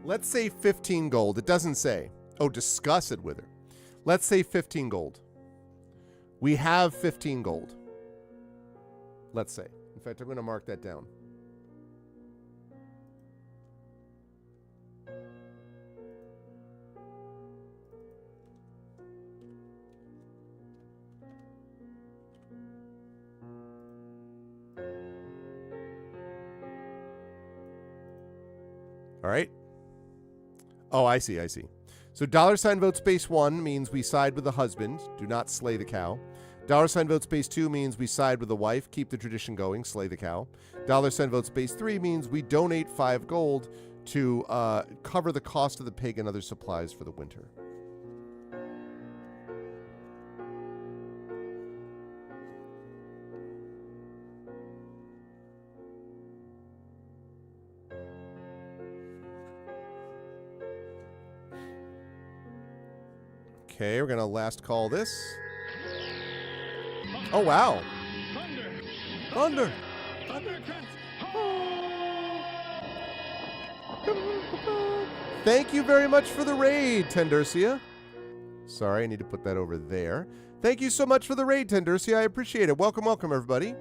Let's say 15 gold. It doesn't say. Oh, discuss it with her. Let's say 15 gold. We have 15 gold. Let's say. In fact, I'm going to mark that down. All right. Oh, I see. So $ vote space 1 means we side with the husband, do not slay the cow. $ vote space 2 means we side with the wife, keep the tradition going, slay the cow. $ vote space 3 means we donate 5 gold to cover the cost of the pig and other supplies for the winter. Okay, we're going to last call this. Oh, wow. Thunder. Thank you very much for the raid, Tendercia. Sorry, I need to put that over there. Thank you so much for the raid, Tendercia. I appreciate it. Welcome, everybody.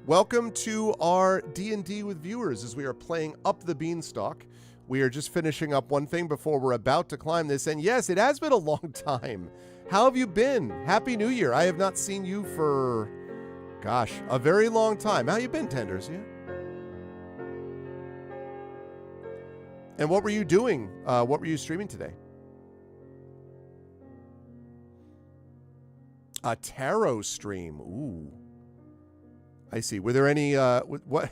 Welcome to our D&D with viewers as we are playing Up the Beanstalk. We are just finishing up one thing before we're about to climb this. And yes, it has been a long time. How have you been? Happy New Year. I have not seen you for, gosh, a very long time. How you been, Tendercia? And what were you doing? What were you streaming today? A tarot stream. Ooh. I see. Were there any what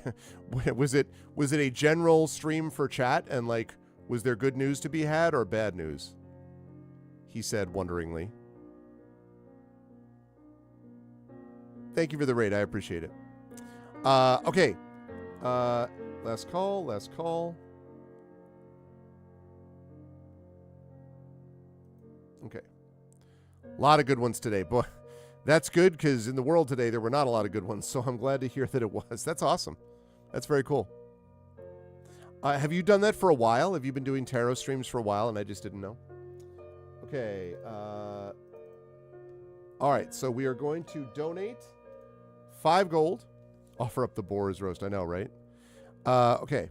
was it a general stream for chat, and like was there good news to be had or bad news? He said wonderingly. Thank you for the raid. I appreciate it. Okay. Last call. Okay. A lot of good ones today. Boy, that's good because in the world today, there were not a lot of good ones. So I'm glad to hear that it was. That's awesome. That's very cool. Have you done that for a while? Have you been doing tarot streams for a while and I just didn't know? Okay. All right. So we are going to donate 5 gold. Offer up the boar's roast. I know, right? Okay.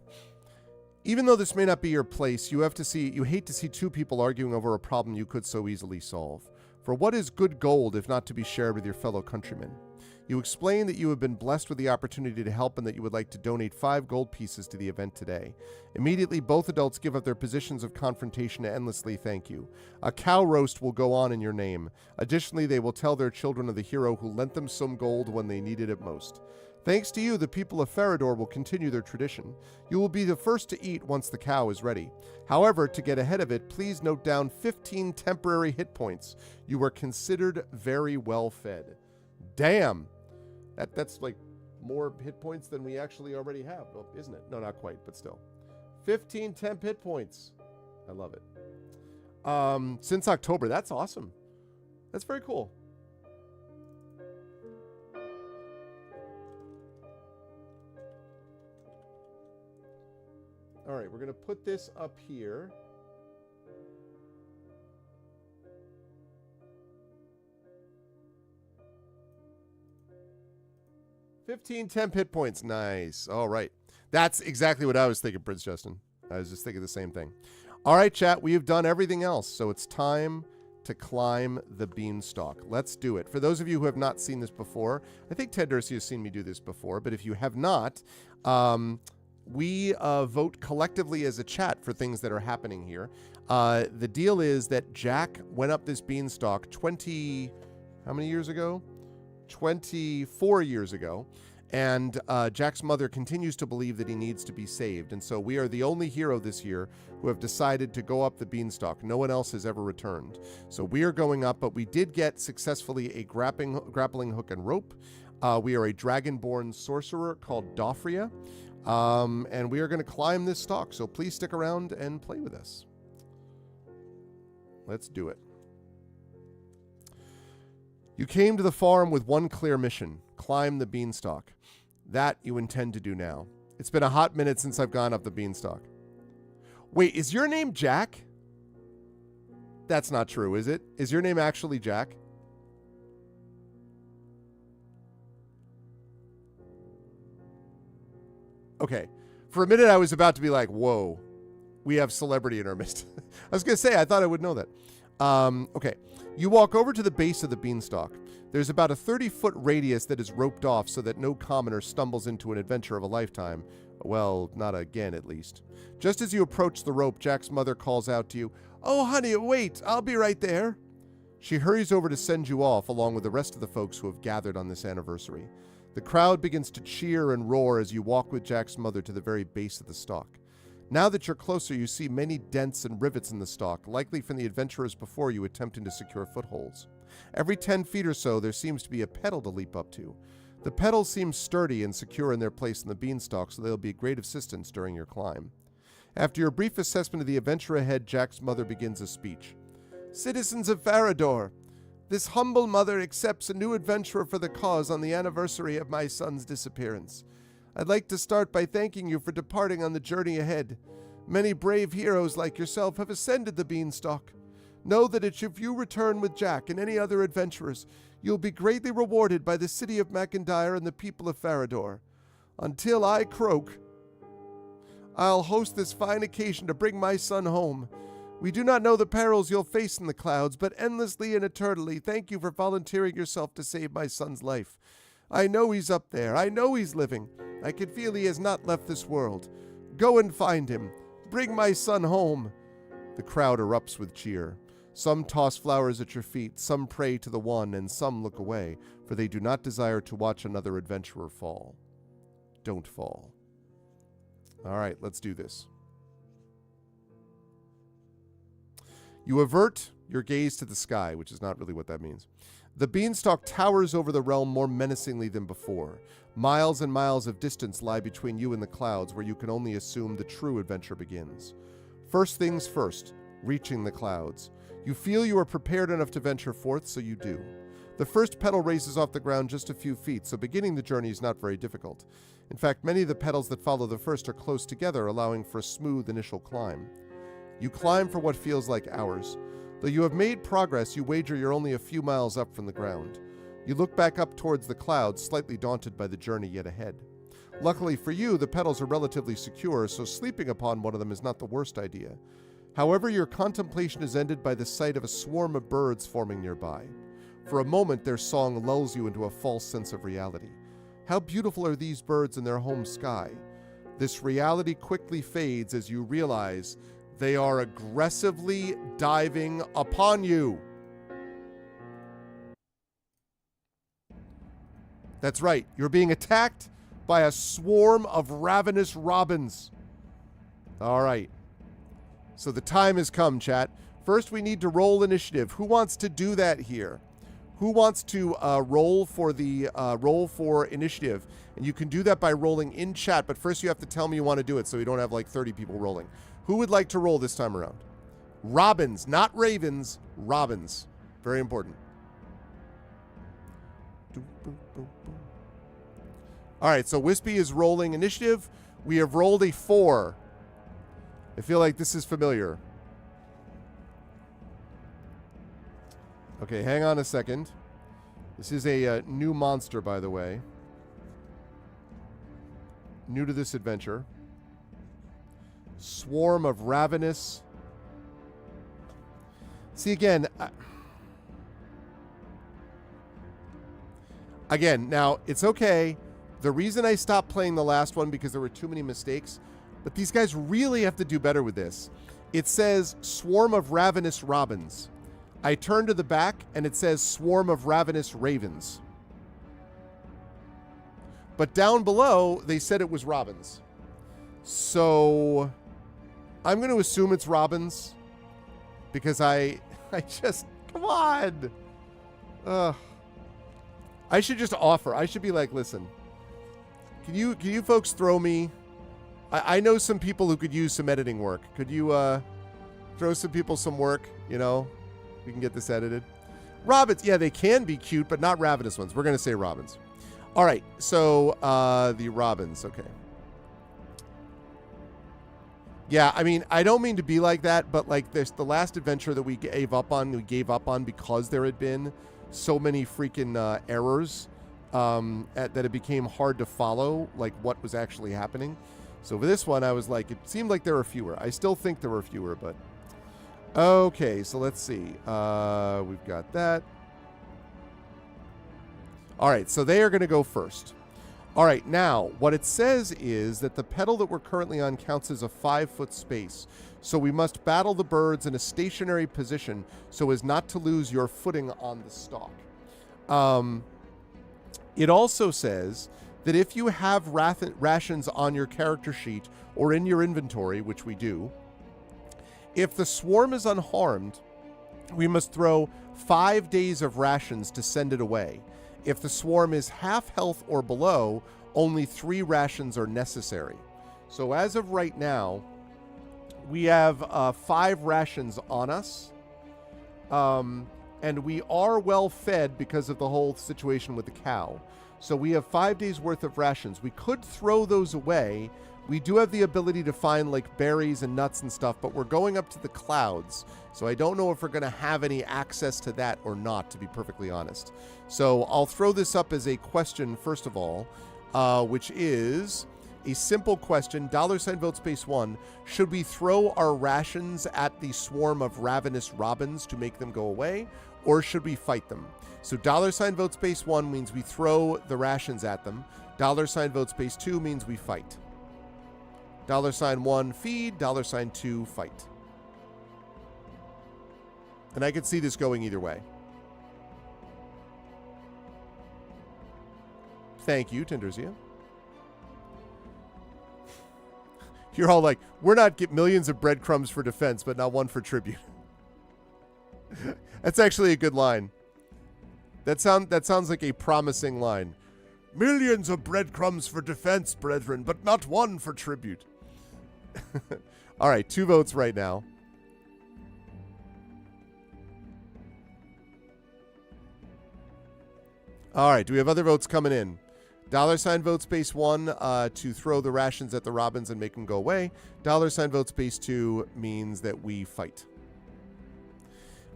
Even though this may not be your place, you hate to see two people arguing over a problem you could so easily solve. For what is good gold if not to be shared with your fellow countrymen? You explain that you have been blessed with the opportunity to help and that you would like to donate 5 gold pieces to the event today. Immediately, both adults give up their positions of confrontation to endlessly thank you. A cow roast will go on in your name. Additionally, they will tell their children of the hero who lent them some gold when they needed it most. Thanks to you, the people of Farador will continue their tradition. You will be the first to eat once the cow is ready. However, to get ahead of it, please note down 15 temporary hit points. You are considered very well fed. Damn! That's like more hit points than we actually already have, isn't it? No, not quite, but still. 15 temp hit points. I love it. Since October, that's awesome. That's very cool. All right, we're going to put this up here. $15 temp hit points. Nice. All right. That's exactly what I was thinking, Prince Justin. I was just thinking the same thing. All right, chat. We have done everything else, so it's time to climb the beanstalk. Let's do it. For those of you who have not seen this before, I think Ted Dorsey has seen me do this before, but if you have not, we vote collectively as a chat for things that are happening here. The deal is that Jack went up this beanstalk how many years ago? 24 years ago. And Jack's mother continues to believe that he needs to be saved. And so we are the only hero this year who have decided to go up the beanstalk. No one else has ever returned. So we are going up, but we did get successfully a grappling hook and rope. We are a dragonborn sorcerer called Dofria. And we are going to climb this stalk. So please stick around and play with us. Let's do it. You came to the farm with one clear mission: climb the beanstalk. That you intend to do now. It's been a hot minute since I've gone up the beanstalk. Wait, is your name Jack? That's not true, is it? Is your name actually Jack? Okay. For a minute, I was about to be like, whoa, we have celebrity in our midst. I was going to say, I thought I would know that. Okay. You walk over to the base of the beanstalk. There's about a 30-foot radius that is roped off so that no commoner stumbles into an adventure of a lifetime. Well, not again, at least. Just as you approach the rope, Jack's mother calls out to you, "Oh, honey, wait, I'll be right there." She hurries over to send you off, along with the rest of the folks who have gathered on this anniversary. The crowd begins to cheer and roar as you walk with Jack's mother to the very base of the stalk. Now that you're closer, you see many dents and rivets in the stalk, likely from the adventurers before you attempting to secure footholds. Every 10 feet or so, there seems to be a pedal to leap up to. The pedals seem sturdy and secure in their place in the beanstalk, so they'll be a great assistance during your climb. After your brief assessment of the adventure ahead, Jack's mother begins a speech. "Citizens of Farador, this humble mother accepts a new adventurer for the cause on the anniversary of my son's disappearance. I'd like to start by thanking you for departing on the journey ahead. Many brave heroes like yourself have ascended the beanstalk. Know that if you return with Jack and any other adventurers, you'll be greatly rewarded by the city of McIntyre and the people of Farador. Until I croak, I'll host this fine occasion to bring my son home. We do not know the perils you'll face in the clouds, but endlessly and eternally thank you for volunteering yourself to save my son's life. I know he's up there. I know he's living. I can feel he has not left this world. Go and find him. Bring my son home." The crowd erupts with cheer. Some toss flowers at your feet, some pray to the one, and some look away, for they do not desire to watch another adventurer fall. Don't fall. All right, let's do this. You avert your gaze to the sky, which is not really what that means. The Beanstalk towers over the realm more menacingly than before. Miles and miles of distance lie between you and the clouds, where you can only assume the true adventure begins. First things first, reaching the clouds. You feel you are prepared enough to venture forth, so you do. The first petal raises off the ground just a few feet, so beginning the journey is not very difficult. In fact, many of the petals that follow the first are close together, allowing for a smooth initial climb. You climb for what feels like hours. Though you have made progress, you wager you're only a few miles up from the ground. You look back up towards the clouds, slightly daunted by the journey yet ahead. Luckily for you, the petals are relatively secure, so sleeping upon one of them is not the worst idea. However, your contemplation is ended by the sight of a swarm of birds forming nearby. For a moment, their song lulls you into a false sense of reality. How beautiful are these birds in their home sky? This reality quickly fades as you realize they are aggressively diving upon you. That's right, you're being attacked by a swarm of ravenous robins. All right. So the time has come, chat. First, we need to roll initiative. Who wants to do that here? Who wants to roll for initiative? And you can do that by rolling in chat, but first you have to tell me you want to do it so we don't have like 30 people rolling. Who would like to roll this time around? Robins, not ravens, robins. Very important. All right, so Wispy is rolling initiative. We have rolled a 4. I feel like this is familiar. Okay, hang on a second. This is a new monster, by the way. New to this adventure. Swarm of ravenous. See, again... Again, now, it's okay. The reason I stopped playing the last one because there were too many mistakes, but these guys really have to do better with this. It says, swarm of ravenous robins. I turn to the back, and it says, swarm of ravenous ravens. But down below, they said it was robins. So, I'm going to assume it's robins, because I just, come on. I should just offer. I should be like, listen, can you folks throw me? I know some people who could use some editing work. Could you throw some people some work? You know, we can get this edited. Robins, yeah, they can be cute, but not ravenous ones. We're going to say robins. All right, so the robins, okay. Yeah, I mean, I don't mean to be like that, but like this, the last adventure that we gave up on because there had been so many freaking errors that it became hard to follow, like what was actually happening. So for this one, I was like, it seemed like there were fewer. I still think there were fewer, but... Okay, so let's see. We've got that. All right, so they are going to go first. All right, now, what it says is that the petal that we're currently on counts as a 5-foot space. So we must battle the birds in a stationary position so as not to lose your footing on the stalk. It also says that if you have rations on your character sheet or in your inventory, which we do, if the swarm is unharmed, we must throw 5 days of rations to send it away. If the swarm is half health or below, only 3 rations are necessary. So as of right now, we have 5 rations on us. And we are well fed because of the whole situation with the cow. So we have 5 days worth of rations. We could throw those away. We do have the ability to find like berries and nuts and stuff, but we're going up to the clouds. So I don't know if we're going to have any access to that or not, to be perfectly honest. So I'll throw this up as a question, first of all, which is a simple question. $vote space 1. Should we throw our rations at the swarm of ravenous robins to make them go away, or should we fight them? So $vote space 1 means we throw the rations at them. $vote space 2 means we fight. $1 feed, $2 fight. And I could see this going either way. Thank you, Tenderzia. You're all like, we're not get millions of breadcrumbs for defense, but not one for tribute. That's actually a good line. That sounds like a promising line. Millions of breadcrumbs for defense, brethren, but not one for tribute. All right, 2 votes right now. All right, do we have other votes coming in? $ vote space 1 to throw the rations at the robins and make them go away. $ vote space 2 means that we fight.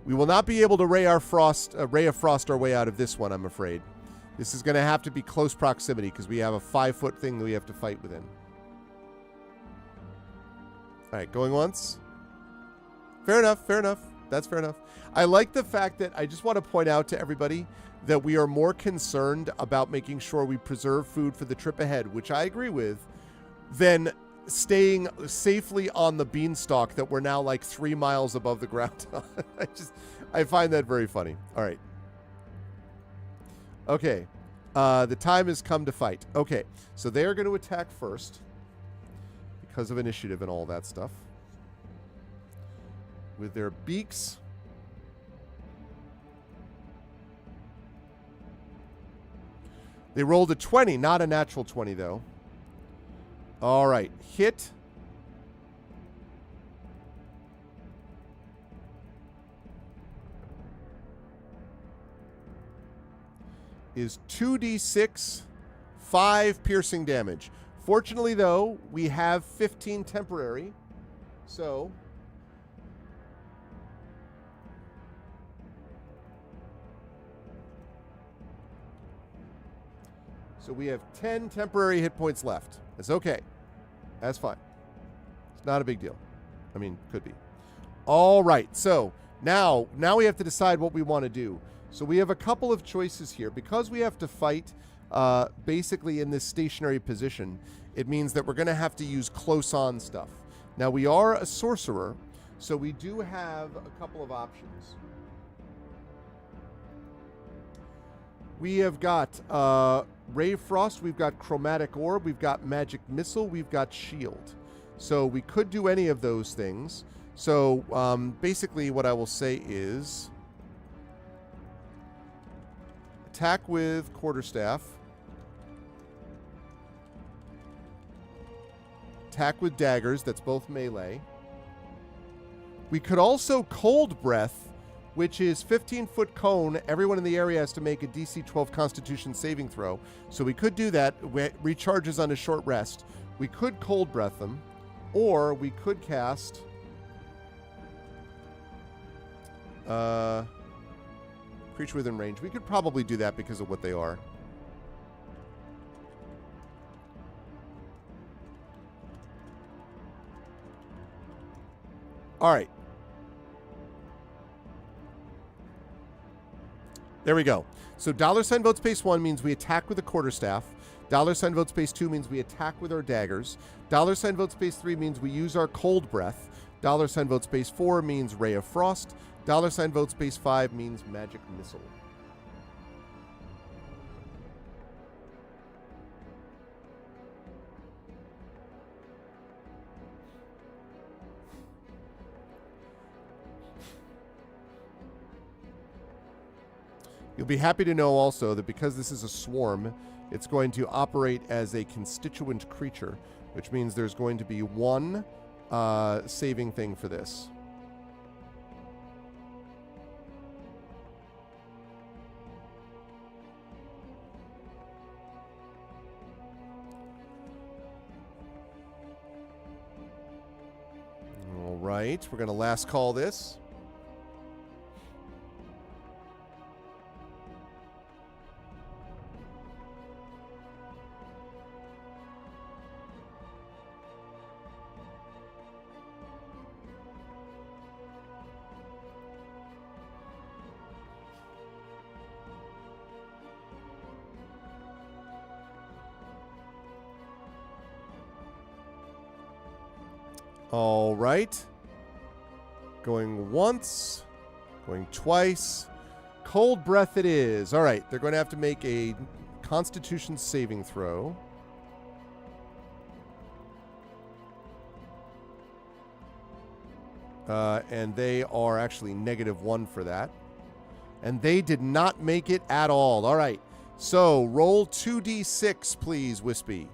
We will not be able to ray of frost our way out of this one, I'm afraid. This is going to have to be close proximity because we have a 5-foot thing that we have to fight within. All right, going once. Fair enough, fair enough. That's fair enough. I like the fact that I just want to point out to everybody that we are more concerned about making sure we preserve food for the trip ahead, which I agree with, than staying safely on the beanstalk that we're now like 3 miles above the ground. I find that very funny. All right. Okay. The time has come to fight. Okay. So they are going to attack first because of initiative and all that stuff. With their beaks. They rolled a 20, not a natural 20, though. All right. Hit. Is 2d6, 5 piercing damage. Fortunately, though, we have 15 temporary. So we have 10 temporary hit points left. It's okay. That's fine. It's not a big deal. I mean, could be. All right. So now we have to decide what we want to do. So we have a couple of choices here. Because we have to fight basically in this stationary position, it means that we're going to have to use close-on stuff. Now, we are a sorcerer, so we do have a couple of options. We have got Ray of Frost, we've got Chromatic Orb, we've got Magic Missile, we've got Shield. So we could do any of those things. So basically what I will say is attack with Quarterstaff. Attack with daggers, that's both melee. We could also Cold Breath, which is 15-foot cone. Everyone in the area has to make a DC 12 Constitution saving throw. So we could do that. Recharges on a short rest. We could Cold Breath them, or we could cast creature within range. We could probably do that because of what they are. All right. There we go. So $ vote space 1 means we attack with a quarterstaff. $ vote space 2 means we attack with our daggers. $ vote space 3 means we use our cold breath. $ vote space 4 means Ray of Frost. $ vote space 5 means Magic Missile. You'll be happy to know also that because this is a swarm, it's going to operate as a constituent creature, which means there's going to be one saving thing for this. All right, we're going to last call this. All right. Going once. Going twice. Cold breath it is. All right. They're going to have to make a Constitution saving throw. And they are actually -1 for that. And they did not make it at all. All right. So roll 2d6, please, Wispy.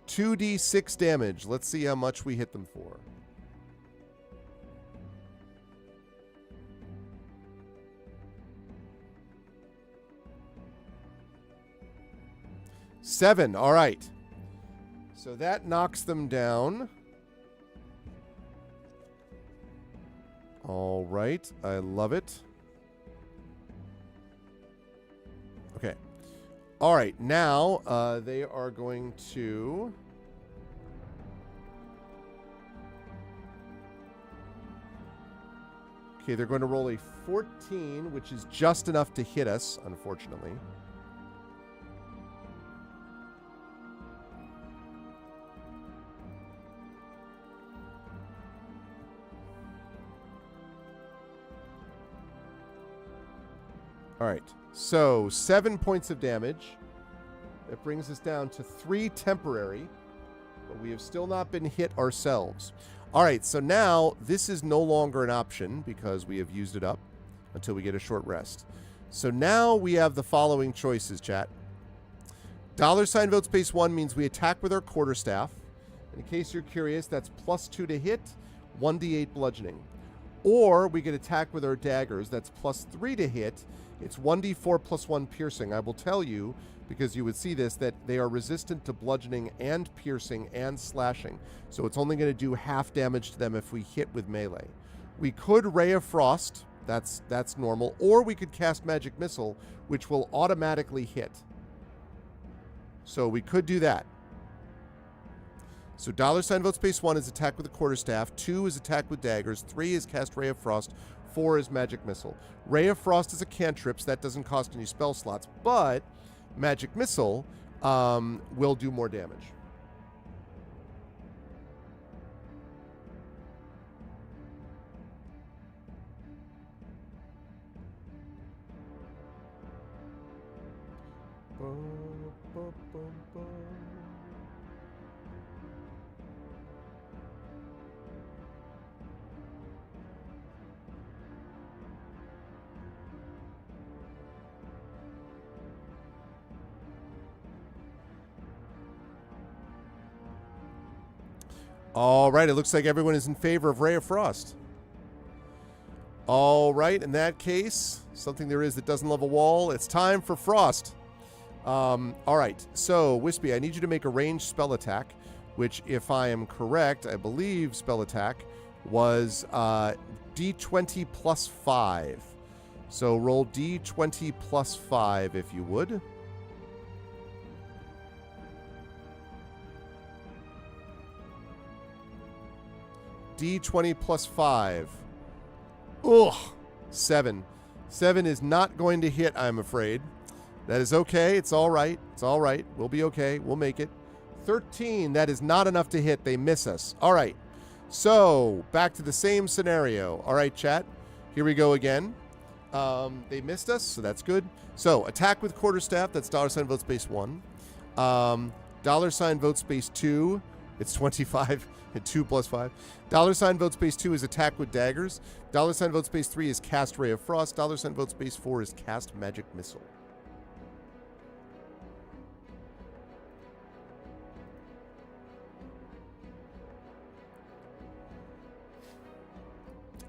2d6 damage. Let's see how much we hit them for. Seven. All right. So that knocks them down. All right. I love it. Okay. All right. Now they are going to... Okay, they're going to roll a 14, which is just enough to hit us, unfortunately. All right, so 7 points of damage. That brings us down to 3 temporary, but we have still not been hit ourselves. All right, so now this is no longer an option because we have used it up until we get a short rest. So now we have the following choices, chat. $ vote space 1 means we attack with our quarterstaff. In case you're curious, that's +2 to hit, 1d8 bludgeoning. Or we could attack with our daggers. That's +3 to hit. It's 1d4 + 1 piercing. I will tell you, because you would see this, that they are resistant to bludgeoning and piercing and slashing. So it's only going to do half damage to them if we hit with melee. We could Ray of Frost. That's normal. Or we could cast Magic Missile, which will automatically hit. So we could do that. So $ vote space 1 is attack with a quarterstaff, 2 is attack with daggers, 3 is cast Ray of Frost, 4 is Magic Missile. Ray of Frost is a cantrip, so that doesn't cost any spell slots, but Magic Missile will do more damage. All right, it looks like everyone is in favor of Ray of Frost. All right, in that case, something there is that doesn't love a wall. It's time for Frost. All right, so Wispy, I need you to make a ranged spell attack, which, if I am correct, I believe spell attack was D20 plus 5. So roll D20 plus 5, if you would. D20 plus 5. Ugh. 7. 7 is not going to hit, I'm afraid. That is okay. It's all right. It's all right. We'll be okay. We'll make it. 13. That is not enough to hit. They miss us. All right. So, back to the same scenario. All right, chat. Here we go again. They missed us, so that's good. So, attack with quarterstaff. That's $ vote space 1. $ vote space 2. It's 25. 2 plus 5. $ vote space 2 is attack with daggers. $ vote space 3 is cast Ray of Frost. $ vote space 4 is cast Magic Missile.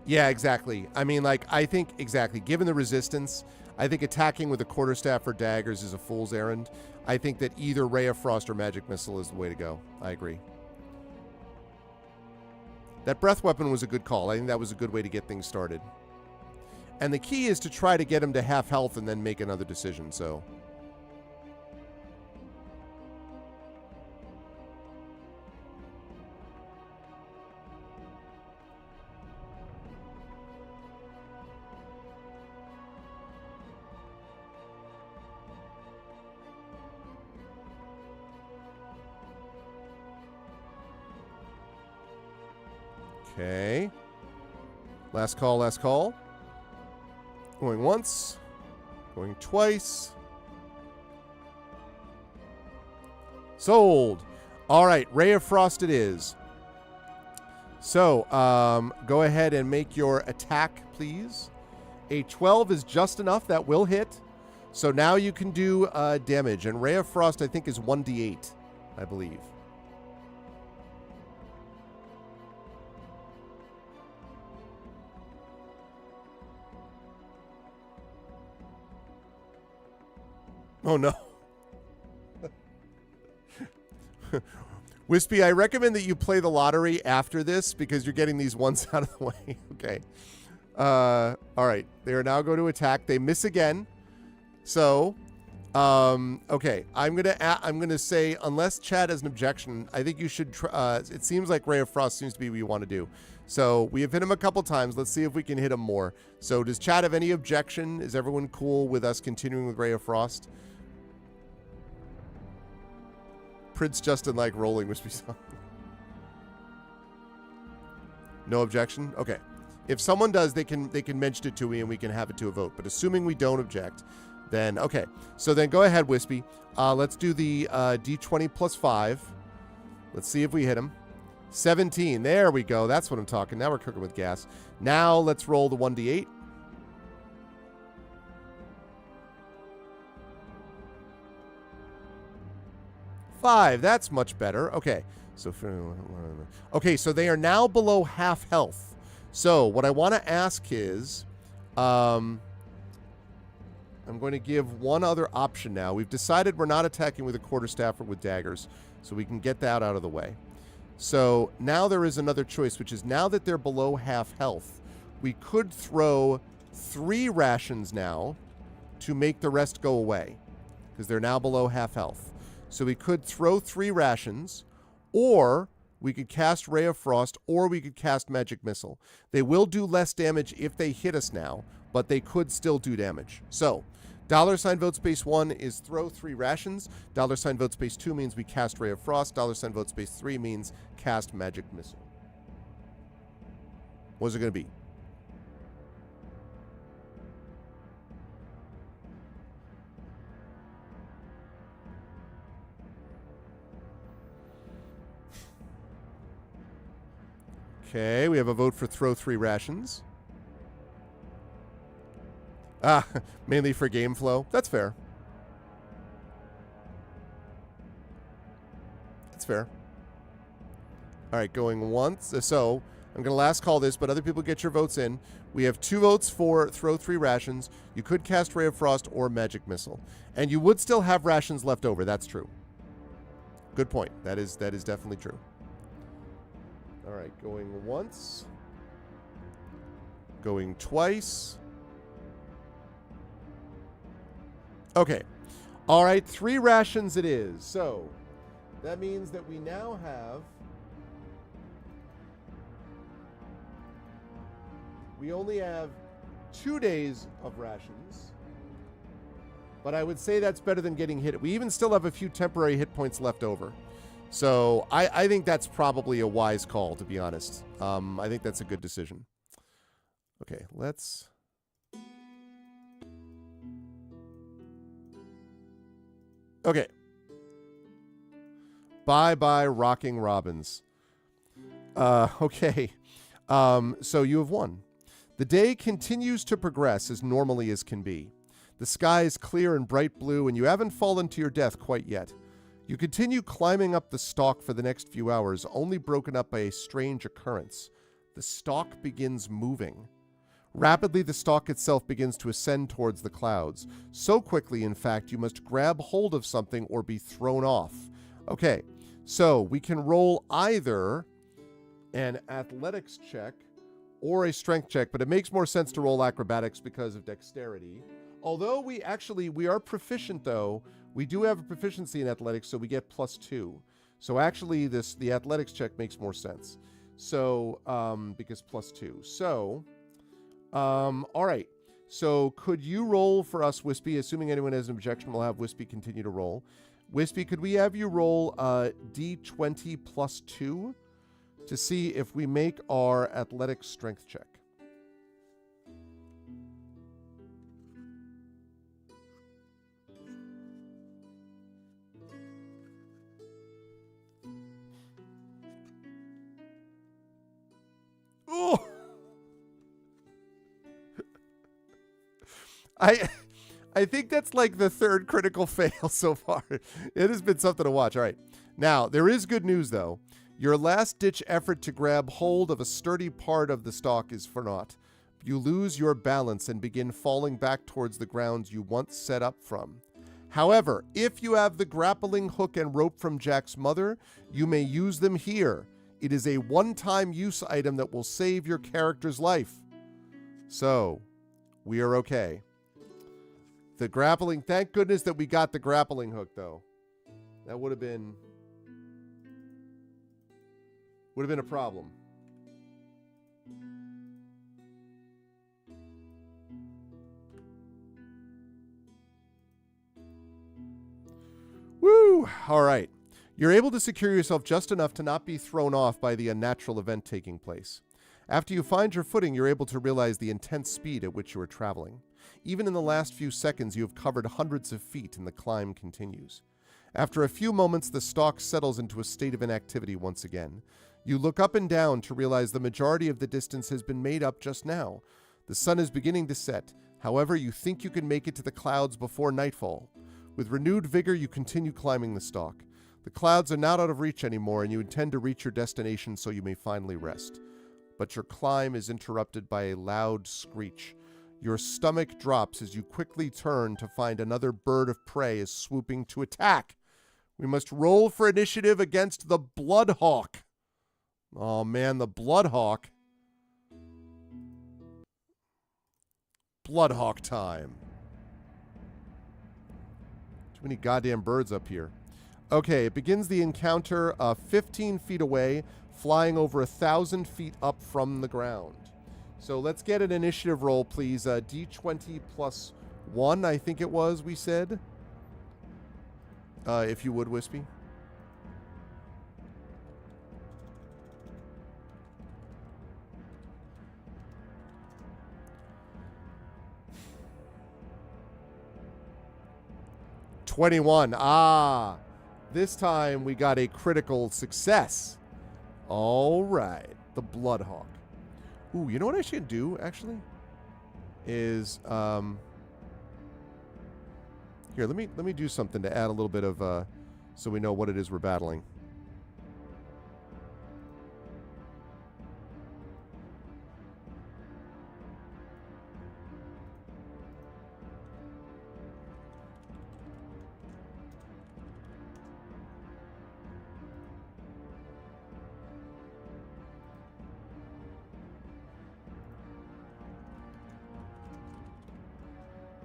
Yeah, exactly. I mean, like, I think, exactly, given the resistance, I think attacking with a quarterstaff or daggers is a fool's errand. I think that either Ray of Frost or Magic Missile is the way to go. I agree. That breath weapon was a good call. I think that was a good way to get things started. And the key is to try to get him to half health and then make another decision, so. Okay. Last call, last call. Going once. Going twice. Sold. All right, Ray of Frost it is. So, go ahead and make your attack, please. A 12 is just enough. That will hit. So now you can do damage. And Ray of Frost, I think, is 1d8, I believe. Oh, no. Wispy, I recommend that you play the lottery after this because you're getting these ones out of the way. Okay. All right. They are now going to attack. They miss again. So, okay. I'm gonna say, unless Chad has an objection, I think you should. It seems like Ray of Frost seems to be what you want to do. So we have hit him a couple times. Let's see if we can hit him more. So does Chad have any objection? Is everyone cool with us continuing with Ray of Frost? Prince Justin like rolling Wispy song. No objection? Okay. If someone does, they can mention it to me and we can have it to a vote. But assuming we don't object, then okay. So then go ahead, Wispy. Let's do the D20 plus 5. Let's see if we hit him. 17. There we go. That's what I'm talking. Now we're cooking with gas. Now let's roll the 1d8. Five. That's much better. Okay. So they are now below half health. So what I want to ask is, I'm going to give one other option now. We've decided we're not attacking with a quarterstaff or with daggers, so we can get that out of the way. So now there is another choice, which is now that they're below half health, we could throw 3 rations now to make the rest go away, because they're now below half health. So we could throw 3 rations, or we could cast Ray of Frost, or we could cast Magic Missile. They will do less damage if they hit us now, but they could still do damage. So, $vote space 1 is throw 3 rations. $vote space 2 means we cast Ray of Frost. $vote space 3 means cast Magic Missile. What's it going to be? Okay, we have a vote for throw 3 rations. Mainly for game flow. That's fair. That's fair. All right, going once. So, I'm going to last call this, but other people get your votes in. We have 2 votes for throw 3 rations. You could cast Ray of Frost or Magic Missile. And you would still have rations left over. That's true. Good point. That is definitely true. All right, going once. Going twice. Okay. All right, 3 rations it is. So, that means that we now have... We only have 2 days of rations. But I would say that's better than getting hit. We even still have a few temporary hit points left over. So I think that's probably a wise call, to be honest. I think that's a good decision. Okay, let's... Okay. Bye-bye, Rocking Robins. Okay. So you have won. The day continues to progress as normally as can be. The sky is clear and bright blue, and you haven't fallen to your death quite yet. You continue climbing up the stalk for the next few hours, only broken up by a strange occurrence. The stalk begins moving. Rapidly, the stalk itself begins to ascend towards the clouds. So quickly, in fact, you must grab hold of something or be thrown off. Okay, so we can roll either an athletics check or a strength check, but it makes more sense to roll acrobatics because of dexterity. Although we are proficient, though. We do have a proficiency in athletics, so we get +2. So actually, the athletics check makes more sense. So, because +2. So, all right. So, could you roll for us, Wispy? Assuming anyone has an objection, we'll have Wispy continue to roll. Wispy, could we have you roll D20 +2 to see if we make our athletics strength check? I I think that's like the third critical fail so far. It has been something to watch. All right. Now, there is good news, though. Your last-ditch effort to grab hold of a sturdy part of the stalk is for naught. You lose your balance and begin falling back towards the ground you once set up from. However, if you have the grappling hook and rope from Jack's mother, you may use them here. It is a one-time use item that will save your character's life. So, we are okay. The grappling, thank goodness that we got the grappling hook, though. That would have been a problem. Woo! All right. You're able to secure yourself just enough to not be thrown off by the unnatural event taking place. After you find your footing, you're able to realize the intense speed at which you are traveling. Even in the last few seconds, you have covered hundreds of feet and the climb continues. After a few moments, the stalk settles into a state of inactivity once again. You look up and down to realize the majority of the distance has been made up just now. The sun is beginning to set. However, you think you can make it to the clouds before nightfall. With renewed vigor, you continue climbing the stalk. The clouds are not out of reach anymore, and you intend to reach your destination so you may finally rest. But your climb is interrupted by a loud screech. Your stomach drops as you quickly turn to find another bird of prey is swooping to attack. We must roll for initiative against the Bloodhawk. Oh man, the Bloodhawk. Bloodhawk time. Too many goddamn birds up here. Okay, it begins the encounter 15 feet away, flying over 1,000 feet up from the ground. So let's get an initiative roll, please. D20 plus 1, I think it was, we said. If you would, Wispy. $21. Ah, this time we got a critical success. All right, the Bloodhawk. Ooh, you know what I should do, actually? Is, here, let me do something to add a little bit of, so we know what it is we're battling.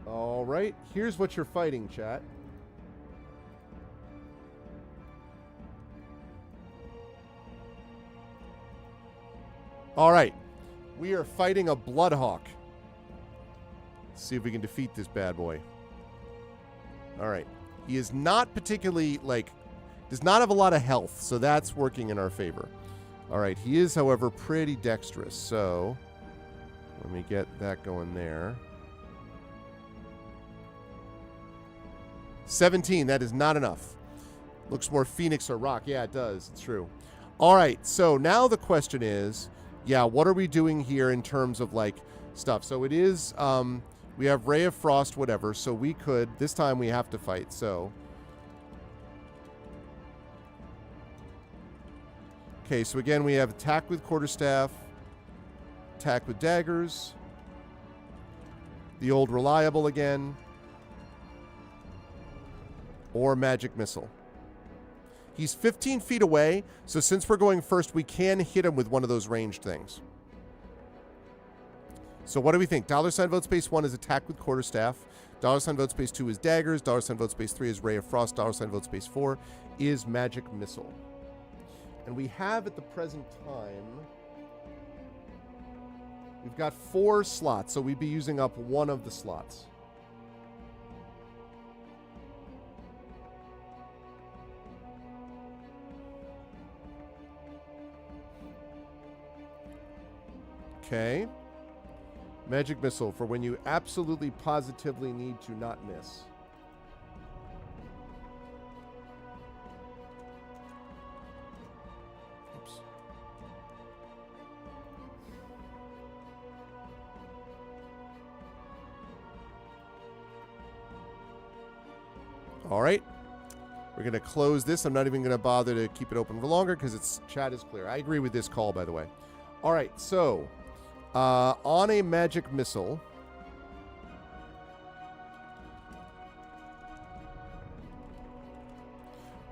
All right, here's what you're fighting, chat. All right, we are fighting a Bloodhawk. Let's see if we can defeat this bad boy. All right, he is not particularly, does not have a lot of health, so that's working in our favor. All right, he is, however, pretty dexterous, so let me get that going there. 17, that is not enough. Looks more Phoenix or Rock. Yeah, it does. It's true. All right, so now the question is, yeah, what are we doing here in terms of, stuff? So it is, we have Ray of Frost, whatever, so we could, this time we have to fight, so. Okay, so again, we have attack with quarterstaff, attack with daggers, the old reliable again, or magic missile. He's 15 feet away, so since we're going first, we can hit him with one of those ranged things. So what do we think? $ vote space 1 is attack with quarterstaff. $ vote space 2 is daggers. $ vote space 3 is ray of frost. $ vote space 4 is magic missile. And we have at the present time, we've got 4 slots, so we'd be using up one of the slots. Okay. Magic missile for when you absolutely positively need to not miss. Oops. All right. We're going to close this. I'm not even going to bother to keep it open for longer because chat is clear. I agree with this call, by the way. All right. So, on a magic missile...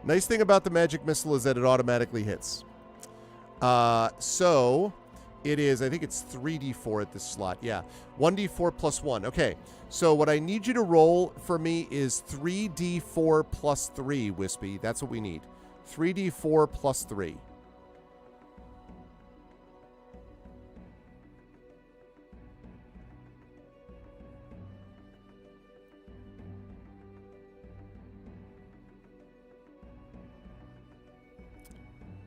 Nice thing about the magic missile is that it automatically hits. So it is, I think it's 3d4 at this slot. Yeah, 1d4 plus 1. Okay, so what I need you to roll for me is 3d4 plus 3, Wispy. That's what we need. 3d4 plus 3.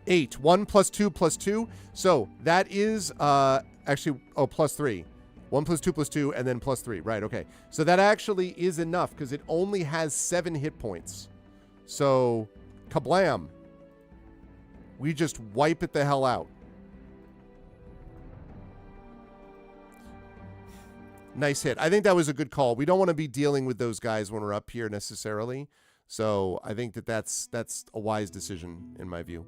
Eight. 1 plus 2 plus 2. So that is actually, plus 3. 1 plus 2 plus 2 and then plus 3. Right, okay. So that actually is enough because it only has 7 hit points. So, kablam. We just wipe it the hell out. Nice hit. I think that was a good call. We don't want to be dealing with those guys when we're up here necessarily. So I think that's a wise decision in my view.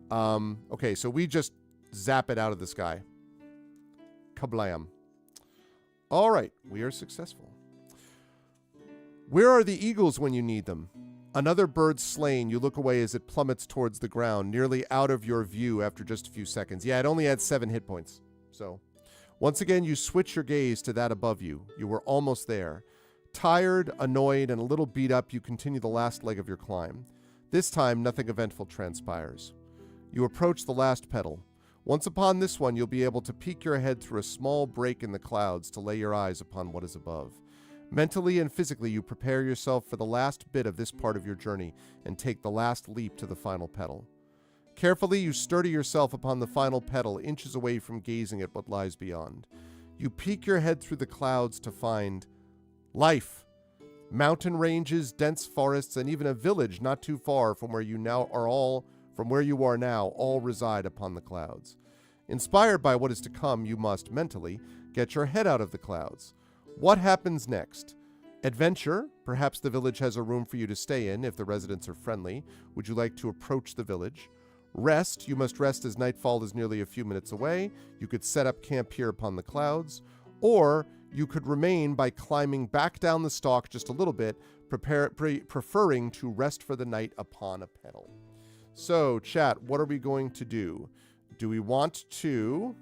Okay, so we just zap it out of the sky. Kablam. All right, we are successful. Where are the eagles when you need them? Another bird slain. You look away as it plummets towards the ground, nearly out of your view after just a few seconds. Yeah, it only had 7 hit points. So, once again, you switch your gaze to that above you. You were almost there. Tired, annoyed, and a little beat up, you continue the last leg of your climb. This time, nothing eventful transpires. You approach the last petal. Once upon this one, you'll be able to peek your head through a small break in the clouds to lay your eyes upon what is above. Mentally and physically, you prepare yourself for the last bit of this part of your journey and take the last leap to the final petal. Carefully, you sturdy yourself upon the final petal, inches away from gazing at what lies beyond. You peek your head through the clouds to find life. Mountain ranges, dense forests, and even a village not too far from where you are now, all reside upon the clouds. Inspired by what is to come, you must, mentally, get your head out of the clouds. What happens next? Adventure. Perhaps the village has a room for you to stay in if the residents are friendly. Would you like to approach the village? Rest. You must rest as nightfall is nearly a few minutes away. You could set up camp here upon the clouds. Or you could remain by climbing back down the stalk just a little bit, preferring to rest for the night upon a petal. So, chat, what are we going to do? Do we want to...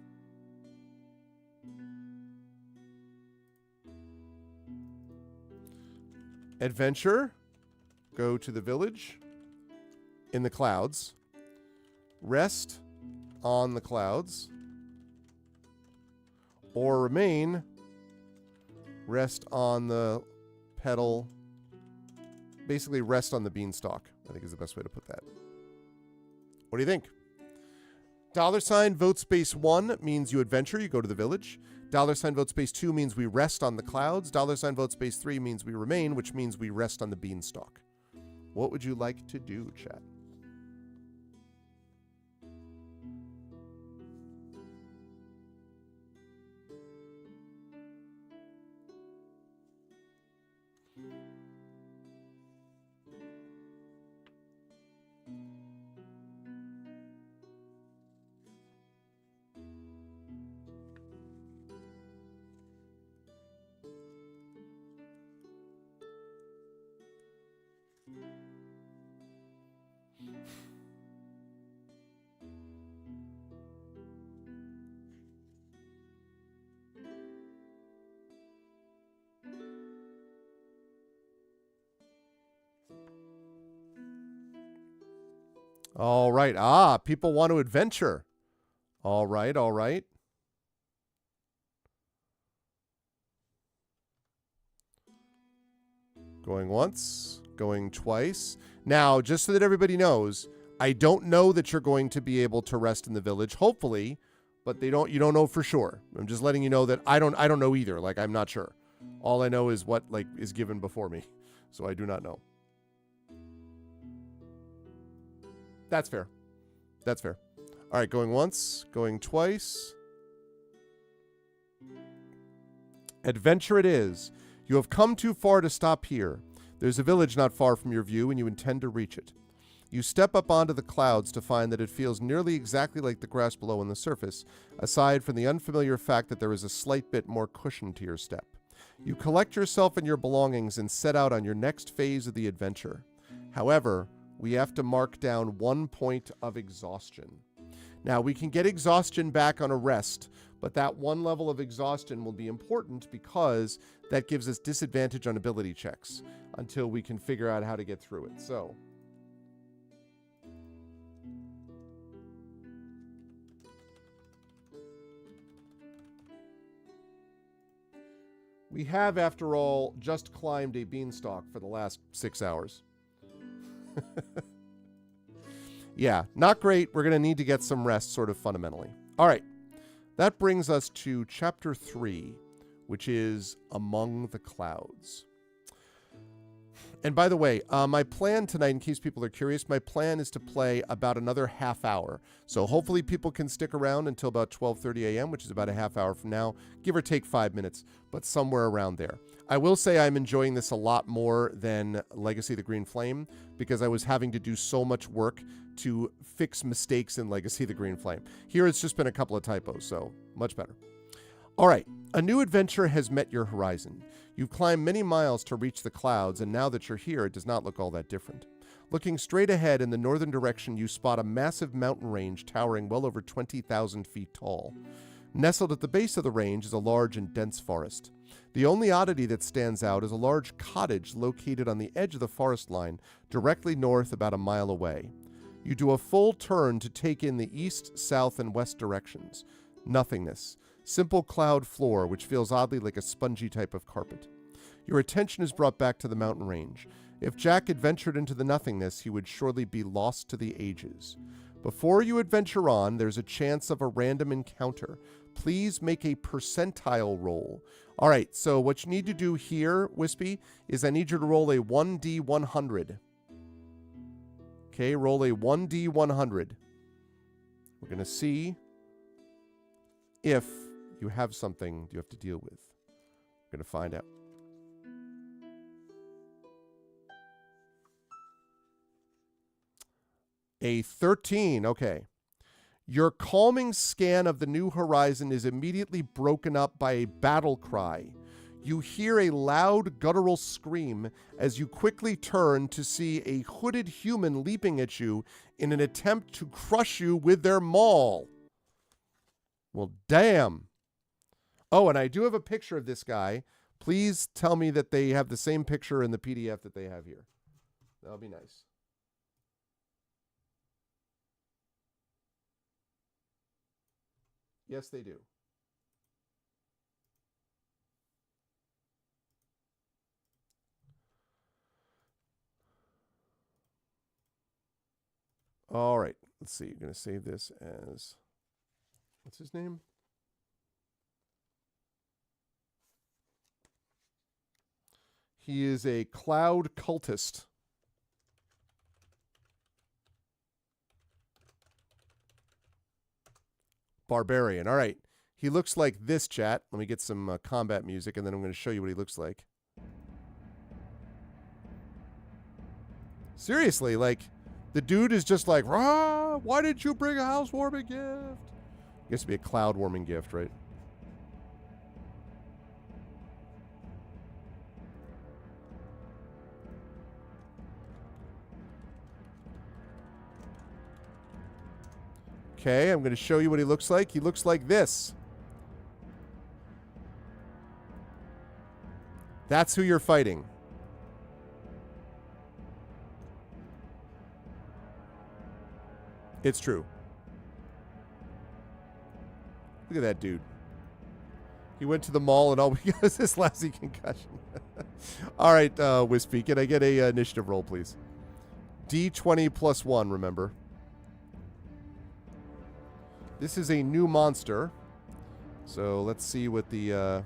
adventure? Go to the village in the clouds. Rest on the clouds. Or remain. Rest on the petal. Basically, rest on the beanstalk, I think is the best way to put that. What do you think? $ vote space 1 means you adventure, you go to the village. $ vote space 2 means we rest on the clouds. $ vote space 3 means we remain, which means we rest on the beanstalk. What would you like to do, chat? All right. Ah, people want to adventure. All right, all right. Going once, going twice. Now, just so that everybody knows, I don't know that you're going to be able to rest in the village, hopefully, but you don't know for sure. I'm just letting you know that I don't know either. Like, I'm not sure. All I know is what is given before me. So I do not know. That's fair. That's fair. All right, going once, going twice. Adventure it is. You have come too far to stop here. There's a village not far from your view, and you intend to reach it. You step up onto the clouds to find that it feels nearly exactly like the grass below on the surface, aside from the unfamiliar fact that there is a slight bit more cushion to your step. You collect yourself and your belongings and set out on your next phase of the adventure. However, we have to mark down 1 point of exhaustion. Now, we can get exhaustion back on a rest, but that one level of exhaustion will be important because that gives us disadvantage on ability checks until we can figure out how to get through it. So, we have, after all, just climbed a beanstalk for the last 6 hours. Yeah, not great. We're going to need to get some rest, sort of fundamentally. All right. That brings us to Chapter 3, which is Among the Clouds. And by the way, my plan tonight, in case people are curious, my plan is to play about another half hour. So hopefully people can stick around until about 12:30 a.m., which is about a half hour from now, give or take 5 minutes, but somewhere around there. I will say I'm enjoying this a lot more than Legacy of the Green Flame because I was having to do so much work to fix mistakes in Legacy of the Green Flame. Here it's just been a couple of typos, so much better. All right, a new adventure has met your horizon. You've climbed many miles to reach the clouds, and now that you're here, it does not look all that different. Looking straight ahead in the northern direction, you spot a massive mountain range towering well over 20,000 feet tall. Nestled at the base of the range is a large and dense forest. The only oddity that stands out is a large cottage located on the edge of the forest line, directly north about a mile away. You do a full turn to take in the east, south, and west directions. Nothingness. Simple cloud floor, which feels oddly like a spongy type of carpet. Your attention is brought back to the mountain range. If Jack had ventured into the nothingness, he would surely be lost to the ages. Before you adventure on, there's a chance of a random encounter. Please make a percentile roll. All right, so what you need to do here, Wispy, is I need you to roll a 1d100. Okay, roll a 1d100. We're going to see if you have something you have to deal with. We're going to find out. A 13, okay. Your calming scan of the new horizon is immediately broken up by a battle cry. You hear a loud, guttural scream as you quickly turn to see a hooded human leaping at you in an attempt to crush you with their maul. Well, damn. Oh, and I do have a picture of this guy. Please tell me that they have the same picture in the PDF that they have here. That'll be nice. Yes, they do. All right. Let's see. You're going to save this as... What's his name? He is a cloud cultist. Barbarian. All right. He looks like this, chat. Let me get some combat music, and then I'm going to show you what he looks like. Seriously, like, the dude is just like, rah, why did you bring a housewarming gift? I guess it'd be a cloud warming gift, right? Okay, I'm going to show you what he looks like. He looks like this. That's who you're fighting. It's true. Look at that dude. He went to the mall and all we got is this lousy concussion. All right, Wispy, can I get a initiative roll, please? D20 plus 1, remember. This is a new monster. So let's see what the...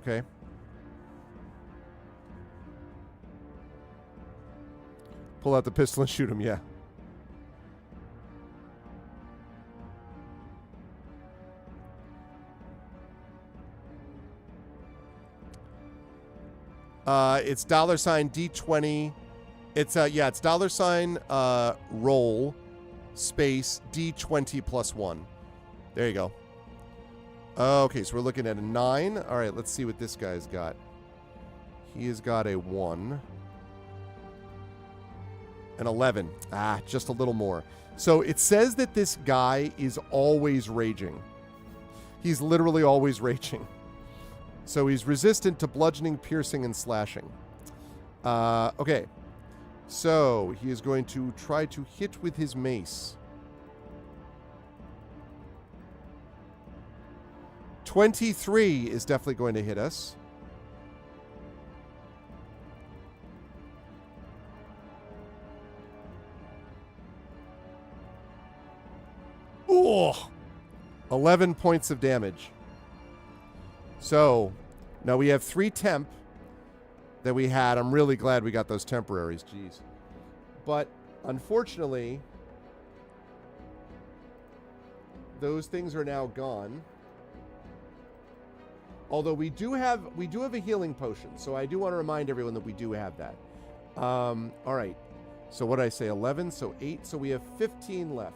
Okay. Pull out the pistol and shoot him, yeah. It's $D20. It's it's $roll space D20 plus 1. There you go. Okay, so we're looking at a 9. All right, let's see what this guy's got. He has got a 1. An 11. Just a little more. So it says that this guy is always raging. He's literally always raging. So he's resistant to bludgeoning, piercing, and slashing. Okay. So he is going to try to hit with his mace. 23 is definitely going to hit us. Oh, 11 points of damage. So, now we have 3 temp that we had. I'm really glad we got those temporaries. Jeez. But, unfortunately, those things are now gone. Although we do have a healing potion, so I do want to remind everyone that we do have that. All right. So what did I say? 11, so 8. So we have 15 left.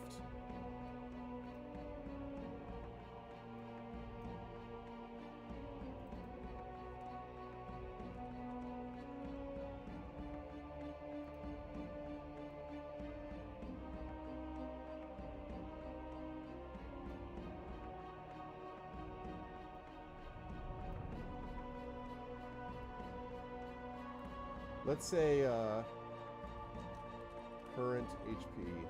Let's say current HP 15.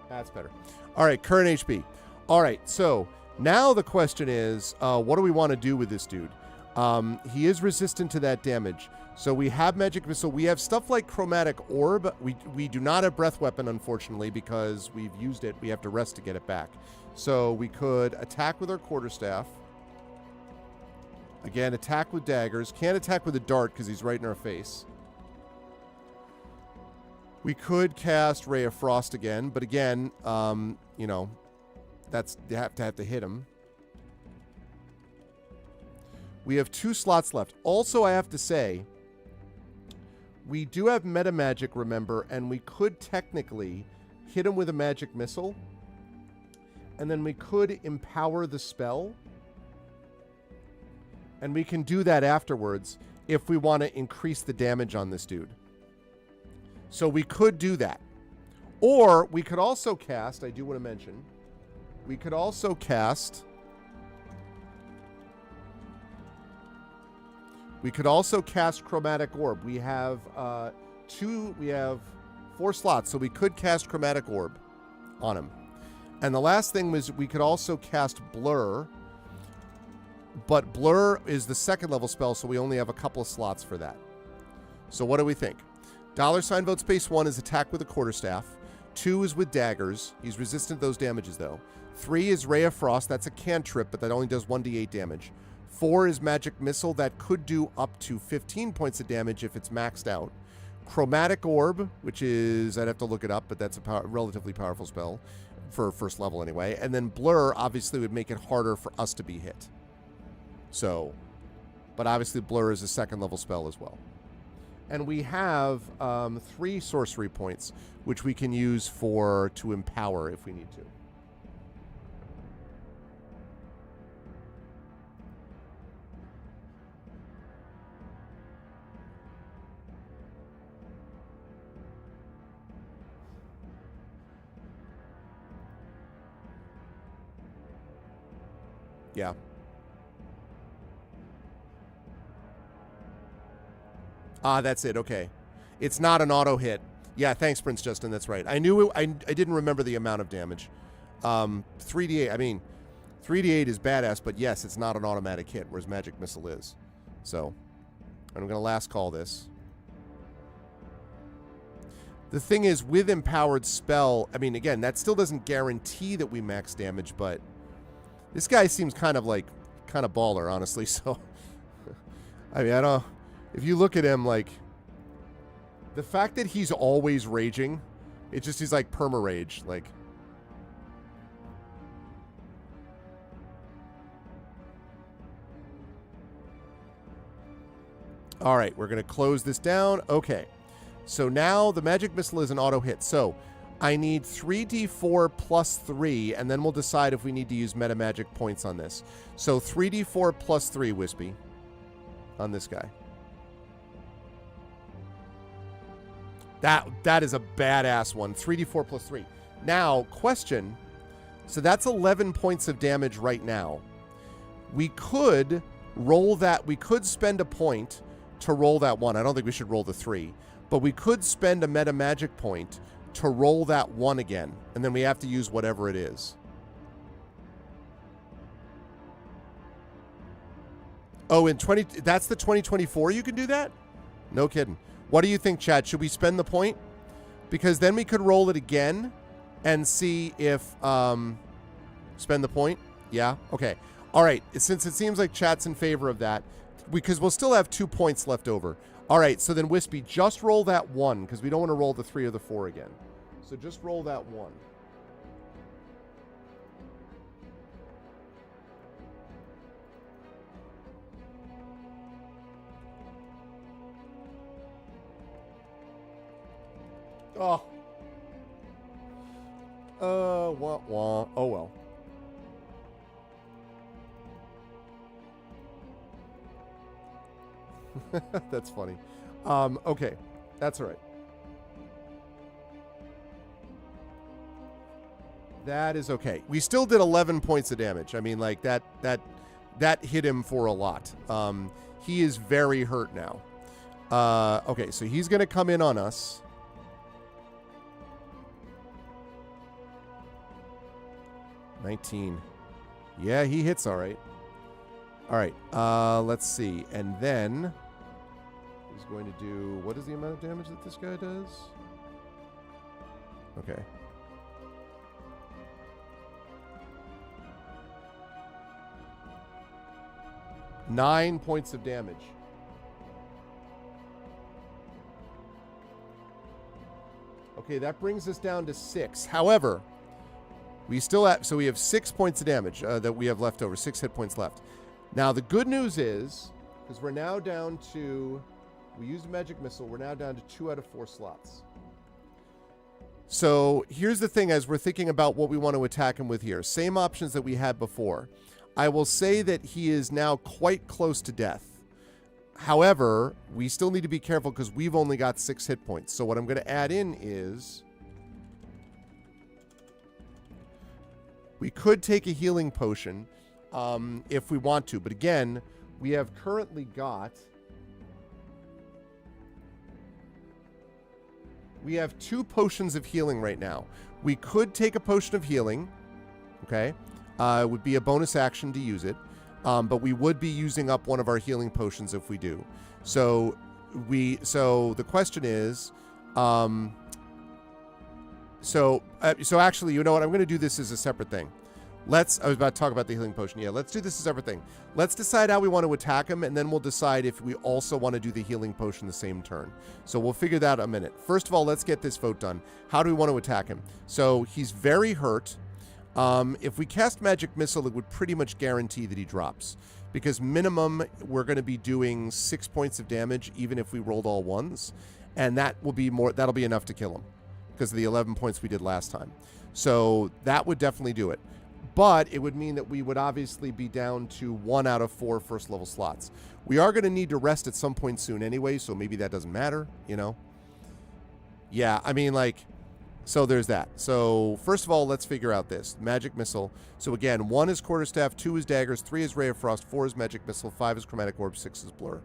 That's better. All right, current HP. All right, so now the question is, what do we want to do with this dude? He is resistant to that damage. So we have magic missile. We have stuff like chromatic orb. We do not have breath weapon, unfortunately, because we've used it. We have to rest to get it back. So we could attack with our quarterstaff. Again, attack with daggers. Can't attack with a dart because he's right in our face. We could cast Ray of Frost again, but again, you know, you have to hit him. We have 2 slots left. Also, I have to say, we do have meta magic, remember, and we could technically hit him with a magic missile, and then we could empower the spell, and we can do that afterwards if we want to increase the damage on this dude. So we could do that. Or we could also cast, I do want to mention, we could also cast... We could also cast Chromatic Orb. We have 4 slots, so we could cast Chromatic Orb on him. And the last thing was we could also cast Blur, but Blur is the 2nd level spell, so we only have a couple of slots for that. So what do we think? $sign vote space 1 is attack with a quarterstaff. 2 is with daggers. He's resistant to those damages, though. 3 is Ray of Frost. That's a cantrip, but that only does 1d8 damage. 4 is Magic Missile. That could do up to 15 points of damage if it's maxed out. Chromatic Orb, which is, I'd have to look it up, but that's a relatively powerful spell for 1st level anyway. And then Blur obviously would make it harder for us to be hit. So, but obviously Blur is a 2nd level spell as well. And we have 3 sorcery points, which we can use to empower if we need to. Yeah. That's it. Okay. It's not an auto hit. Yeah, thanks, Prince Justin. That's right. I knew I didn't remember the amount of damage. 3d8. I mean, 3d8 is badass, but yes, it's not an automatic hit, whereas Magic Missile is. So, I'm going to last call this. The thing is, with Empowered Spell, I mean, again, that still doesn't guarantee that we max damage, but this guy seems kind of baller, honestly. So, I mean, I don't. If you look at him, like, The fact that he's always raging, he's like perma-rage. Like, all right, we're going to close this down. Okay. So now the magic missile is an auto hit. So I need 3d4 plus 3, and then we'll decide if we need to use meta magic points on this. So 3d4 plus 3, Wispy, on this guy. That is a badass one. 3d4 plus 3. Now, question. So that's 11 points of damage right now. We could roll that. We could spend a point to roll that one. I don't think we should roll the 3. But we could spend a meta magic point to roll that 1 again. And then we have to use whatever it is. Oh, that's the 2024 you can do that? No kidding. What do you think, Chad? Should we spend the point? Because then we could roll it again and see if... spend the point? Yeah? Okay. All right. Since it seems like chat's in favor of that, because we'll still have 2 points left over. All right. So then, Wispy, just roll that 1, because we don't want to roll the 3 or the 4 again. So just roll that 1. Oh. Wah, wah. Oh, well. That's funny. Okay. That's all right. That is okay. We still did 11 points of damage. I mean, like, that hit him for a lot. He is very hurt now. Okay, so he's going to come in on us. $19. Yeah, he hits all right. All right, let's see. And then he's going to do... What is the amount of damage that this guy does? Okay. Nine points of damage. Okay, that brings us down to 6. However... We still have, so we have 6 points of damage that we have left over, 6 hit points left. Now, the good news is, because we're now down to, we used a magic missile, we're now down to 2 out of 4 slots. So here's the thing as we're thinking about what we want to attack him with here. Same options that we had before. I will say that he is now quite close to death. However, we still need to be careful because we've only got 6 hit points. So what I'm going to add in is... We could take a healing potion if we want to. But again, we have currently got... We have 2 potions of healing right now. We could take a potion of healing. Okay? It would be a bonus action to use it. But we would be using up one of our healing potions if we do. So the question is... So actually, you know what? I'm going to do this as a separate thing. I was about to talk about the healing potion. Yeah, let's do this as a separate thing. Let's decide how we want to attack him, and then we'll decide if we also want to do the healing potion the same turn. So we'll figure that out in a minute. First of all, let's get this vote done. How do we want to attack him? So he's very hurt. If we cast Magic Missile, it would pretty much guarantee that he drops. Because minimum, we're going to be doing 6 points of damage, even if we rolled all 1s. And that'll be enough to kill him. Because of the 11 points we did last time. So that would definitely do it. But it would mean that we would obviously be down to 1 out of 4 first level slots. We are going to need to rest at some point soon anyway, so maybe that doesn't matter, you know? Yeah, I mean, like, so there's that. So first of all, let's figure out this. Magic Missile. So again, 1 is Quarterstaff, 2 is Daggers, 3 is Ray of Frost, 4 is Magic Missile, 5 is Chromatic Orb, 6 is Blur.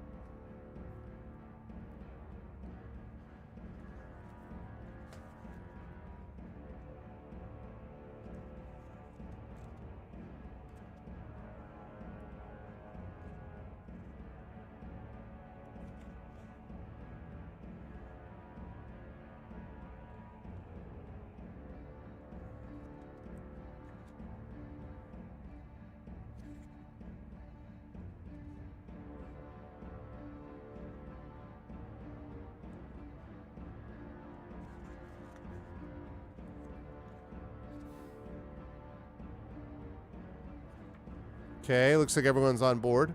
Okay, looks like everyone's on board.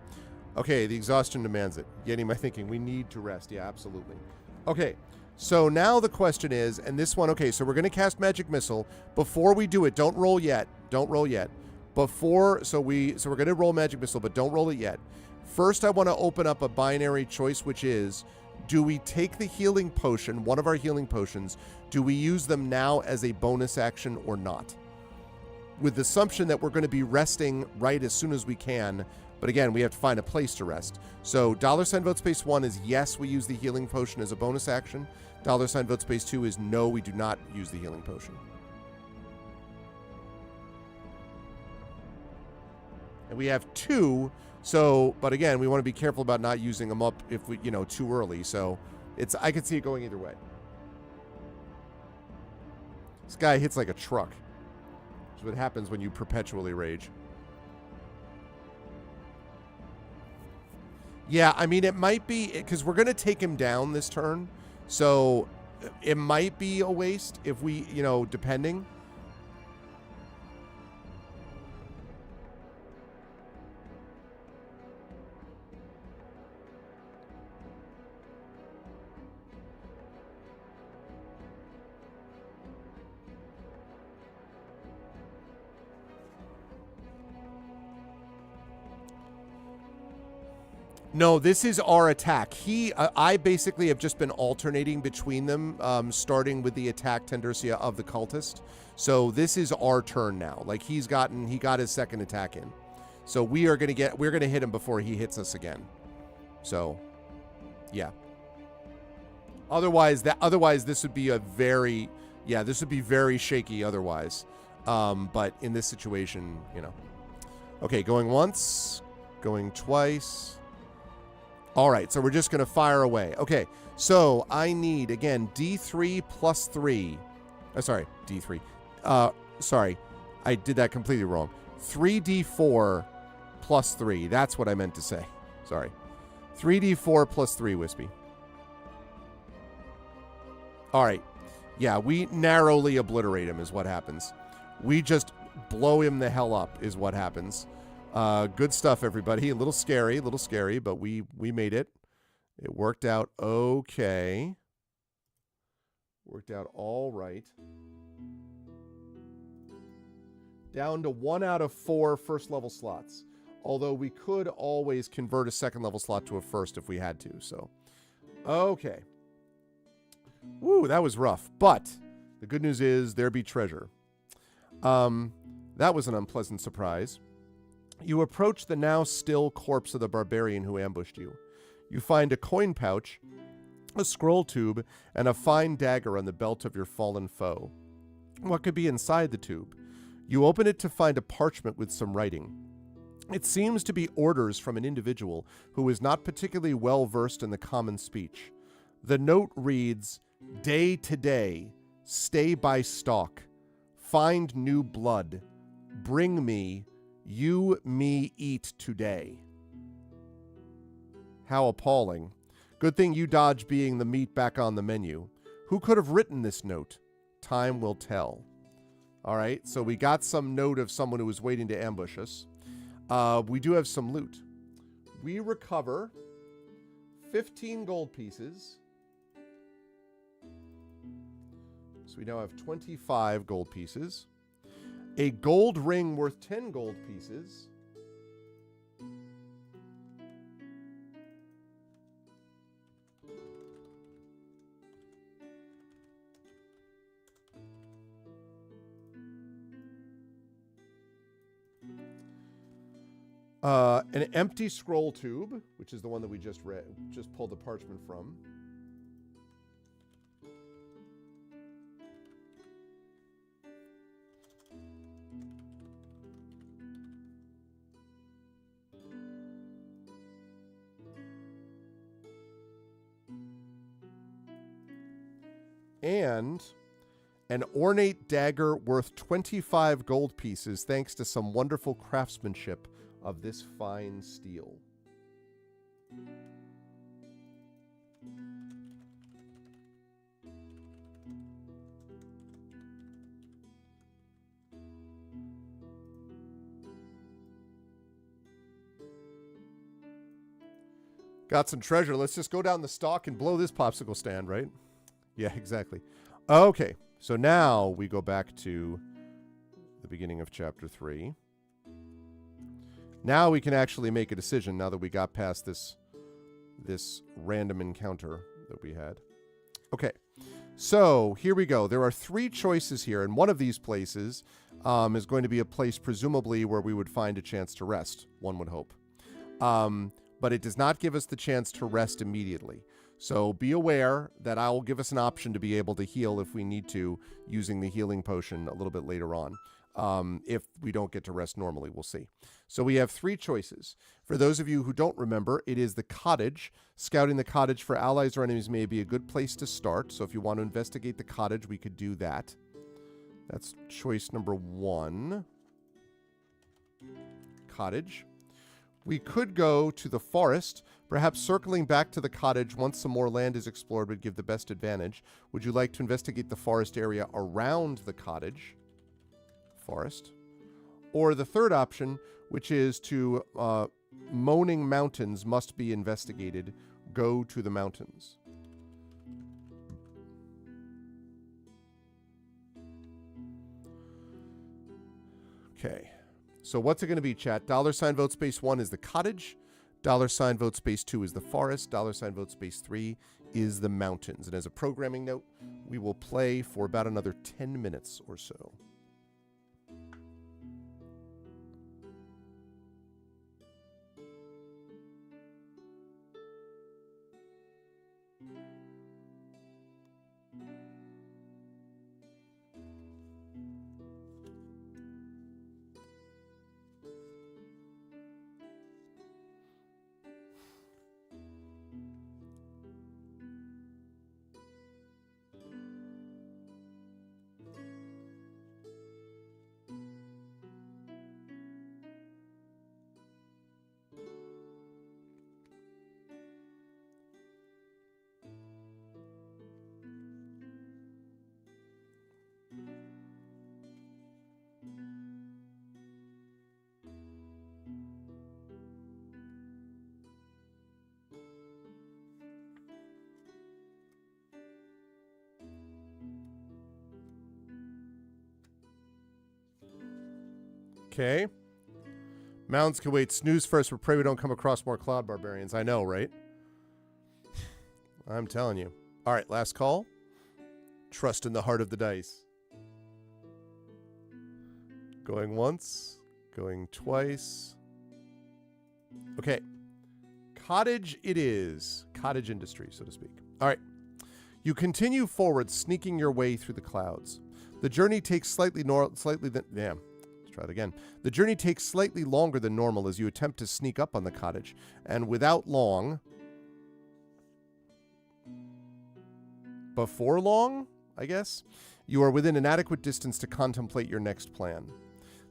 Okay, the exhaustion demands it. Getting my thinking. We need to rest. Yeah, absolutely. Okay, so now the question is, and this one, okay, so we're going to cast Magic Missile. Before we do it, don't roll yet. Don't roll yet. So we're going to roll Magic Missile, but don't roll it yet. First, I want to open up a binary choice, which is, do we take the healing potion, one of our healing potions, do we use them now as a bonus action or not? With the assumption that we're going to be resting right as soon as we can, but again, we have to find a place to rest. So $ vote space 1 is yes, we use the healing potion as a bonus action. $ vote space 2 is no, we do not use the healing potion. And we have 2, so, but again, we want to be careful about not using them up if we, too early. So I could see it going either way. This guy hits like a truck. That's what happens when you perpetually rage. Yeah, I mean, it might be, because we're going to take him down this turn. So it might be a waste if we, depending. No, this is our attack. I basically have just been alternating between them, starting with the attack Tendercia of the cultist. So this is our turn now. Like he got his second attack in. So we're gonna hit him before he hits us again. So, yeah. Otherwise this would be this would be very shaky otherwise. But in this situation, Okay, going once, going twice. All right, so we're just going to fire away. Okay, so I need, again, D3 plus 3. Sorry, D3. Sorry, I did that completely wrong. 3D4 plus 3. That's what I meant to say. Sorry. 3D4 plus 3, Wispy. All right. Yeah, we narrowly obliterate him is what happens. We just blow him the hell up is what happens. Good stuff, everybody. A little scary, but we made it. It worked out okay. Worked out all right. Down to 1 out of 4 first level slots. Although we could always convert a second level slot to a first if we had to. So, okay. Woo, that was rough. But the good news is there be treasure. That was an unpleasant surprise. You approach the now still corpse of the barbarian who ambushed you. You find a coin pouch, a scroll tube, and a fine dagger on the belt of your fallen foe. What could be inside the tube? You open it to find a parchment with some writing. It seems to be orders from an individual who is not particularly well versed in the common speech. The note reads, "Day to day, stay by stalk, find new blood, bring me, you me eat today." How appalling. Good thing you dodged being the meat back on the menu. Who could have written this note? Time will tell. All right, so we got some note of someone who was waiting to ambush us. We do have some loot. We recover 15 gold pieces. So we now have 25 gold pieces. A gold ring worth 10 gold pieces. An empty scroll tube, which is the one that we just pulled the parchment from. And an ornate dagger worth 25 gold pieces thanks to some wonderful craftsmanship of this fine steel. Got some treasure. Let's just go down the stalk and blow this popsicle stand, right? Yeah, exactly. Okay, so now we go back to the beginning of chapter 3. Now we can actually make a decision now that we got past this random encounter that we had. Okay, so here we go. There are 3 choices here, and one of these places is going to be a place presumably where we would find a chance to rest, one would hope. But it does not give us the chance to rest immediately. So be aware that I will give us an option to be able to heal if we need to, using the healing potion a little bit later on. If we don't get to rest normally, we'll see. So we have 3 choices. For those of you who don't remember, it is the cottage. Scouting the cottage for allies or enemies may be a good place to start. So if you want to investigate the cottage, we could do that. That's choice number 1. Cottage. We could go to the forest. Perhaps circling back to the cottage once some more land is explored would give the best advantage. Would you like to investigate the forest area around the cottage? Forest. Or the third option, which is to Moaning Mountains must be investigated. Go to the mountains. Okay. So what's it going to be, chat? $ vote space 1 is the cottage. $ vote space 2 is the forest. $ vote space 3 is the mountains. And as a programming note, we will play for about another 10 minutes or so. Okay. Mounds can wait. Snooze first, but pray we don't come across more cloud barbarians. I know, right? I'm telling you. All right, last call. Trust in the heart of the dice. Going once. Going twice. Okay. Cottage it is. Cottage industry, so to speak. All right. You continue forward, sneaking your way through the clouds. The journey takes The journey takes slightly longer than normal as you attempt to sneak up on the cottage, and before long, I guess, you are within an adequate distance to contemplate your next plan.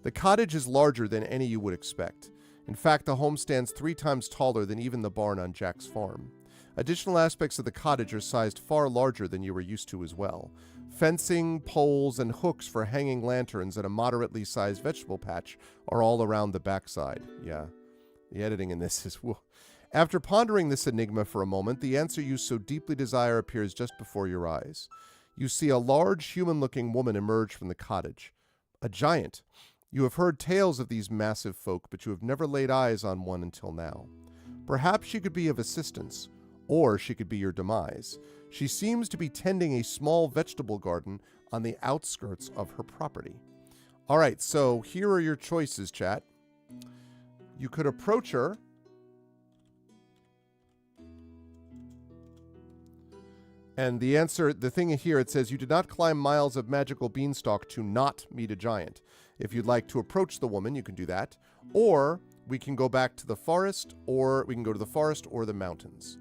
The cottage is larger than any you would expect. In fact, the home stands 3 times taller than even the barn on Jack's farm. Additional aspects of the cottage are sized far larger than you were used to as well. Fencing, poles, and hooks for hanging lanterns and a moderately sized vegetable patch are all around the backside. Yeah, the editing in this is... After pondering this enigma for a moment, the answer you so deeply desire appears just before your eyes. You see a large, human-looking woman emerge from the cottage. A giant. You have heard tales of these massive folk, but you have never laid eyes on one until now. Perhaps she could be of assistance, or she could be your demise. She seems to be tending a small vegetable garden on the outskirts of her property. All right, so here are your choices, chat. You could approach her. And the answer, the thing here, it says, you did not climb miles of magical beanstalk to not meet a giant. If you'd like to approach the woman, you can do that. Or we can go back to the forest, or we can go to the forest or the mountains.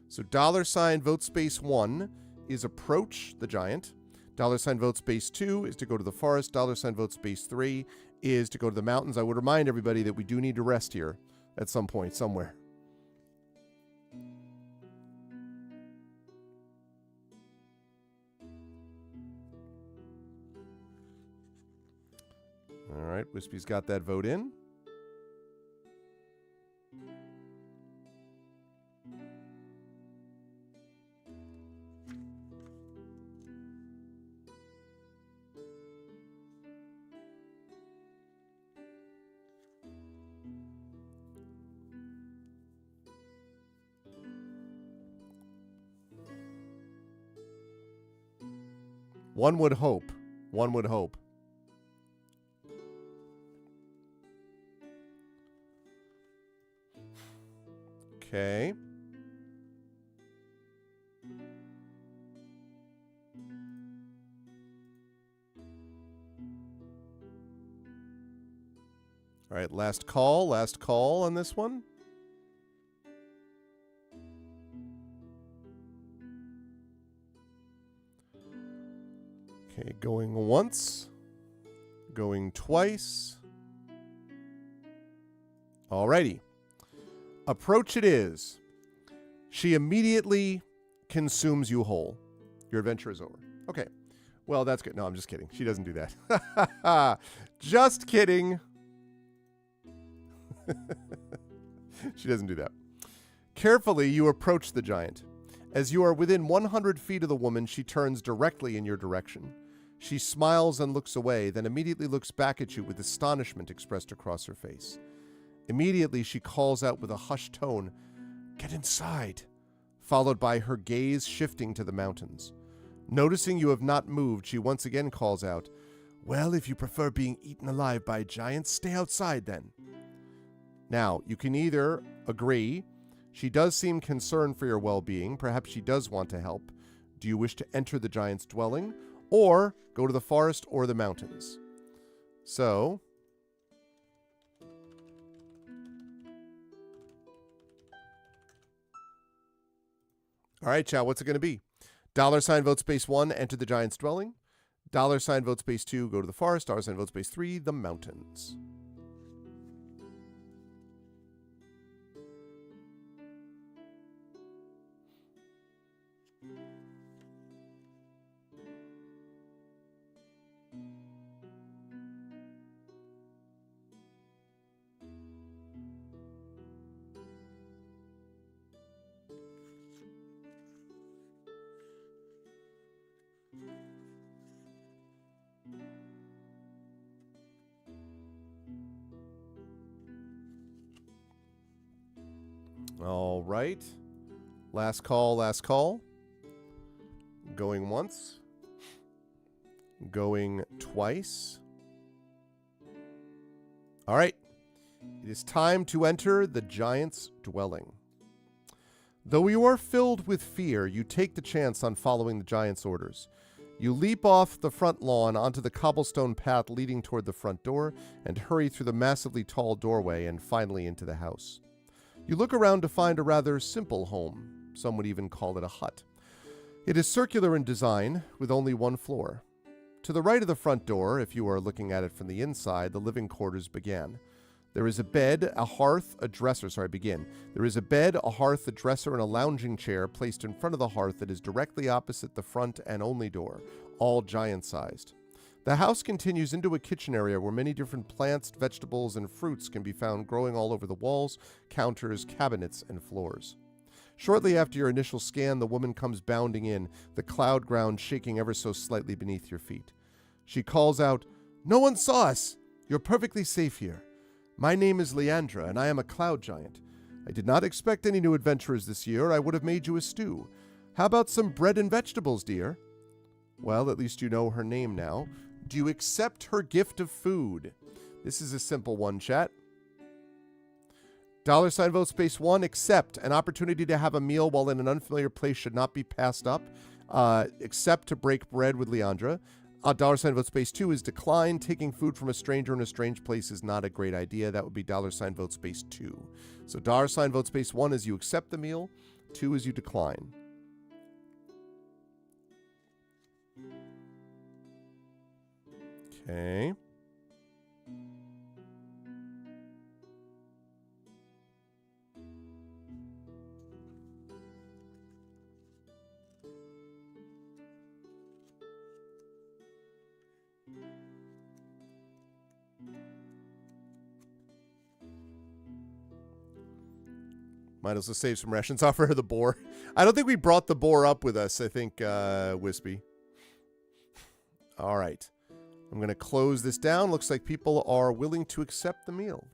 So $ vote space 1 is approach the giant. $ vote space 2 is to go to the forest. $ vote space 3 is to go to the mountains. I would remind everybody that we do need to rest here at some point, somewhere. All right, Wispy's got that vote in. One would hope. One would hope. Okay. All right, last call on this one. Okay, going once, going twice. Alrighty. Approach it is. She immediately consumes you whole. Your adventure is over. Okay. Well, that's good. No, I'm just kidding. She doesn't do that. Just kidding. She doesn't do that. Carefully, you approach the giant. As you are within 100 feet of the woman, she turns directly in your direction. She smiles and looks away, then immediately looks back at you with astonishment expressed across her face. Immediately, she calls out with a hushed tone, "Get inside," followed by her gaze shifting to the mountains. Noticing you have not moved, she once again calls out, "Well, if you prefer being eaten alive by giants, stay outside then." Now, you can either agree, she does seem concerned for your well-being, perhaps she does want to help. Do you wish to enter the giant's dwelling, or go to the forest or the mountains? So, all right, chat, what's it going to be? $ vote space 1, enter the giant's dwelling. $ vote space 2, go to the forest. $ vote space 3, the mountains. All right. Last call. Going once. Going twice. All right. It is time to enter the giant's dwelling. Though you are filled with fear, you take the chance on following the giant's orders. You leap off the front lawn onto the cobblestone path leading toward the front door and hurry through the massively tall doorway and finally into the house. You look around to find a rather simple home. Some would even call it a hut. It is circular in design, with only one floor. To the right of the front door, if you are looking at it from the inside, the living quarters begin. There is a bed, a hearth, a dresser. There is a bed, a hearth, a dresser, and a lounging chair placed in front of the hearth that is directly opposite the front and only door, all giant-sized. The house continues into a kitchen area where many different plants, vegetables, and fruits can be found growing all over the walls, counters, cabinets, and floors. Shortly after your initial scan, the woman comes bounding in, the cloud ground shaking ever so slightly beneath your feet. She calls out, "No one saw us! You're perfectly safe here. My name is Leandra, and I am a cloud giant. I did not expect any new adventurers this year. I would have made you a stew. How about some bread and vegetables, dear?" Well, at least you know her name now. Do you accept her gift of food? This is a simple one, chat. $ vote space 1, accept. An opportunity to have a meal while in an unfamiliar place should not be passed up. Accept to break bread with Leandra. $ vote space 2 is decline. Taking food from a stranger in a strange place is not a great idea. That would be $ vote space 2. So $ vote space 1 is you accept the meal. 2 is you decline. Okay. Might as well save some rations. Offer her the boar. I don't think we brought the boar up with us, I think, Wispy. All right. I'm going to close this down. Looks like people are willing to accept the meal.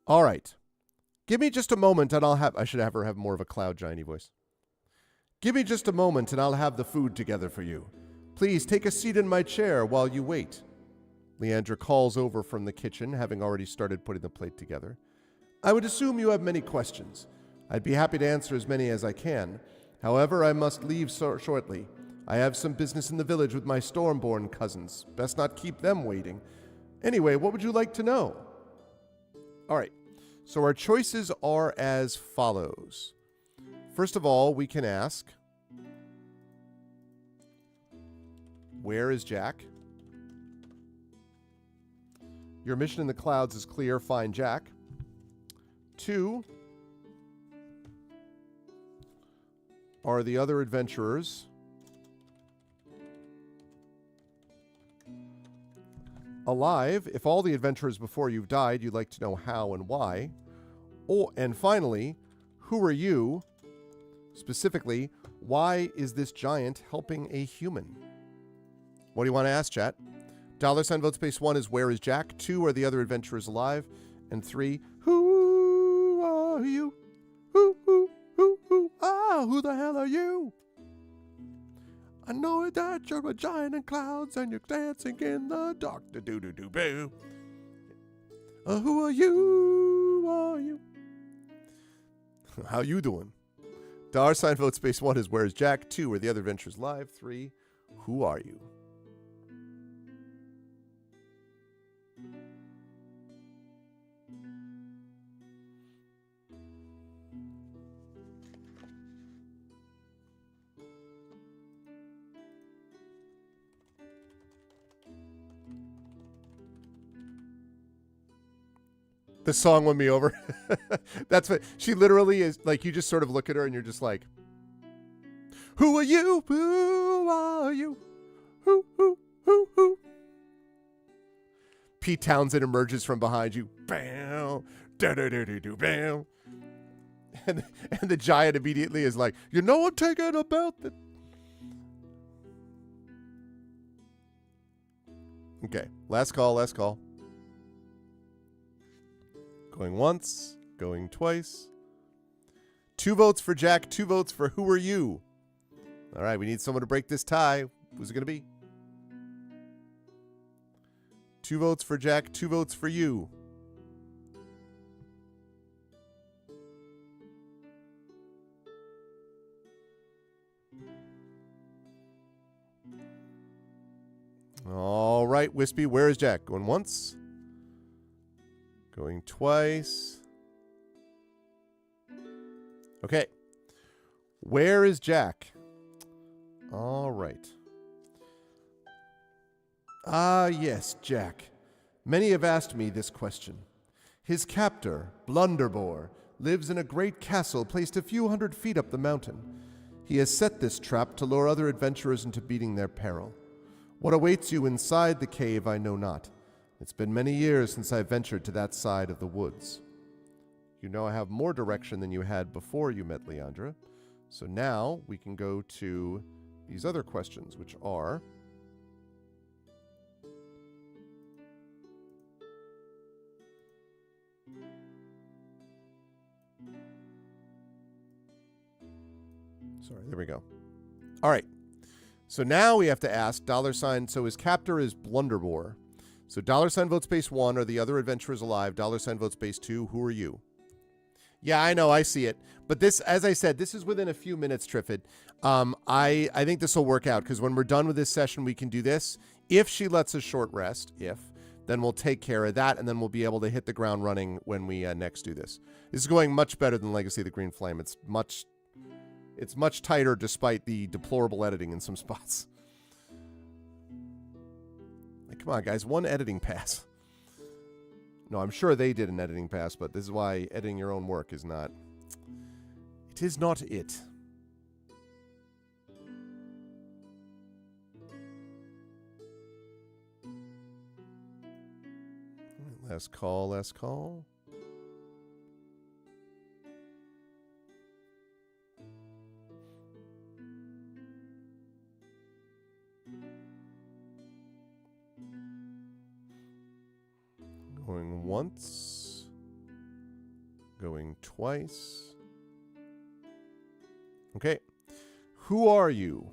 All right. Give me just a moment and I'll have... I should have her have more of a cloud giant voice. Give me just a moment and I'll have the food together for you. Please take a seat in my chair while you wait. Leandra calls over from the kitchen, having already started putting the plate together. I would assume you have many questions. I'd be happy to answer as many as I can. However, I must leave shortly. I have some business in the village with my Stormborn cousins. Best not keep them waiting. Anyway, what would you like to know? All right, so our choices are as follows. First of all, we can ask, where is Jack? Your mission in the clouds is clear. Find Jack. 2, are the other adventurers alive? If all the adventurers before you've died, you'd like to know how and why. And finally, who are you? Specifically, why is this giant helping a human? What do you want to ask, chat? $ vote space 1 is where is Jack? 2, are the other adventurers alive? And 3, who are you? Who the hell are you? I know that you're a giant in clouds and you're dancing in the dark. Do-do-do-boo. Who are you? Who are you? How you doing? $ vote space 1 is where is Jack? 2, are the other adventurers alive? 3, who are you? The song won me over. That's what she literally is. Like, you just sort of look at her and you're just like, who are you? Who are you? Who? Pete Townsend emerges from behind you. Bam, da-da-da-da-do, bam. And the giant immediately is like, you know I'm taking a belt. Okay, last call. Going once, going twice. 2 votes for Jack, 2 votes for who are you? All right, we need someone to break this tie. Who's it going to be? 2 votes for Jack, 2 votes for you. All right, Wispy, where is Jack? Going once. Going twice. Okay. Where is Jack? All right. Ah, yes, Jack. Many have asked me this question. His captor, Blunderbore, lives in a great castle placed a few hundred feet up the mountain. He has set this trap to lure other adventurers into beating their peril. What awaits you inside the cave I know not. It's been many years since I ventured to that side of the woods. You know I have more direction than you had before you met Leandra. So now we can go to these other questions, which are... Sorry, there we go. All right. So now we have to ask $, so his captor is Blunderbore. So $ vote space 1, are the other adventurers alive? $ vote space 2, who are you? Yeah, I know, I see it. But this, as I said, this is within a few minutes, Triffid. I think this will work out, because when we're done with this session, we can do this. If she lets us short rest, then we'll take care of that, and then we'll be able to hit the ground running when we next do this. This is going much better than Legacy of the Green Flame. It's much tighter despite the deplorable editing in some spots. Like, come on, guys, one editing pass. No, I'm sure they did an editing pass, but this is why editing your own work is not... It is not it. Last call. Going once. Going twice. Okay. Who are you?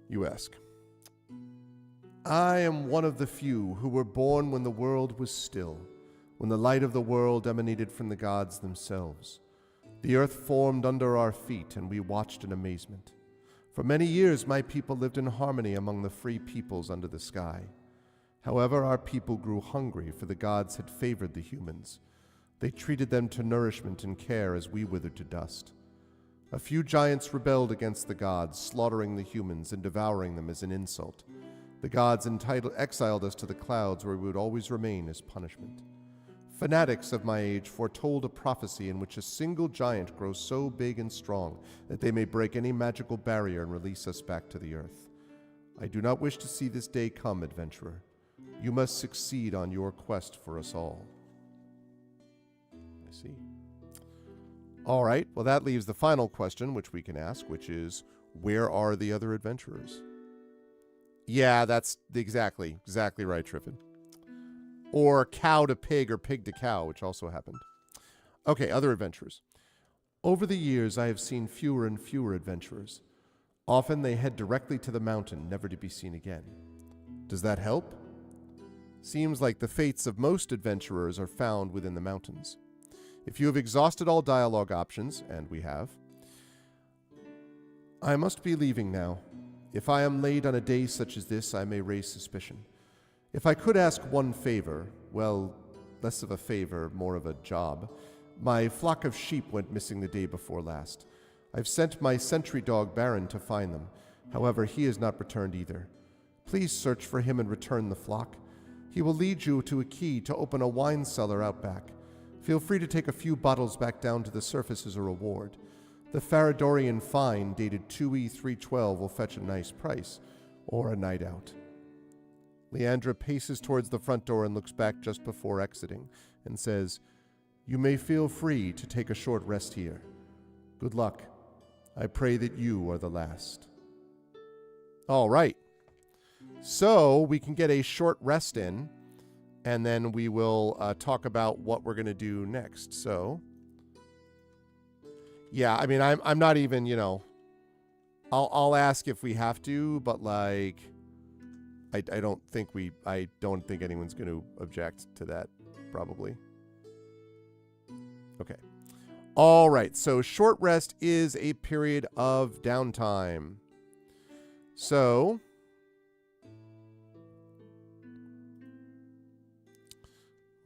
You ask. I am one of the few who were born when the world was still, when the light of the world emanated from the gods themselves. The earth formed under our feet, and we watched in amazement. For many years my people lived in harmony among the free peoples under the sky. However, our people grew hungry, for the gods had favored the humans. They treated them to nourishment and care as we withered to dust. A few giants rebelled against the gods, slaughtering the humans and devouring them as an insult. The gods exiled us to the clouds, where we would always remain as punishment. Fanatics of my age foretold a prophecy in which a single giant grows so big and strong that they may break any magical barrier and release us back to the earth. I do not wish to see this day come, adventurer. You must succeed on your quest for us all. I see. All right, well, that leaves the final question, which we can ask, which is, where are the other adventurers? Yeah, that's exactly right, Triffid. Or cow to pig or pig to cow, which also happened. Okay, other adventurers. Over the years, I have seen fewer and fewer adventurers. Often they head directly to the mountain, never to be seen again. Does that help? Seems like the fates of most adventurers are found within the mountains. If you have exhausted all dialogue options, and we have, I must be leaving now. If I am late on a day such as this, I may raise suspicion. If I could ask one favor, well, less of a favor, more of a job. My flock of sheep went missing the day before last. I've sent my sentry dog Baron to find them. However, he has not returned either. Please search for him and return the flock. He will lead you to a key to open a wine cellar out back. Feel free to take a few bottles back down to the surface as a reward. The Faradorian fine dated 2E312 will fetch a nice price, or a night out. Leandra paces towards the front door and looks back just before exiting and says, You may feel free to take a short rest here. Good luck. I pray that you are the last. All right. So we can get a short rest in, and then we will talk about what we're going to do next. So, yeah, I mean, I'm not even, I'll ask if we have to, but like, I don't think anyone's going to object to that, probably. Okay. All right. So short rest is a period of downtime. So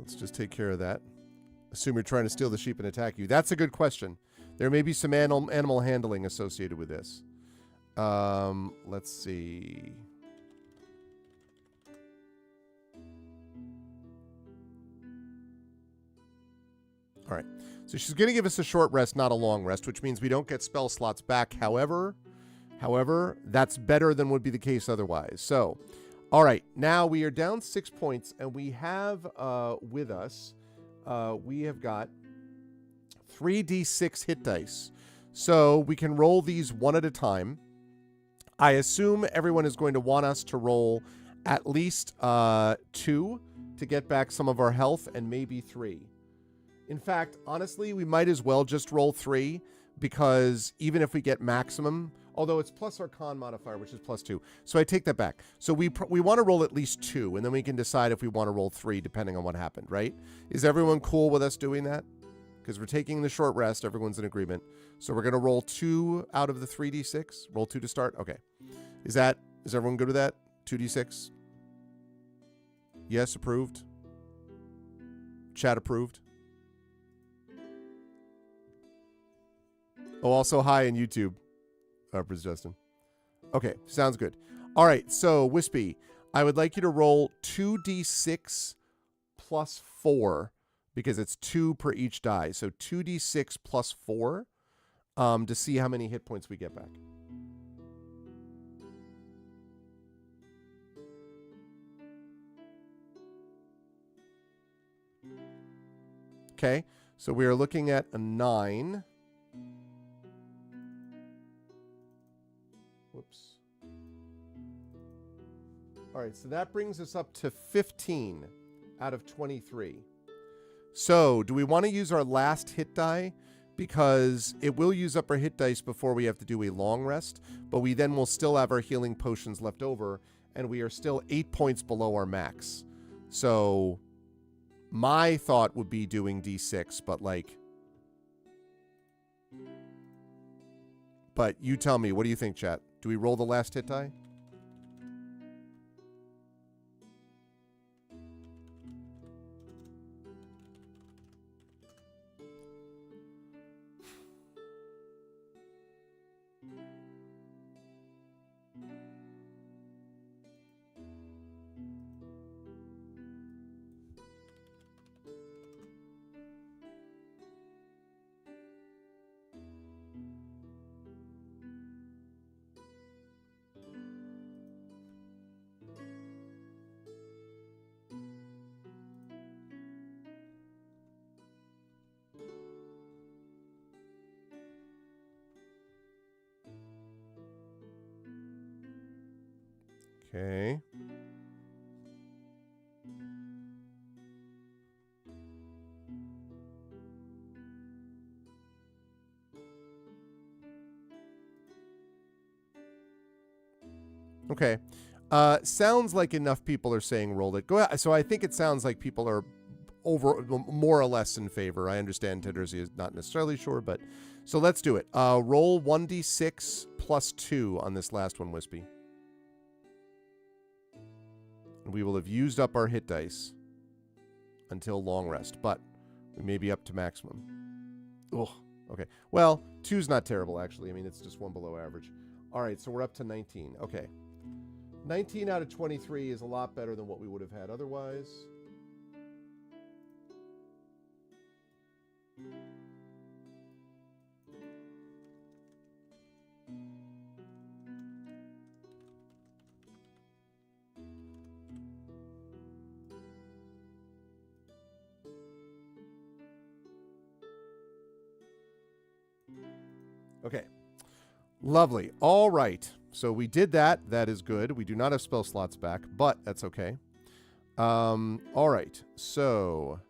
let's just take care of that. Assume you're trying to steal the sheep and attack you. That's a good question. There may be some animal handling associated with this. Let's see. All right. So she's going to give us a short rest, not a long rest, which means we don't get spell slots back. However, that's better than would be the case otherwise. So, all right. Now we are down 6 points, and we have with us, we have got 3d6 hit dice. So we can roll these one at a time. I assume everyone is going to want us to roll at least 2 to get back some of our health, and maybe 3. In fact, honestly, we might as well just roll 3, because even if we get maximum, although it's plus our con modifier, which is +2. So I take that back. So we want to roll at least 2, and then we can decide if we want to roll 3, depending on what happened, right? Is everyone cool with us doing that? Because we're taking the short rest. Everyone's in agreement. So we're going to roll 2 out of the 3d6. Roll 2 to start. Okay. Is everyone good with that? 2d6? Yes, approved. Chat approved. Oh, also hi in YouTube. Justin. Okay, sounds good. All right, so Wispy, I would like you to roll 2d6 plus 4, because it's 2 per each die. So 2d6 plus 4 to see how many hit points we get back. Okay, so we are looking at a 9. Whoops. All right, so that brings us up to 15 out of 23. So do we want to use our last hit die? because it will use up our hit dice before we have to do a long rest, but we then will still have our healing potions left over, and we are still 8 points below our max. So my thought would be doing D6, but you tell me, what do you think, chat? Do we roll the last hit die? Okay. Okay. Sounds like enough people are saying roll it. Go ahead. So I think it sounds like people are more or less in favor. I understand Tendersy is not necessarily sure, but so let's do it. Roll 1d6 plus 2 on this last one, Wispy. And we will have used up our hit dice until long rest, but we may be up to maximum. Ugh. Okay. Well, 2's not terrible, actually. I mean, it's just 1 below average. All right, so we're up to 19. Okay. 19 out of 23 is a lot better than what we would have had otherwise. Okay. Lovely. All right. So we did that. That is good. We do not have spell slots back, but that's okay. All right. So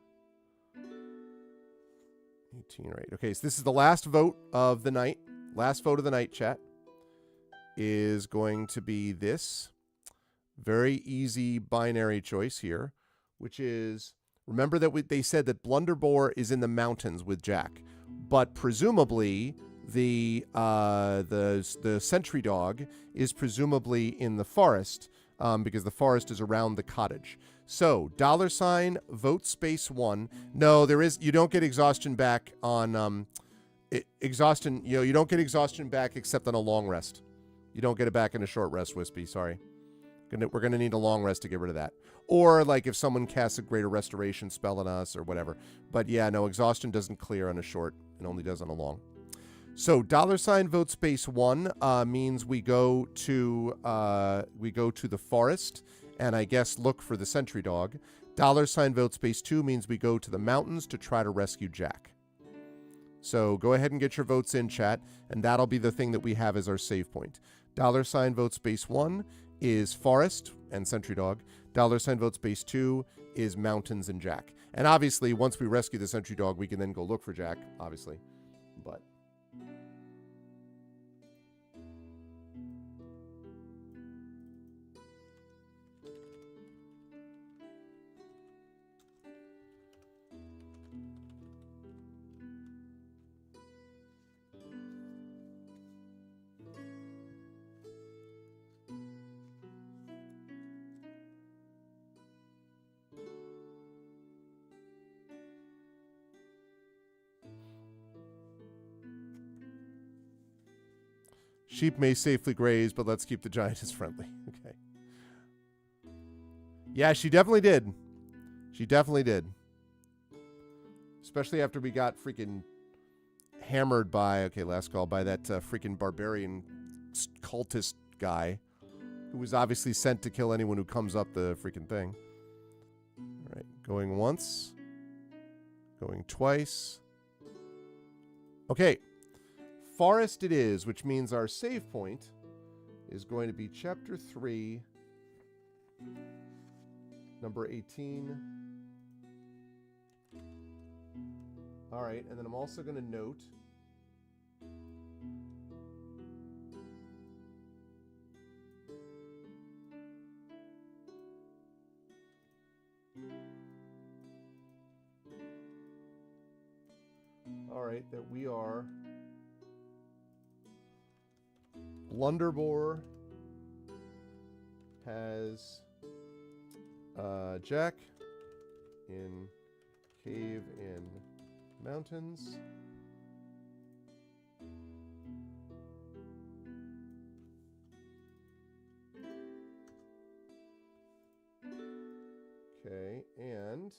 18, right. Okay, so this is the last vote of the night. Last vote of the night, chat, is going to be this very easy binary choice here, which is, remember that they said that Blunderbore is in the mountains with Jack, but presumably the sentry dog is presumably in the forest, because the forest is around the cottage. So $ vote space 1. No, there is, you don't get exhaustion back on exhaustion. You don't get exhaustion back except on a long rest. You don't get it back in a short rest, Wispy. Sorry. We're gonna need a long rest to get rid of that. Or like if someone casts a greater restoration spell on us or whatever. But yeah, no, exhaustion doesn't clear on a short. It only does on a long. So $ vote space 1 means we go to the forest and I guess look for the sentry dog. $ vote space 2 means we go to the mountains to try to rescue Jack. So go ahead and get your votes in, chat, and that'll be the thing that we have as our save point. $ vote space 1 is forest and sentry dog. $ vote space 2 is mountains and Jack. And obviously, once we rescue the sentry dog, we can then go look for Jack, obviously. But sheep may safely graze, but let's keep the giantess friendly. Okay. Yeah, she definitely did. She definitely did. Especially after we got freaking hammered by, okay, last call, by that freaking barbarian cultist guy who was obviously sent to kill anyone who comes up the freaking thing. All right, going once. Going twice. Okay. Forest it is, which means our save point is going to be chapter 3, number 18. All right, and then I'm also going to note right, that we are Blunderbore has Jack in cave in mountains. Okay, and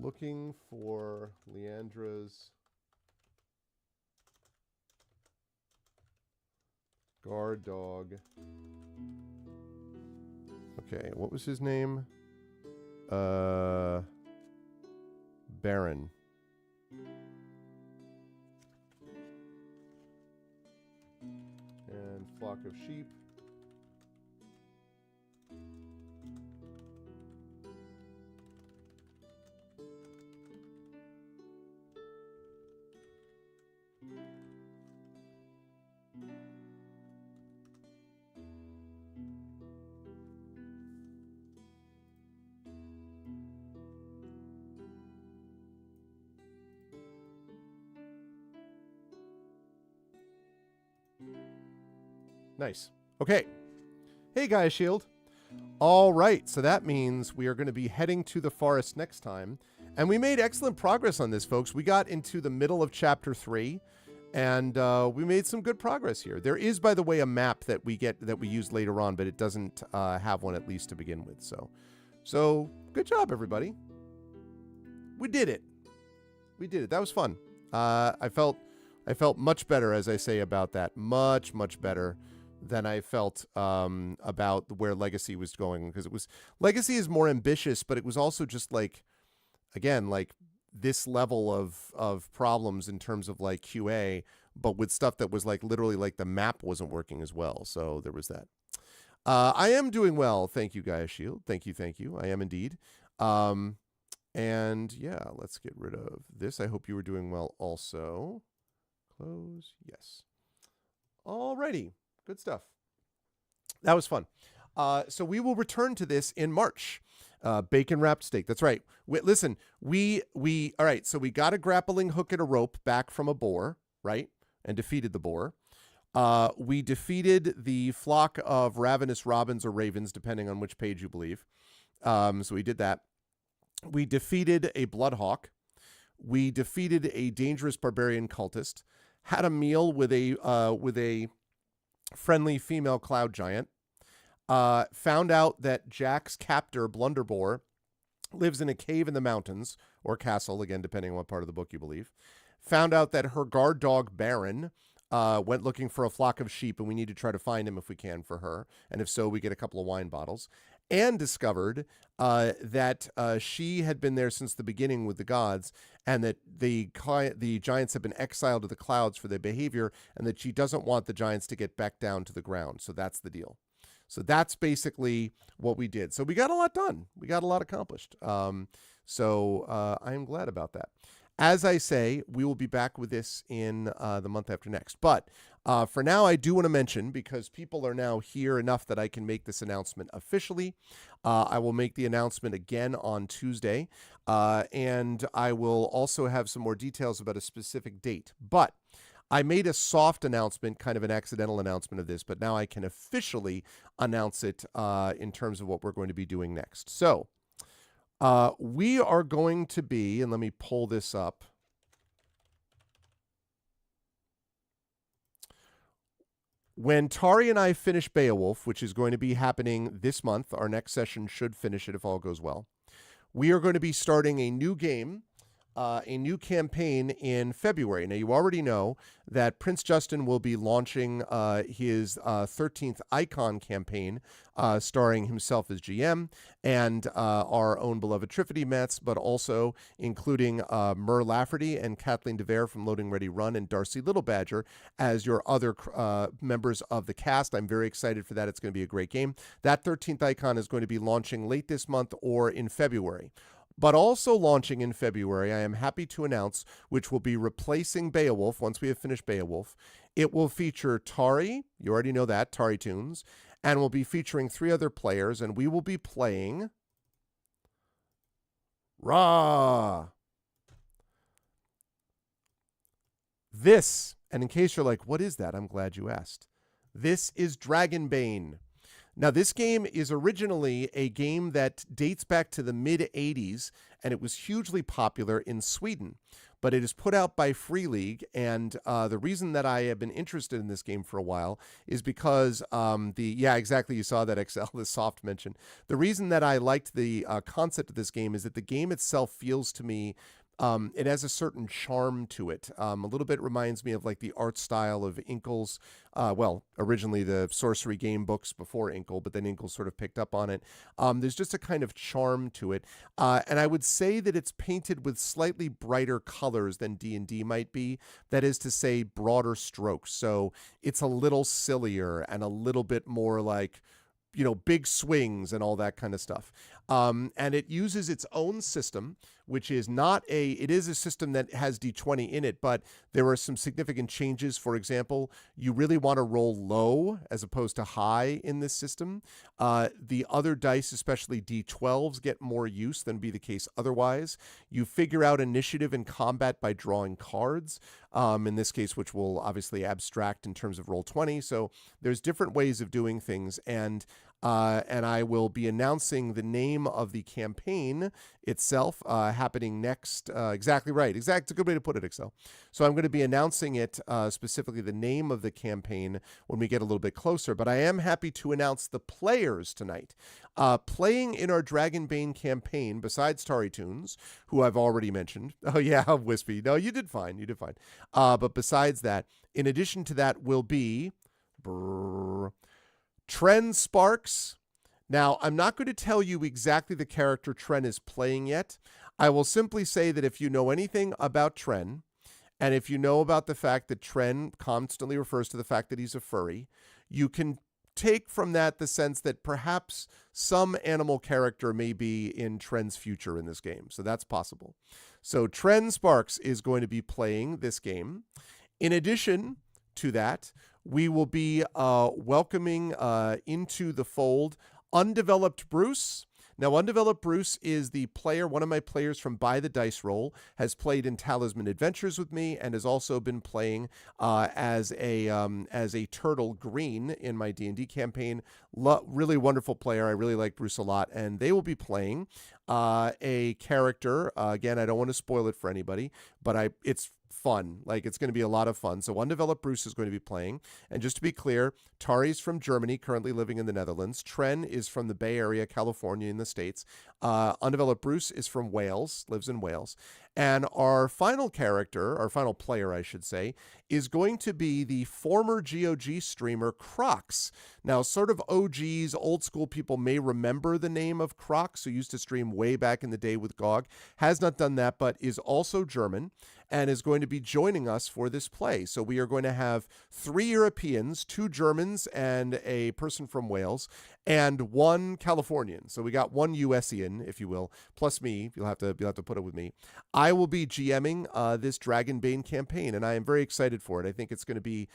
looking for Leandra's guard dog. Okay, what was his name? Baron. And flock of sheep. Nice. Okay. Hey, guys, Shield. All right. So that means we are going to be heading to the forest next time. And we made excellent progress on this, folks. We got into the middle of chapter 3, and we made some good progress here. There is, by the way, a map that we use later on, but it doesn't have one, at least to begin with. So good job, everybody. We did it. We did it. That was fun. I felt much better, as I say, about that. Much, much better than I felt about where Legacy was going, because Legacy is more ambitious, but it was also just like, again, like this level of problems in terms of like QA, but with stuff that was like literally like the map wasn't working as well. So there was that. I am doing well. Thank you, Gaia Shield. Thank you. I am indeed. And yeah, let's get rid of this. I hope you were doing well also. Close. Yes. Alrighty. Good stuff. That was fun. So we will return to this in March. Bacon wrapped steak. That's right. Listen, all right. So we got a grappling hook and a rope back from a boar, right? And defeated the boar. We defeated the flock of ravenous robins or ravens, depending on which page you believe. So we did that. We defeated a bloodhawk. We defeated a dangerous barbarian cultist. Had a meal with a friendly female cloud giant. Found out that Jack's captor, Blunderbore, lives in a cave in the mountains, or castle, again, depending on what part of the book you believe. Found out that her guard dog, Baron, went looking for a flock of sheep, and we need to try to find him if we can for her. And if so, we get a couple of wine bottles. And discovered that she had been there since the beginning with the gods, and that the giants have been exiled to the clouds for their behavior, and that she doesn't want the giants to get back down to the ground. So that's the deal. So that's basically what we did. So we got a lot done. We got a lot accomplished. So I am glad about that. As I say, we will be back with this in the month after next. But for now, I do want to mention, because people are now here enough that I can make this announcement officially. I will make the announcement again on Tuesday. And I will also have some more details about a specific date. But I made a soft announcement, kind of an accidental announcement of this, but now I can officially announce it in terms of what we're going to be doing next. So we are going to be, and let me pull this up. When Tari and I finish Beowulf, which is going to be happening this month, our next session should finish it if all goes well, we are going to be starting a new game, a new campaign in February. Now, you already know that Prince Justin will be launching his 13th Icon campaign, starring himself as GM, and our own beloved Triffidy Metz, but also including Mur Lafferty and Kathleen DeVere from Loading Ready Run, and Darcy Littlebadger as your other members of the cast. I'm very excited for that. It's going to be a great game. That 13th Icon is going to be launching late this month or in February. But also launching in February, I am happy to announce, which will be replacing Beowulf once we have finished Beowulf. It will feature Tari, you already know that, Tari Tunes, and will be featuring 3 other players, and we will be playing Rah! This, and in case you're like, what is that? I'm glad you asked. This is Dragonbane. Now, this game is originally a game that dates back to the mid-'80s, and it was hugely popular in Sweden. But it is put out by Free League, and the reason that I have been interested in this game for a while is because yeah, exactly, you saw that, Excel, the soft mention. The reason that I liked the concept of this game is that the game itself feels to me it has a certain charm to it. A little bit reminds me of like the art style of Inkle's, well, originally the Sorcery game books before Inkle, but then Inkle sort of picked up on it. There's just a kind of charm to it. And I would say that it's painted with slightly brighter colors than D&D might be. That is to say, broader strokes. So it's a little sillier and a little bit more like, you know, big swings and all that kind of stuff. And it uses its own system, which is not it is a system that has D20 in it, but there are some significant changes. For example, you really want to roll low as opposed to high in this system. The other dice, especially D12s, get more use than be the case otherwise. You figure out initiative in combat by drawing cards, in this case, which will obviously abstract in terms of Roll20. So there's different ways of doing things, and I will be announcing the name of the campaign itself happening next. Exactly right. It's a good way to put it, Excel. So I'm going to be announcing it, specifically the name of the campaign, when we get a little bit closer. But I am happy to announce the players tonight. Playing in our Dragonbane campaign, besides Tari Toons, who I've already mentioned. Oh, yeah, Wispy. No, you did fine. You did fine. But besides that, in addition to that, will be Tren Sparks. Now, I'm not going to tell you exactly the character Tren is playing yet. I will simply say that if you know anything about Tren, and if you know about the fact that Tren constantly refers to the fact that he's a furry, you can take from that the sense that perhaps some animal character may be in Tren's future in this game. So that's possible. So Tren Sparks is going to be playing this game. In addition to that, we will be welcoming into the fold Undeveloped Bruce. Now, Undeveloped Bruce is the player, one of my players from By the Dice Roll, has played in Talisman Adventures with me, and has also been playing as a Turtle Green in my D&D campaign. Really wonderful player. I really like Bruce a lot, and they will be playing a character. Again, I don't want to spoil it for anybody, but it's fun. Like, it's going to be a lot of fun. So Undeveloped Bruce is going to be playing. And just to be clear, Tari's from Germany, currently living in the Netherlands. Tren is from the Bay Area, California, in the States. Undeveloped Bruce is from Wales, lives in Wales. And our final character, our final player, I should say, is going to be the former GOG streamer Crocs. Now, sort of OGs, old school people may remember the name of Crocs, who used to stream way back in the day with GOG. Has not done that, but is also German, and is going to be joining us for this play. So we are going to have 3 Europeans, 2 Germans, and a person from Wales, and 1 Californian. So we got 1 USian, if you will, plus me. You'll have to put it with me. I will be GMing this Dragonbane campaign, and I am very excited for it. I think it's going to be,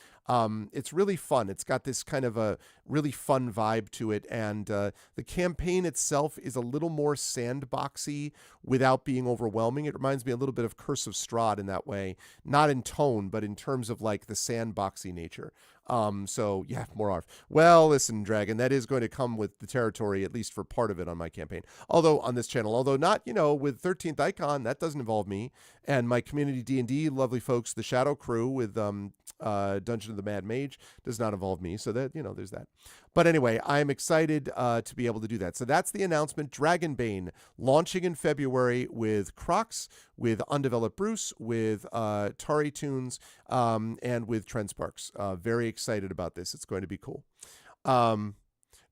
it's really fun. It's got this kind of a really fun vibe to it, and the campaign itself is a little more sandboxy without being overwhelming. It reminds me a little bit of Curse of Strahd in that way, not in tone, but in terms of like the sandboxy nature. So yeah, more ARF. Well, listen, Dragon, that is going to come with the territory, at least for part of it on my campaign. Although on this channel, although not, with 13th Icon, that doesn't involve me. And my community D&D, lovely folks, the Shadow Crew with Dungeon of the Mad Mage does not involve me. So that, there's that. But anyway, I'm excited to be able to do that. So that's the announcement. Dragonbane launching in February with Crocs, with Undeveloped Bruce, with Tari Toons, and with Tren Sparks. Very excited about this. It's going to be cool.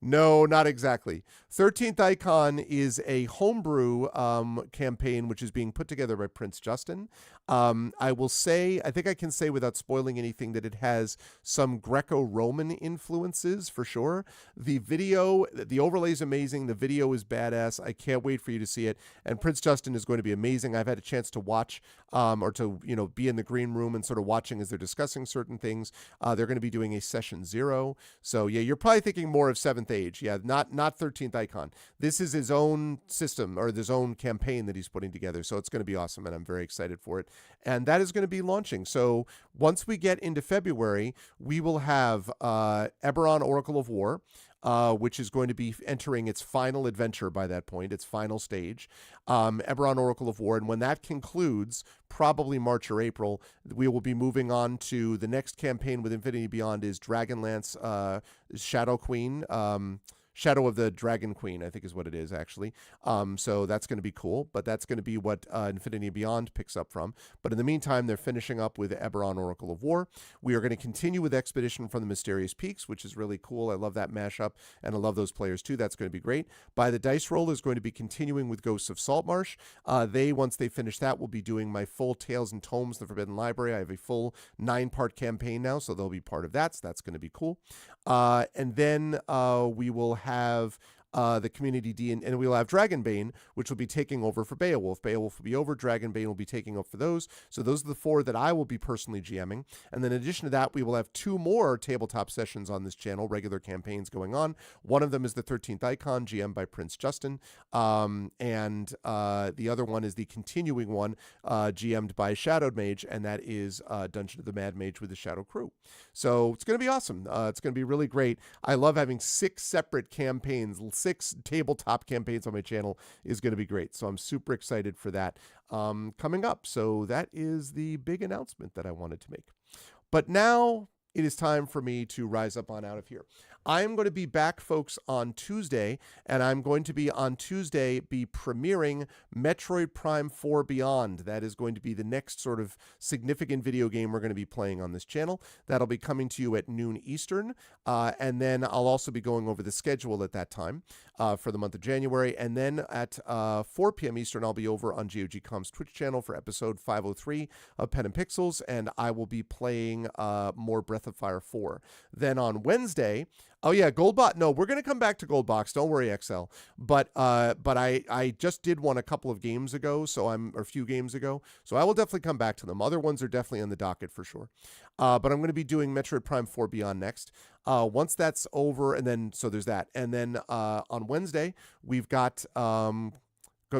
No, not exactly. 13th Icon is a homebrew campaign which is being put together by Prince Justin. I will say, I think I can say without spoiling anything, that it has some Greco-Roman influences for sure. The video, the overlay is amazing. The video is badass. I can't wait for you to see it. And Prince Justin is going to be amazing. I've had a chance to watch or to, be in the green room and sort of watching as they're discussing certain things. They're going to be doing a session 0. So yeah, you're probably thinking more of 7th stage. Yeah, not 13th Icon. This is his own system or his own campaign that he's putting together. So it's going to be awesome, and I'm very excited for it. And that is going to be launching. So once we get into February, we will have Eberron, Oracle of War, which is going to be entering its final adventure by that point, its final stage, Eberron, Oracle of War. And when that concludes, probably March or April, we will be moving on to the next campaign with Infinity Beyond is Dragonlance Shadow Queen. Shadow of the Dragon Queen, I think is what it is, actually. So that's going to be cool, but that's going to be what Infinity Beyond picks up from. But in the meantime, they're finishing up with Eberron, Oracle of War. We are going to continue with Expedition from the Mysterious Peaks, which is really cool. I love that mashup, and I love those players too. That's going to be great. By the Dice Roll is going to be continuing with Ghosts of Saltmarsh. Once they finish that, will be doing my full Tales and Tomes, The Forbidden Library. I have a full 9-part campaign now, so they'll be part of that, so that's going to be cool. And then we will have the community D, and we'll have Dragonbane, which will be taking over for Beowulf. Beowulf will be over, Dragonbane will be taking up for those. So those are the 4 that I will be personally GMing. And then in addition to that, we will have 2 more tabletop sessions on this channel, regular campaigns going on. One of them is the 13th Icon, GM by Prince Justin. And the other one is the continuing one, GM'd by Shadowed Mage, and that is Dungeon of the Mad Mage with the Shadow Crew. So it's going to be awesome. It's going to be really great. I love having 6 separate campaigns, 6 tabletop campaigns on my channel is going to be great. So I'm super excited for that coming up. So that is the big announcement that I wanted to make. But now it is time for me to rise up on out of here. I am going to be back, folks, on Tuesday, and I'm going to be on Tuesday premiering Metroid Prime 4 Beyond. That is going to be the next sort of significant video game we're going to be playing on this channel. That'll be coming to you at noon Eastern, and then I'll also be going over the schedule at that time for the month of January, and then at 4 p.m. Eastern, I'll be over on GOG.com's Twitch channel for episode 503 of Pen and Pixels, and I will be playing more Breath of Fire 4. Then on Wednesday, oh yeah, Goldbox. No, we're going to come back to Goldbox. Don't worry, XL. But I just did one a couple of games ago, or a few games ago. So I will definitely come back to them. Other ones are definitely on the docket for sure. But I'm going to be doing Metroid Prime 4 Beyond next. Once that's over, and then so there's that. And then on Wednesday we've got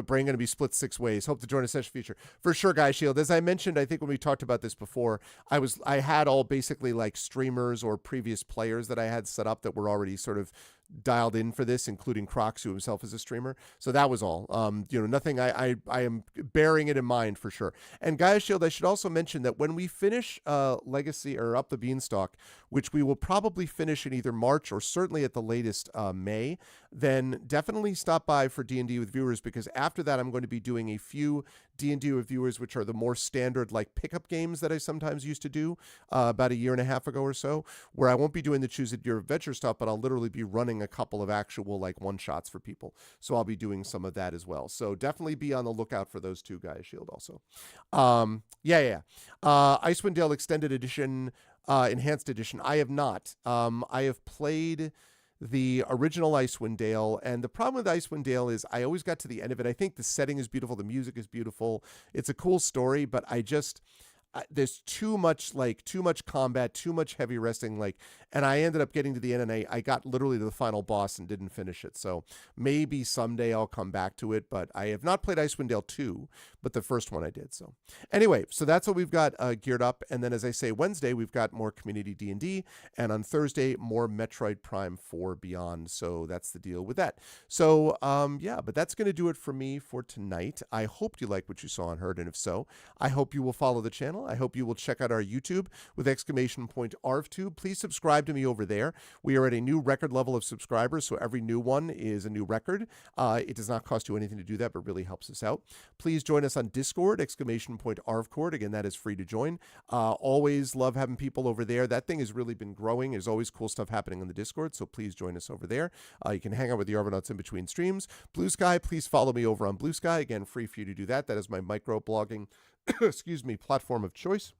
Brain going to be split 6 ways. Hope to join us next future. For sure, Guy Shield. As I mentioned, I think when we talked about this before, I had all basically like streamers or previous players that I had set up that were already sort of dialed in for this, including Crocs, who himself is a streamer. So that was all. Nothing. I am bearing it in mind for sure. And Gaia Shield, I should also mention that when we finish Legacy or Up the Beanstalk, which we will probably finish in either March or certainly at the latest May, then definitely stop by for D&D with viewers, because after that I'm going to be doing a few D&D with viewers, which are the more standard like pickup games that I sometimes used to do about a year and a half ago or so, where I won't be doing the Choose It Your Adventure stuff, but I'll literally be running a couple of actual like one-shots for people. So I'll be doing some of that as well. So definitely be on the lookout for those two, Guys Shield also. Icewind Dale Extended Edition, Enhanced Edition. I have not. I have played the original Icewind Dale, and the problem with Icewind Dale is I always got to the end of it. I think the setting is beautiful, the music is beautiful, it's a cool story, but there's too much combat, too much heavy resting, and I ended up getting to the end, and I got literally to the final boss and didn't finish it. So maybe someday I'll come back to it, but I have not played Icewind Dale 2, but the first one I did. So anyway, so that's what we've got geared up. And then, as I say, Wednesday we've got more community D&D, and on Thursday more Metroid Prime 4 Beyond. So that's the deal with that. So but that's going to do it for me for tonight. I hope you like what you saw and heard, and if so, I hope you will follow the channel. I hope you will check out our YouTube with !ArvTube. Please subscribe to me over there. We are at a new record level of subscribers, so every new one is a new record. It does not cost you anything to do that, but really helps us out. Please join us on Discord, !ArvCord. Again, that is free to join. Always love having people over there. That thing has really been growing. There's always cool stuff happening on the Discord, so please join us over there. You can hang out with the Argonauts in between streams. Blue Sky, please follow me over on Blue Sky. Again, free for you to do that. That is my micro blogging platform of choice.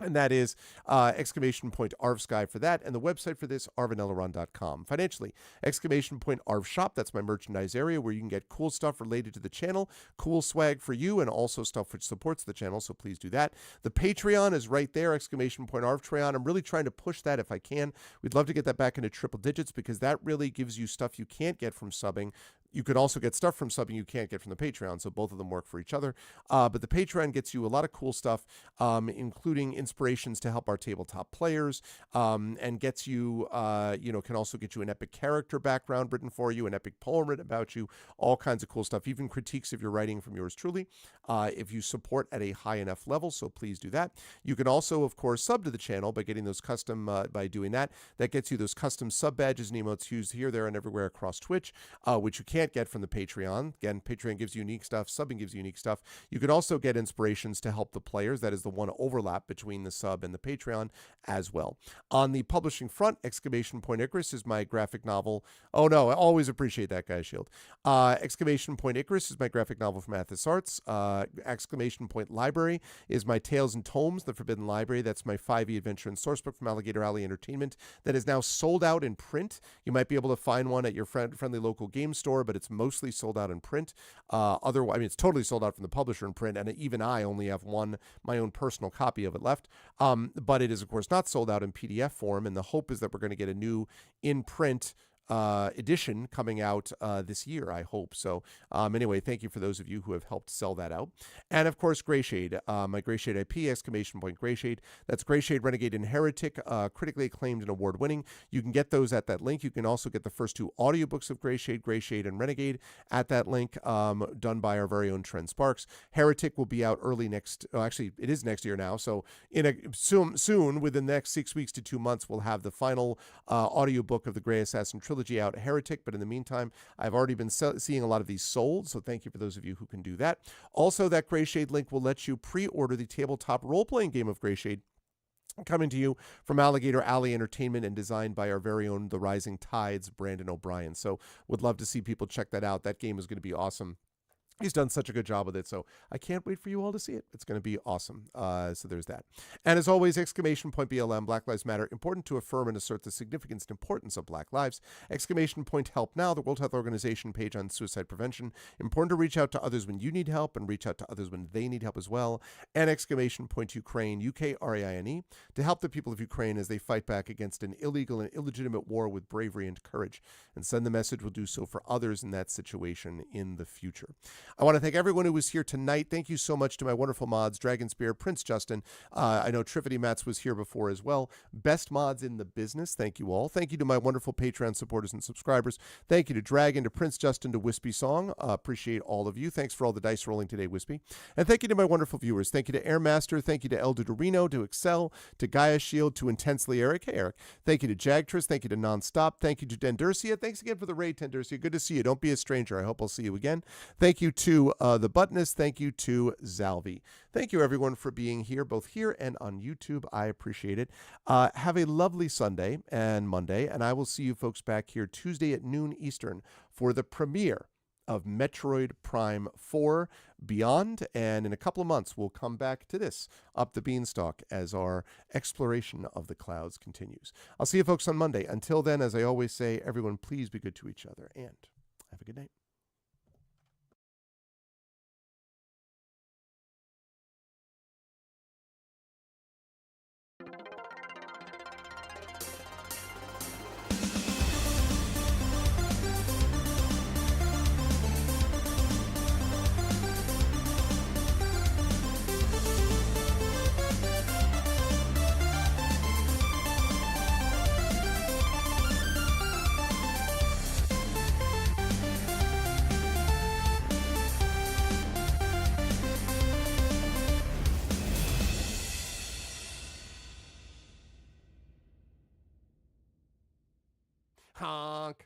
And that is exclamation point ARV Sky for that. And the website for this, arvaneleron.com. Financially, exclamation point ARV Shop. That's my merchandise area where you can get cool stuff related to the channel, cool swag for you, and also stuff which supports the channel. So please do that. The Patreon is right there, exclamation point ARV Treon. I'm really trying to push that if I can. We'd love to get that back into triple digits because that really gives you stuff you can't get from subbing. You could also get stuff from subbing you can't get from the Patreon, so both of them work for each other. But the Patreon gets you a lot of cool stuff, including inspirations to help our tabletop players, and gets you, can also get you an epic character background written for you, an epic poem written about you, all kinds of cool stuff, even critiques of your writing from yours truly, if you support at a high enough level, so please do that. You can also, of course, sub to the channel by getting those custom, by doing that. That gets you those custom sub badges and emotes used here, there, and everywhere across Twitch, which you can't get from the Patreon. Again, Patreon gives you unique stuff, subbing gives you unique stuff. You can also get inspirations to help the players. That is the one overlap between the sub and the Patreon as well. On the publishing front, exclamation point Icarus is my graphic novel. Oh no, I always appreciate that, guy Shield. Exclamation point Icarus is my graphic novel from Athos Arts. Exclamation point Library is my Tales and Tomes, The Forbidden Library. That's my 5e adventure and sourcebook from Alligator Alley Entertainment that is now sold out in print. You might be able to find one at your friendly local game store, but it's mostly sold out in print. Otherwise, I mean, it's totally sold out from the publisher in print, and even I only have my own personal copy of it left. But it is, of course, not sold out in PDF form, and the hope is that we're going to get a new in-print edition coming out this year, I hope. So anyway, thank you for those of you who have helped sell that out. And of course, Greyshade, my Greyshade IP, exclamation point Greyshade. That's Greyshade, Renegade, and Heretic, critically acclaimed and award-winning. You can get those at that link. You can also get the first two audiobooks of Greyshade, and Renegade at that link, done by our very own Trent Sparks. Heretic will be out early actually, it is next year now. So soon, within the next 6 weeks to 2 months, we'll have the final audiobook of the Grey Assassin trilogy out, Heretic. But in the meantime, I've already been seeing a lot of these sold, so thank you for those of you who can do that. Also, that Greyshade link will let you pre-order the tabletop role-playing game of Greyshade, coming to you from Alligator Alley Entertainment and designed by our very own The Rising Tides, Brandon O'Brien. So would love to see people check that out. That game is going to be awesome. He's done such a good job with it, so I can't wait for you all to see it. It's going to be awesome. So there's that. And as always, exclamation point BLM, Black Lives Matter, important to affirm and assert the significance and importance of Black lives. Exclamation point Help Now, the World Health Organization page on suicide prevention. Important to reach out to others when you need help and reach out to others when they need help as well. And exclamation point Ukraine, UKRAINE, to help the people of Ukraine as they fight back against an illegal and illegitimate war with bravery and courage. And send the message will do so for others in that situation in the future. I want to thank everyone who was here tonight. Thank you so much to my wonderful mods, Dragon Spear, Prince Justin. I know Triffity Mats was here before as well. Best mods in the business. Thank you all. Thank you to my wonderful Patreon supporters and subscribers. Thank you to Dragon, to Prince Justin, to Wispy Song. Appreciate all of you. Thanks for all the dice rolling today, Wispy. And thank you to my wonderful viewers. Thank you to Airmaster. Thank you to El Dorino, to Excel, to Gaia Shield, to Intensely Eric. Hey, Eric. Thank you to Jagtress. Thank you to Nonstop. Thank you to Dendurcia. Thanks again for the raid, Dendurcia. Good to see you. Don't be a stranger. I hope I'll see you again. Thank you to the Buttonist. Thank you to Zalvi. Thank you, everyone, for being here, both here and on YouTube. I appreciate it. Have a lovely Sunday and Monday, and I will see you folks back here Tuesday at noon Eastern for the premiere of Metroid Prime 4 Beyond, and in a couple of months, we'll come back to this, Up the Beanstalk, as our exploration of the clouds continues. I'll see you folks on Monday. Until then, as I always say, everyone, please be good to each other, and have a good night. Honk.